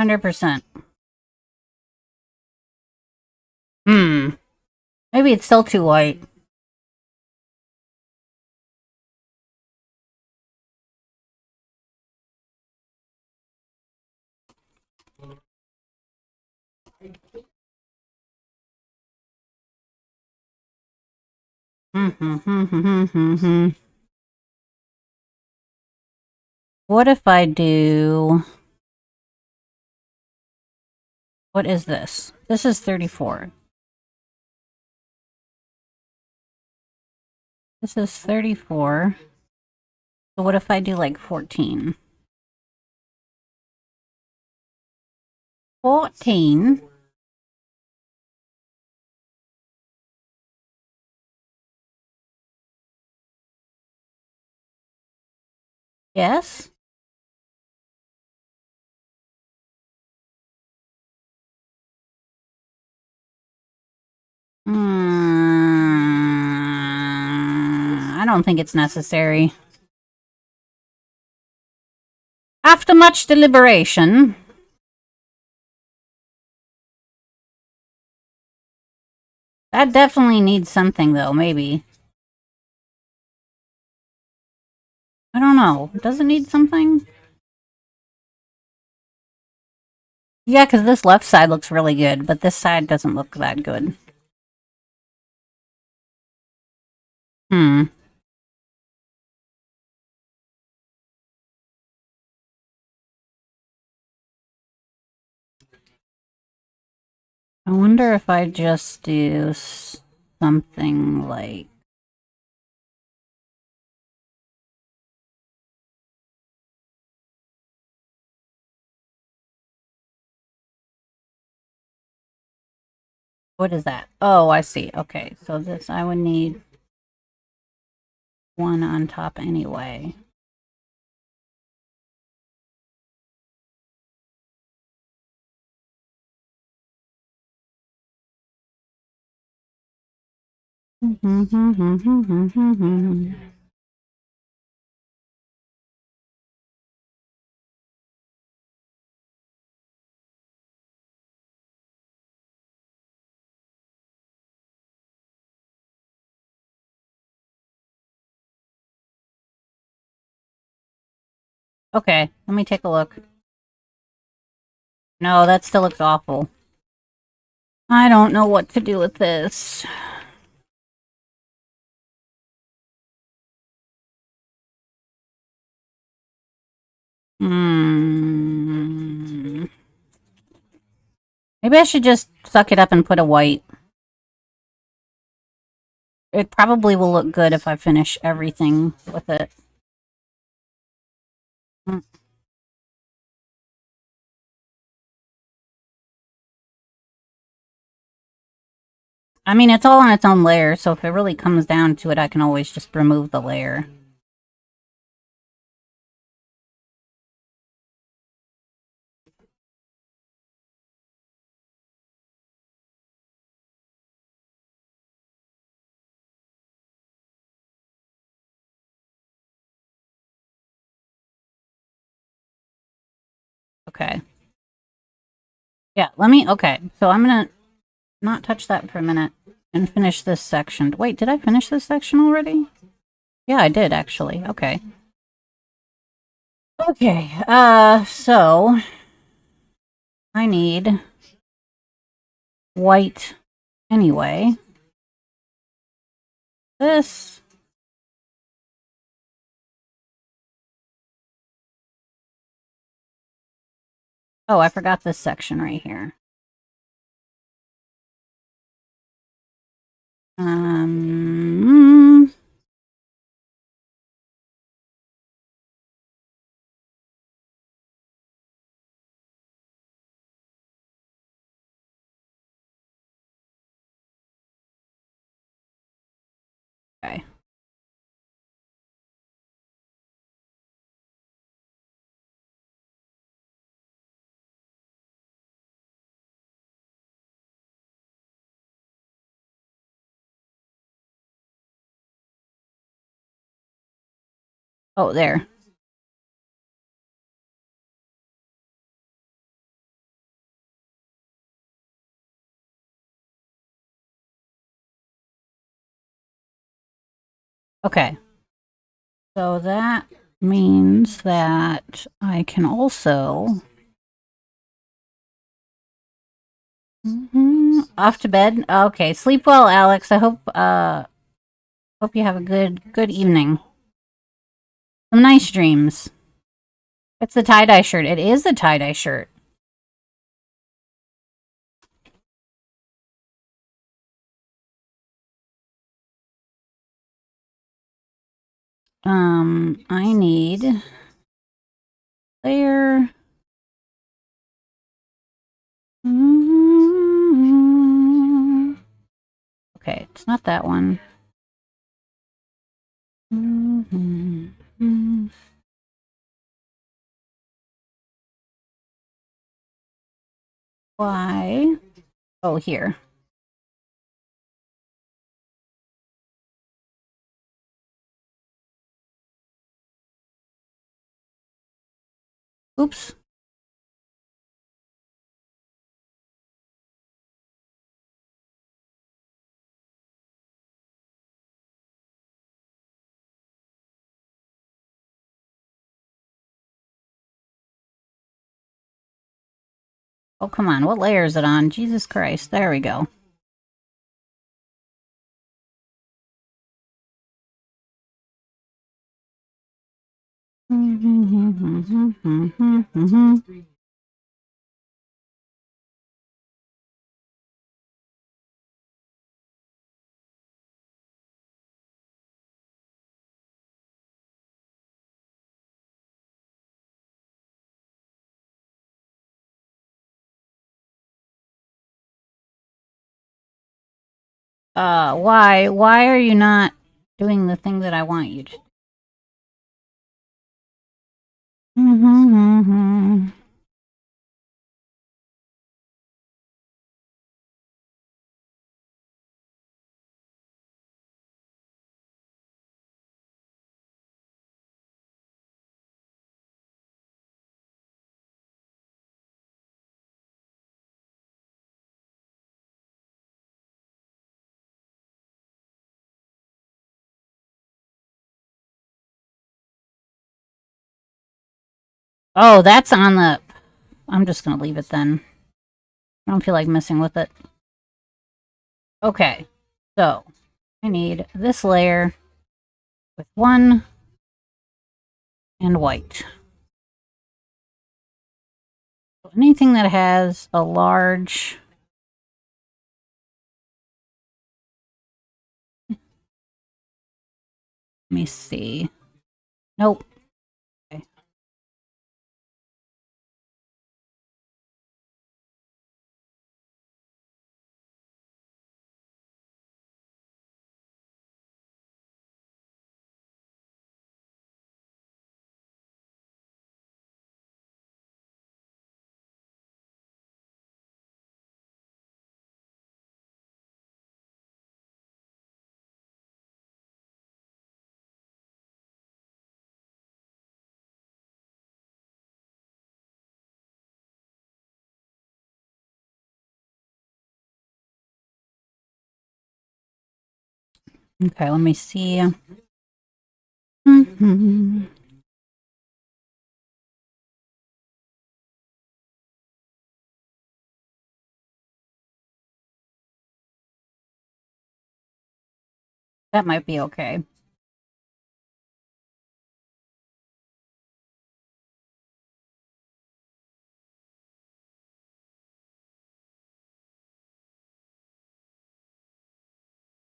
$100%. Maybe it's still too white. What if I do... What is this? This is 34. This is 34. So what if I do like 14? 14. Yes? I don't think it's necessary. After much deliberation... That definitely needs something, though, maybe. I don't know. Does it need something? Yeah, because this left side looks really good, but this side doesn't look that good. I wonder if I just do something like... What is that? Oh, I see. Okay, so this, I would need one on top anyway. Okay, let me take a look. No, that still looks awful. I don't know what to do with this. Hmm. Maybe I should just suck it up and put a white. It probably will look good if I finish everything with it. Mm. I mean, it's all on its own layer, so if it really comes down to it, I can always just remove the layer. Okay. Yeah, okay, so I'm gonna not touch that for a minute and finish this section. Wait, did I finish this section already? Yeah, I did, actually. Okay. Okay, so I need white anyway. This. Oh, I forgot this section right here. Um, okay. Oh, there. Okay. So that means that I can also... Off to bed? Okay, sleep well, Alex. I hope you have a good evening. Some nice dreams. It's the tie-dye shirt. It is the tie-dye shirt. I need layer. Okay, it's not that one. Why? Oh, here. Oops. Oh, come on. What layer is it on? Jesus Christ. There we go. Why? Why are you not doing the thing that I want you to? Oh, that's on the... I'm just gonna leave it then. I don't feel like messing with it. Okay, so I need this layer with one and white. anything that has a large... Let me see. Nope. Okay. Okay, let me see. Mm-hmm. That might be okay.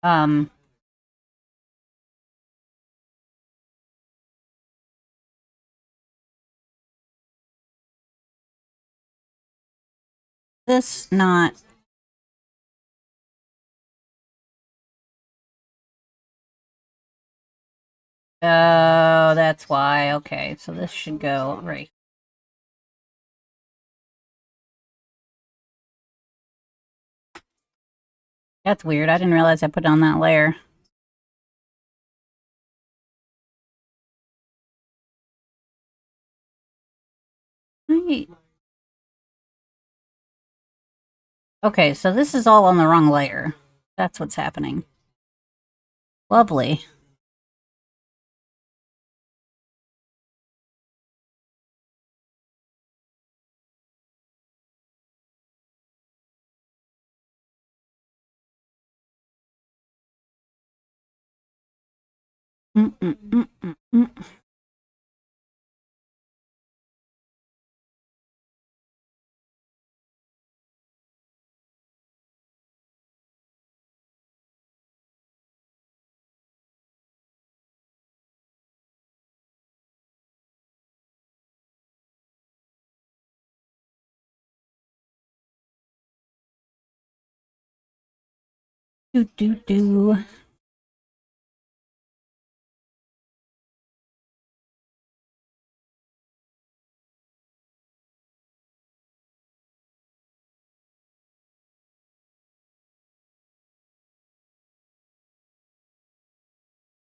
Um, this not... Oh, that's why. Okay, so this should go right. That's weird. I didn't realize I put on that layer. Right. Okay, so this is all on the wrong layer. That's what's happening. Lovely. Mm-mm-mm-mm-mm. Do do do.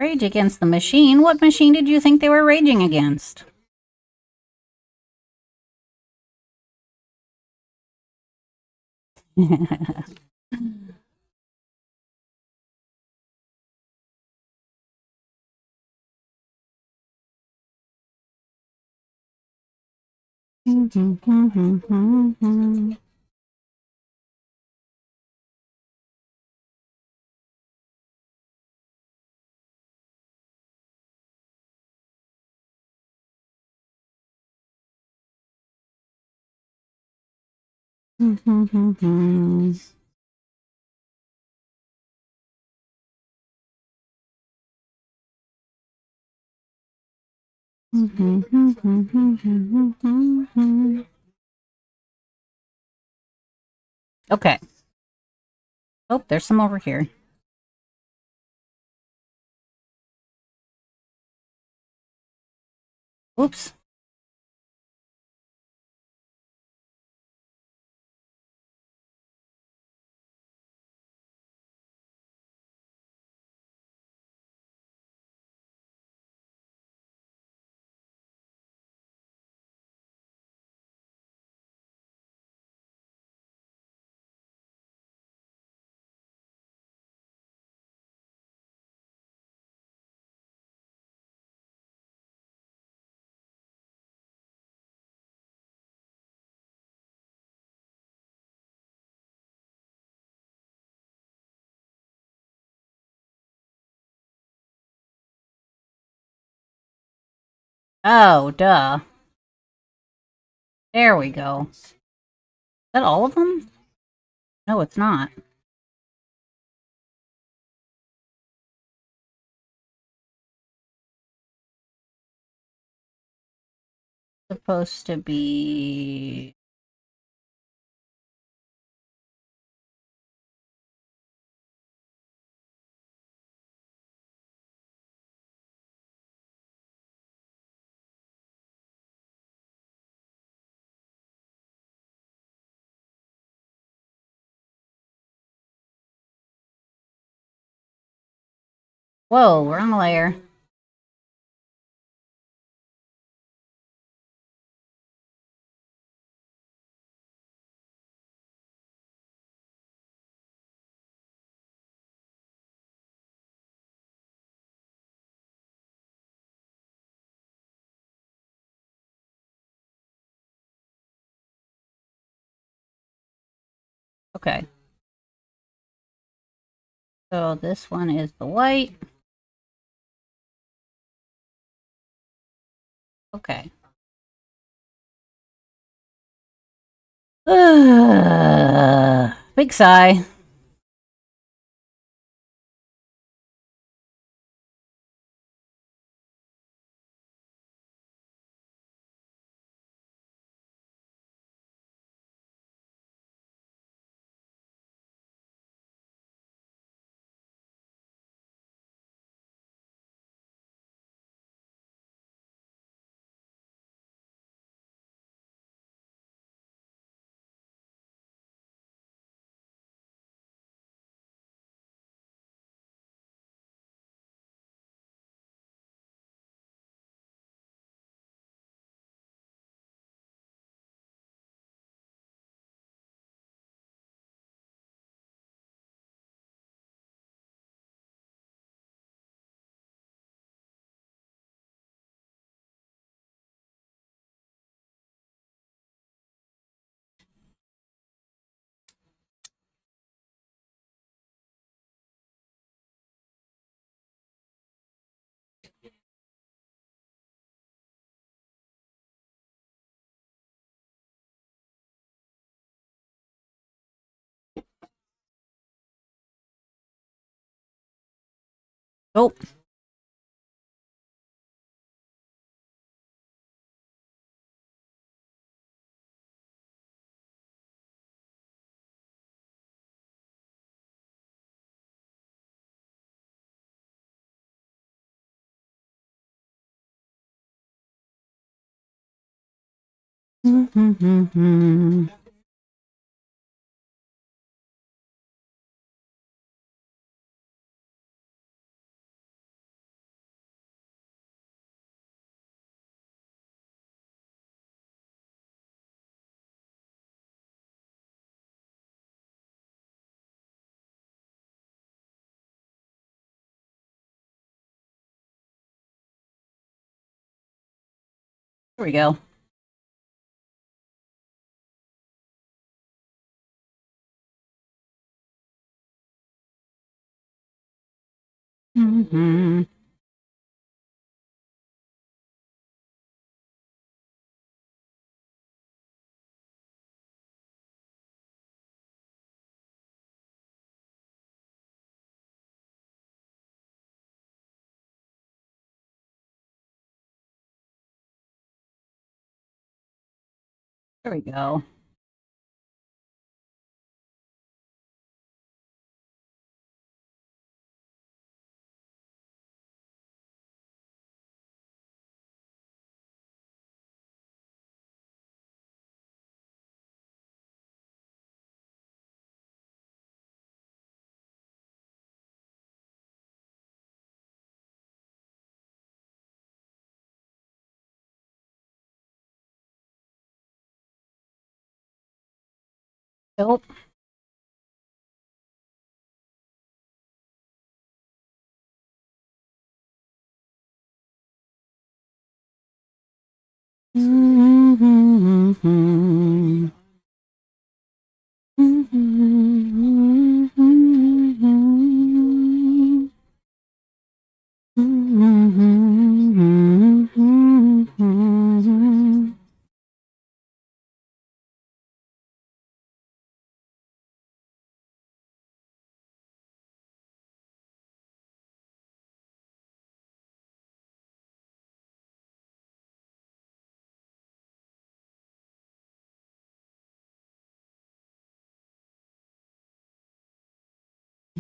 Rage against the machine? What machine did you think they were raging against? Okay. Oh, there's some over here. Oops. Oh, duh. There we go. that all of them? No, it's not. Supposed to be... Whoa, wrong layer. Okay. So this one is the white. Okay. Big sigh. Oh. Here we go. There we go. Nope.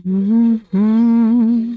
Mm-hmm.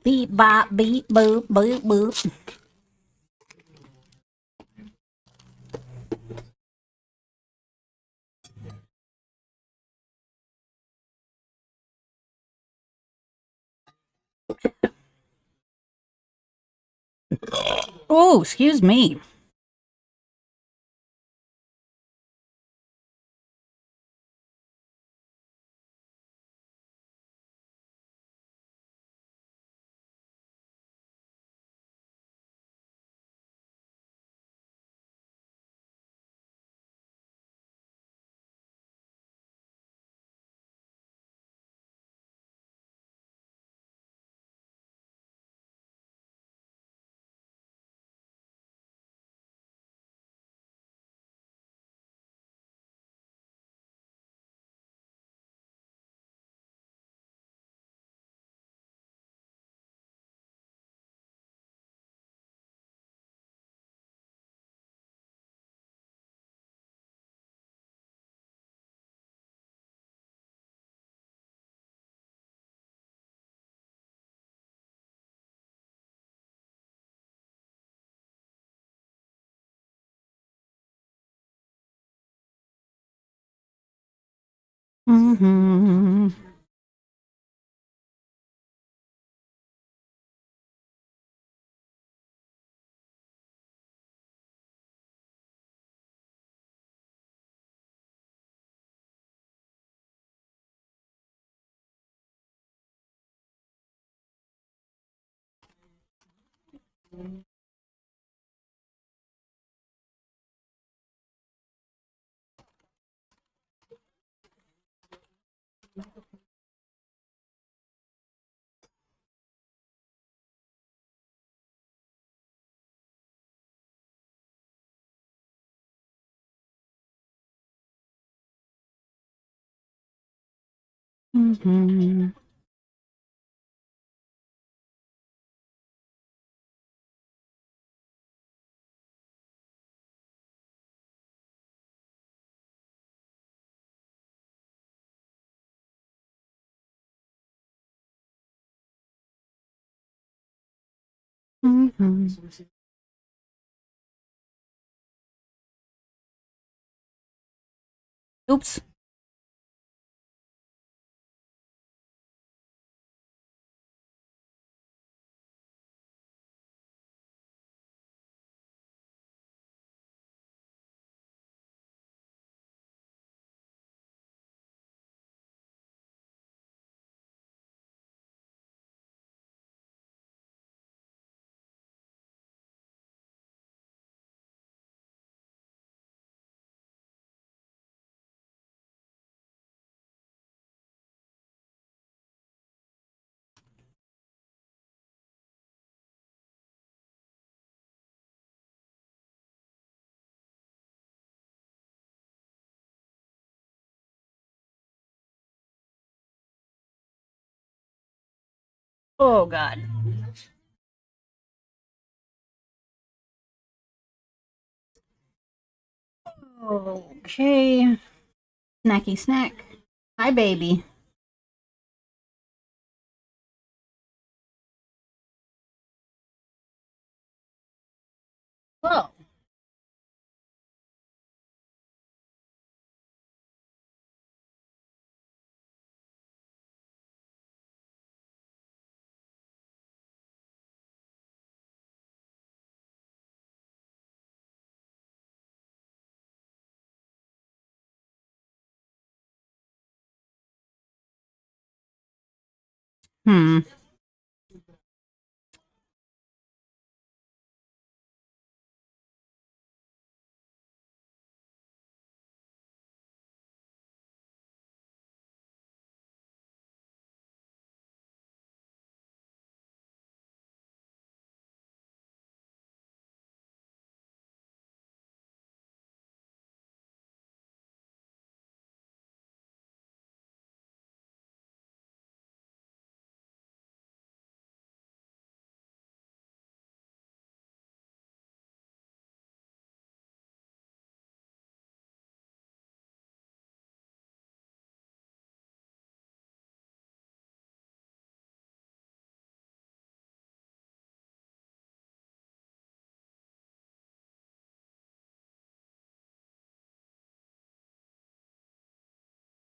Beep bop beep boop boop boop. Oh, excuse me. Mm-hmm. Mm-hmm. Mm-hmm. Oops. Oh God. Okay. Snacky snack. Hi, baby. Whoa. Hmm.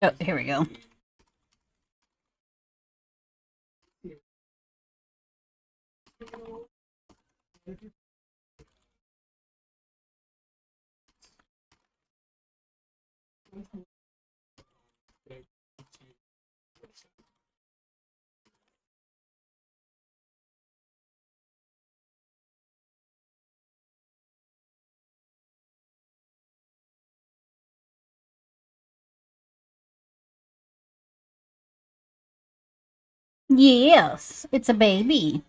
Oh, here we go. Yes, it's a baby.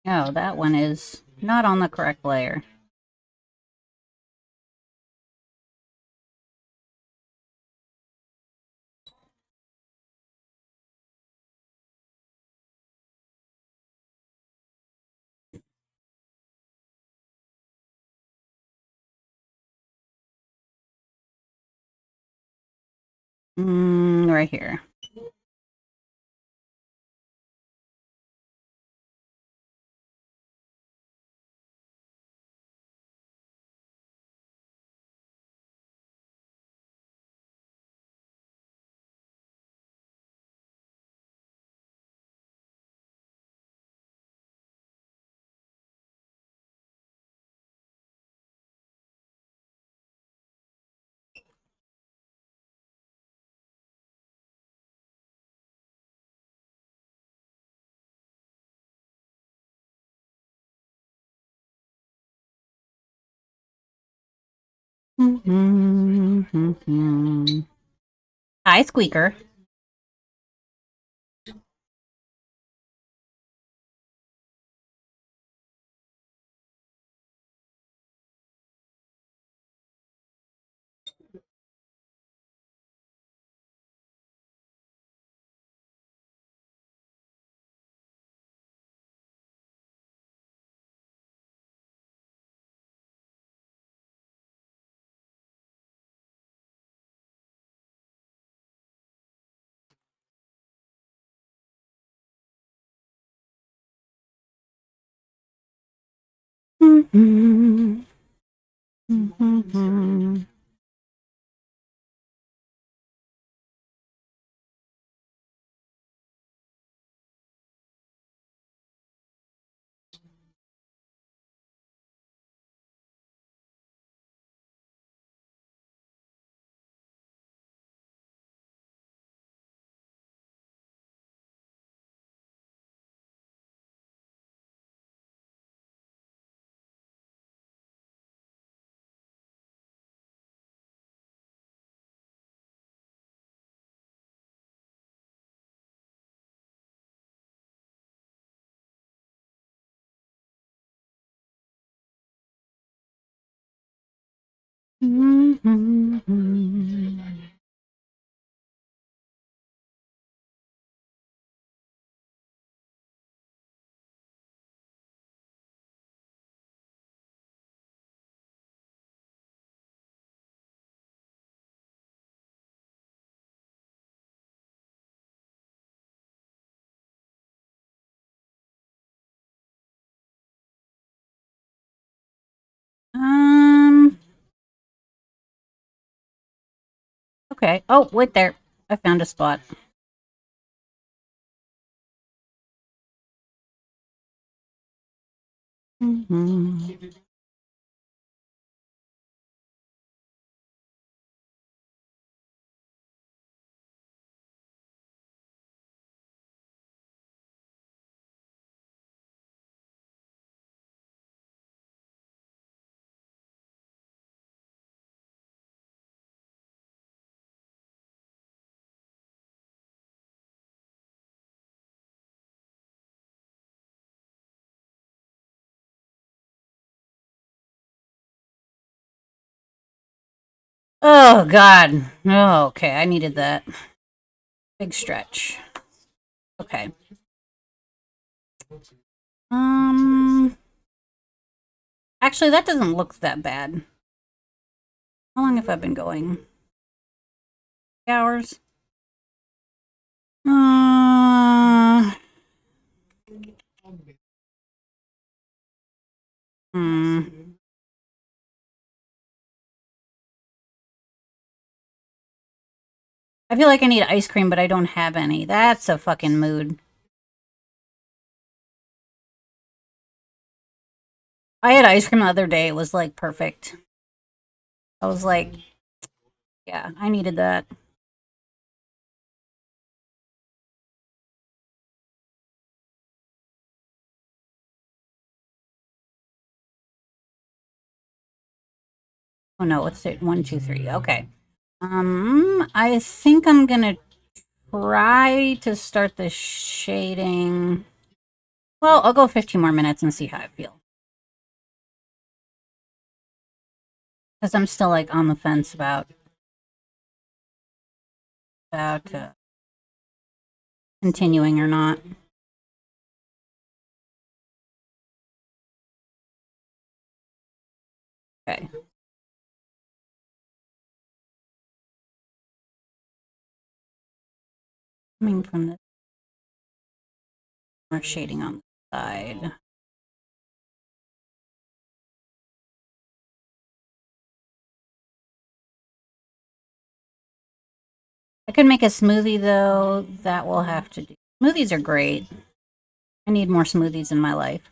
Oh, that one is not on the correct layer. Right here. Hi, Squeaker. Um. Okay. Oh, wait there. I found a spot. Oh God. Oh, okay. I needed that. Big stretch. Okay. Actually, that doesn't look that bad. How long have I been going? 3 hours. Uh, hmm. I feel like I need ice cream, but I don't have any. That's a fucking mood. I had ice cream the other day. It was like perfect. I was like, yeah, I needed that. Oh no, what's it? 1, 2, 3. Okay. I think I'm gonna try to start the shading. Well, I'll go 15 more minutes and see how I feel. Because I'm still like on the fence about continuing or not. Okay. Coming from the more shading on the side. I could make a smoothie though. That will have to do. Smoothies are great. I need more smoothies in my life.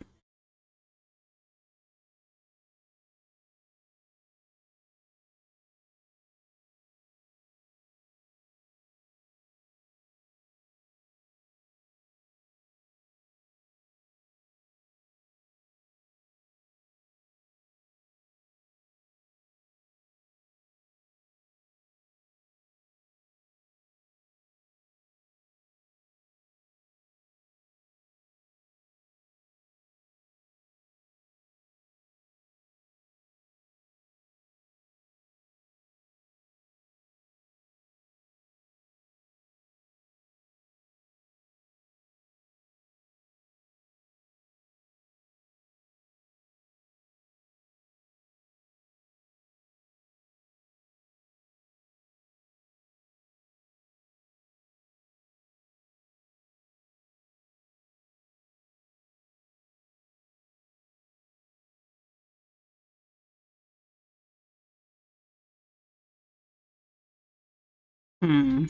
Hmm.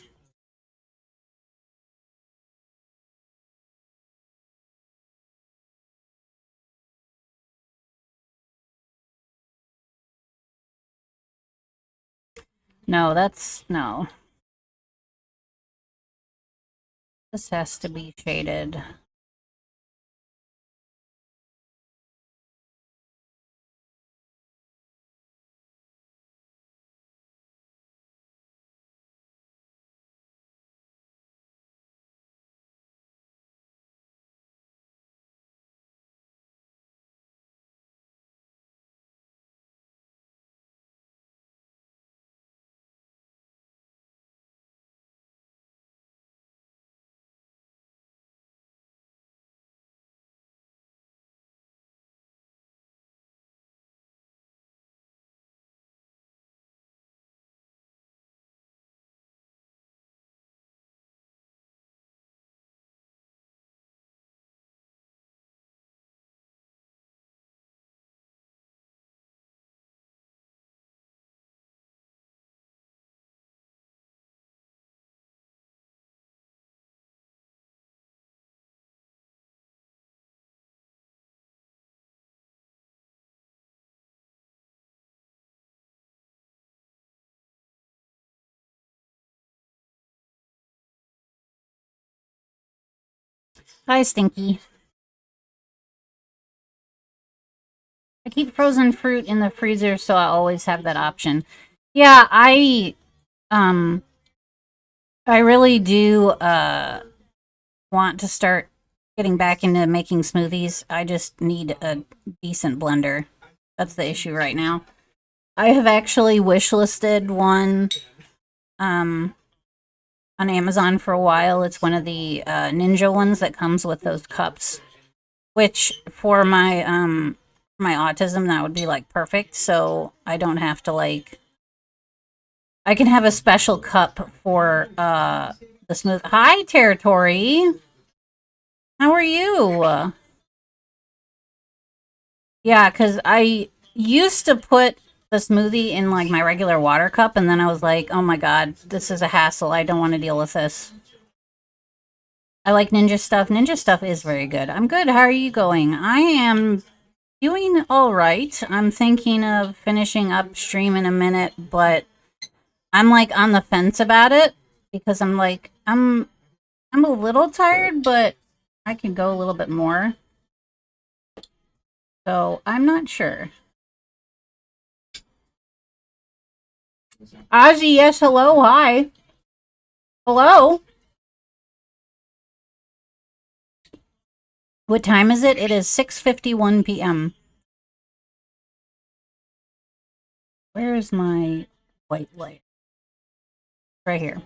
No, that's no. This has to be shaded. Hi, Stinky. I keep frozen fruit in the freezer, so I always have that option. Yeah, I really do want to start getting back into making smoothies. I just need a decent blender. That's the issue right now. I have actually wishlisted one on Amazon for a while. It's one of the Ninja ones that comes with those cups, which for my autism that would be like perfect. So I don't have to like. I can have a special cup for the smooth. Hi, Territory. How are you? Yeah, because I used to put the smoothie in like my regular water cup, and then I was like, oh my god, this is a hassle. I don't want to deal with this. I like Ninja Stuff. Ninja Stuff is very good. I'm good. How are you going? I am doing all right. I'm thinking of finishing upstream in a minute, but I'm like on the fence about it because I'm like I'm a little tired, but I can go a little bit more. So I'm not sure. Ozzy, yes, hello, hi. Hello. What time is it? It is 6:51 p.m. Where is my white light? Right here.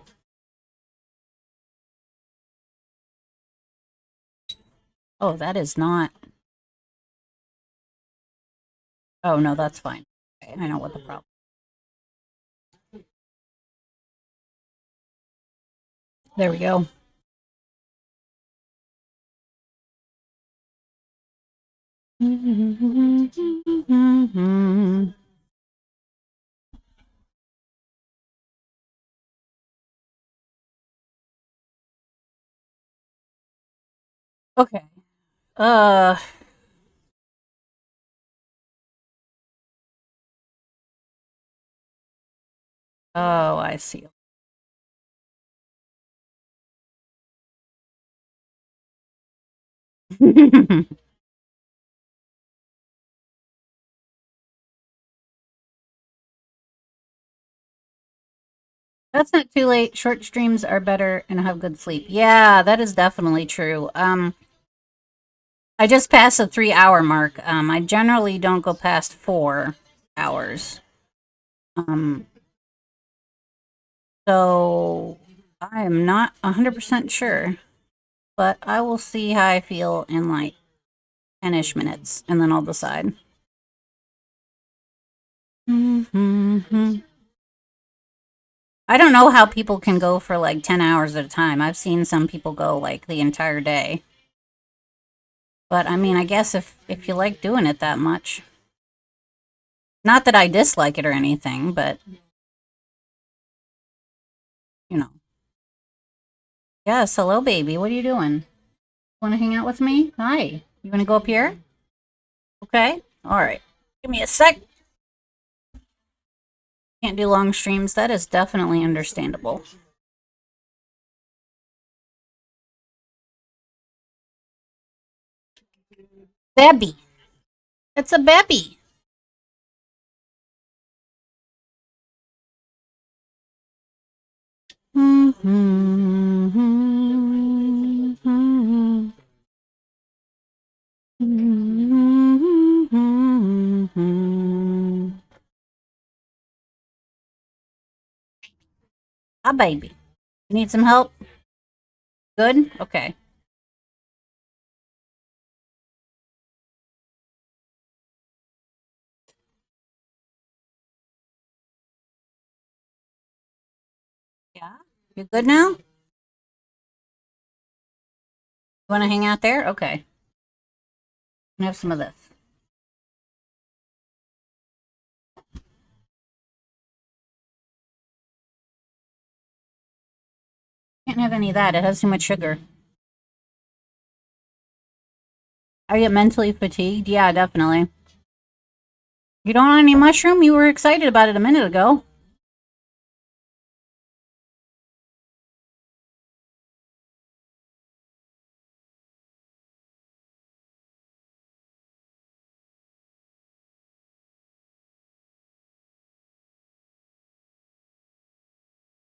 Oh, that is not. Oh, no, that's fine. Okay, I know what the problem. There we go. Okay. Uh oh, I see. That's not too late. Short streams are better and have good sleep. Yeah, that is definitely true. I just passed the 3 hour mark. I generally don't go past 4 hours. Um, so I am not 100% sure, but I will see how I feel in like 10-ish minutes, and then I'll decide. I don't know how people can go for like 10 hours at a time. I've seen some people go like the entire day. But I mean, I guess if you like doing it that much. Not that I dislike it or anything, but you know. Yes, hello baby. What are you doing? Want to hang out with me? Hi. You want to go up here? Okay. All right. Give me a sec. Can't do long streams. That is definitely understandable. Baby. It's a baby. Hi, baby. You need some help? Good? Okay. Yeah? You good now? You want to hang out there? Okay. Can I have some of this? Can't have any of that. It has too much sugar. Are you mentally fatigued? Yeah, definitely. You don't want any mushroom? You were excited about it a minute ago.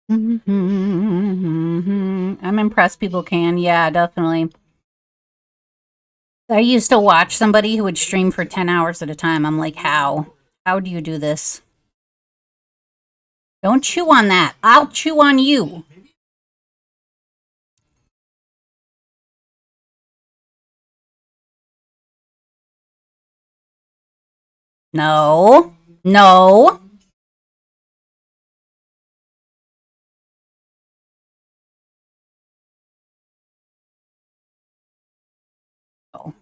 I'm impressed people can. Yeah, definitely. I used to watch somebody who would stream for 10 hours at a time. I'm like, how? How do you do this? Don't chew on that. I'll chew on you. No. No. Oh.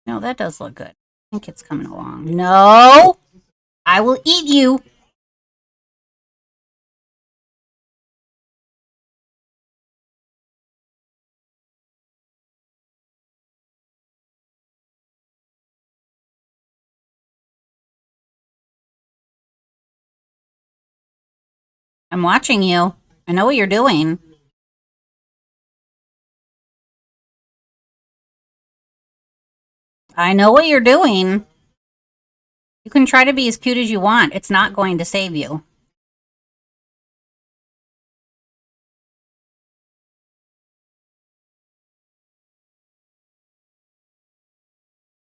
No, that does look good. I think it's coming along. No. I will eat you. I'm watching you. I know what you're doing. I know what you're doing. You can try to be as cute as you want. It's not going to save you.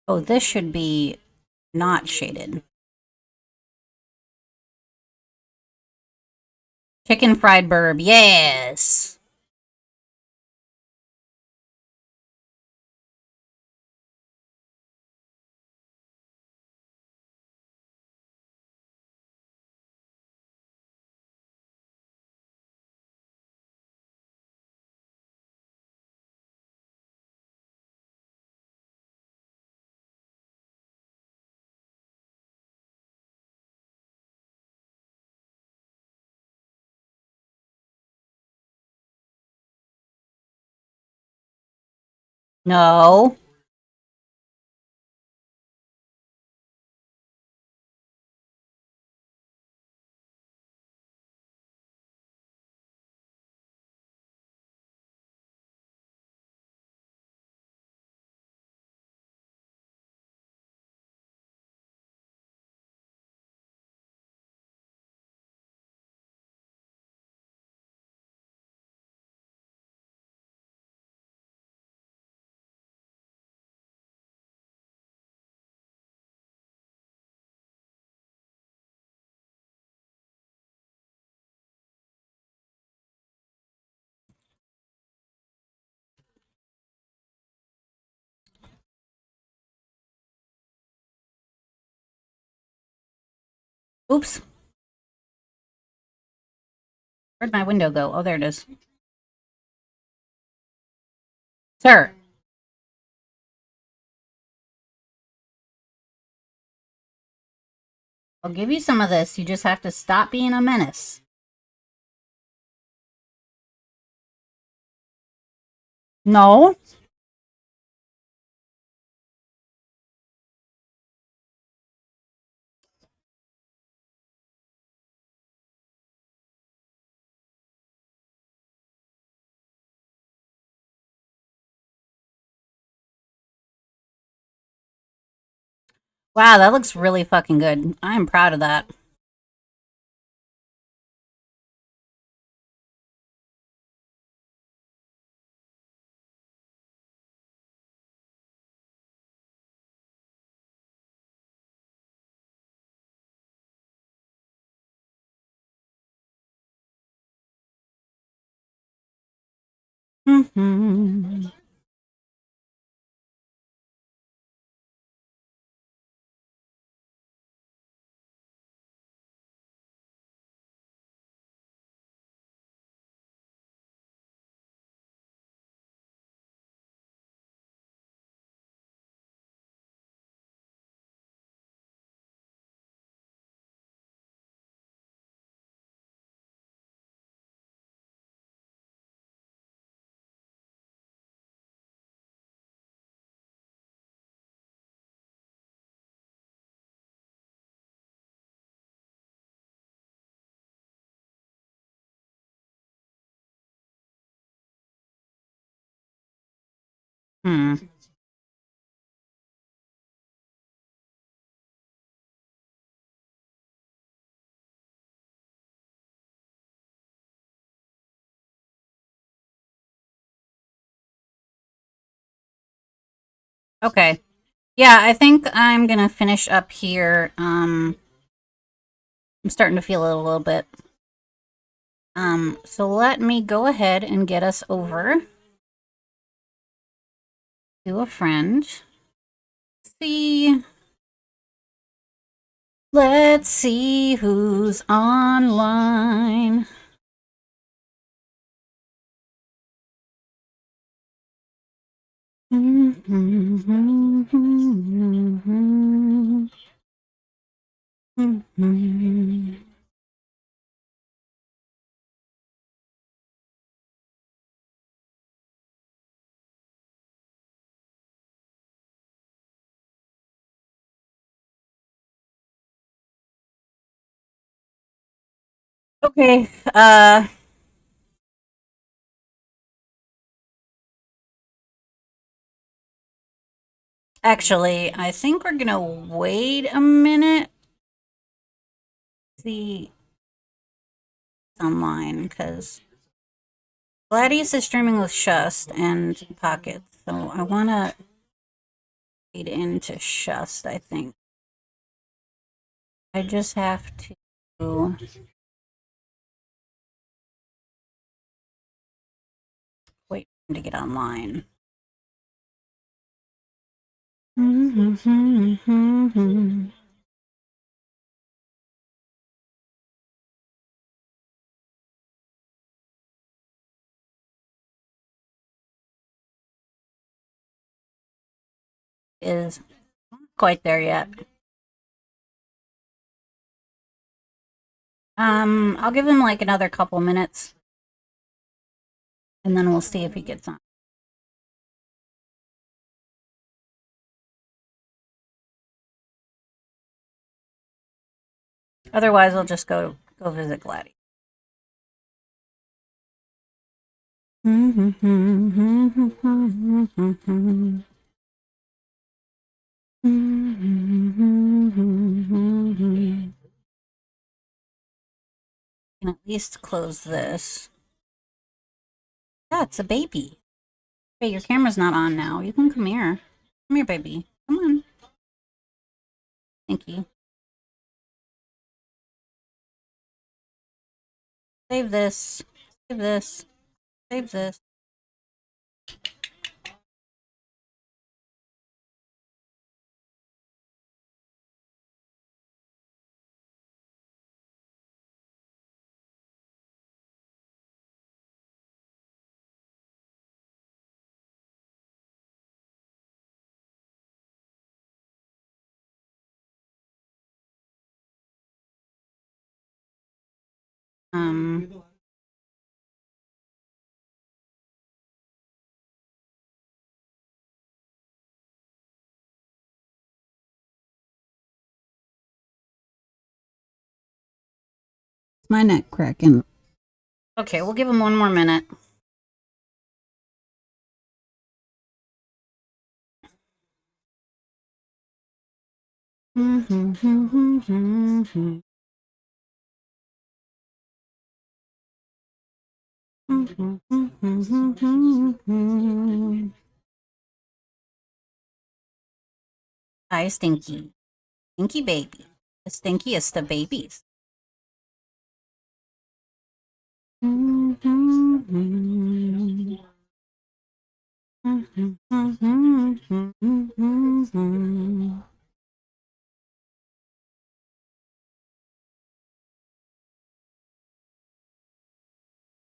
Oh, this should be not shaded. Chicken fried burb. Yes. No. Oops. Where'd my window go? Oh, there it is. Sir. I'll give you some of this. You just have to stop being a menace. No. Wow, that looks really fucking good. I'm proud of that. Hmm. Okay. Yeah, I think I'm gonna finish up here. I'm starting to feel it a little bit. So let me go ahead and get us over to a friend. See. Let's see who's online. Okay, actually, I think we're gonna wait a minute. See online, because Gladius is streaming with Shust and Pockets, so I wanna feed into Shust, I think. I just have to wait for him to get online. Is not quite there yet. I'll give him like another couple minutes, and then we'll see if he gets on. Otherwise, I'll just go visit Gladys. Can at least close this. Yeah, it's a baby. Hey, your camera's not on now. You can come here. Come here, baby. Come on. Thank you. Save this. Save this. Save this. Um, Is my neck cracking? Okay, we'll give him one more minute. Hi, Stinky. Stinky baby. The stinkiest of babies.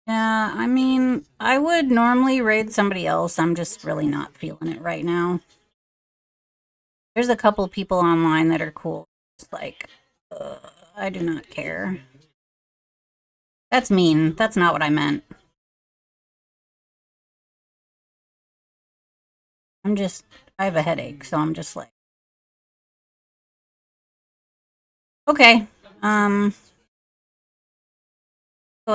Yeah, I mean, I would normally raid somebody else. I'm just really not feeling it right now. There's a couple people online that are cool. It's like, I do not care. That's mean. That's not what I meant. I have a headache, so I'm just like, okay. Go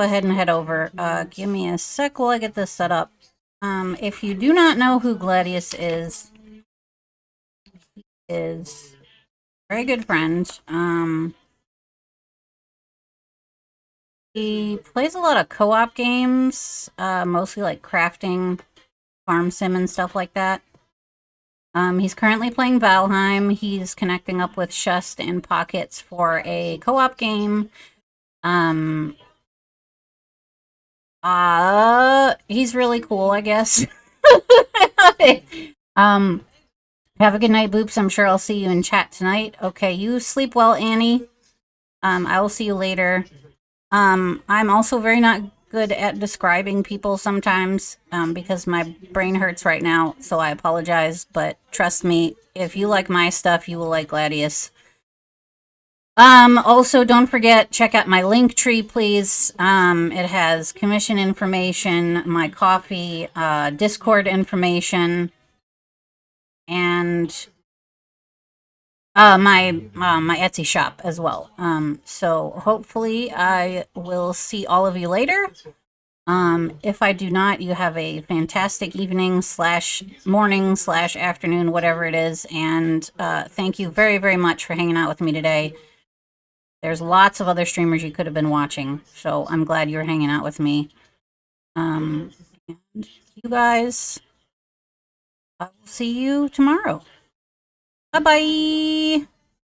ahead and head over. Give me a sec while I get this set up. If you do not know who Gladius is a very good friend. He plays a lot of co-op games, mostly like crafting, farm sim, and stuff like that. He's currently playing Valheim. He's connecting up with Shust and Pockets for a co-op game. He's really cool, I guess. Have a good night, Boops. I'm sure I'll see you in chat tonight. Okay, you sleep well, Annie. I will see you later. I'm also very not good at describing people sometimes, because my brain hurts right now, so I apologize, but trust me, if you like my stuff, you will like Gladius. Also, don't forget, check out my Linktree, please. It has commission information, my coffee, Discord information, and my Etsy shop as well. So hopefully I will see all of you later. If I do not, you have a fantastic evening / morning / afternoon, whatever it is, and thank you very, very much for hanging out with me today. There's lots of other streamers you could have been watching, so I'm glad you're hanging out with me. And you guys, I will see you tomorrow. Bye-bye!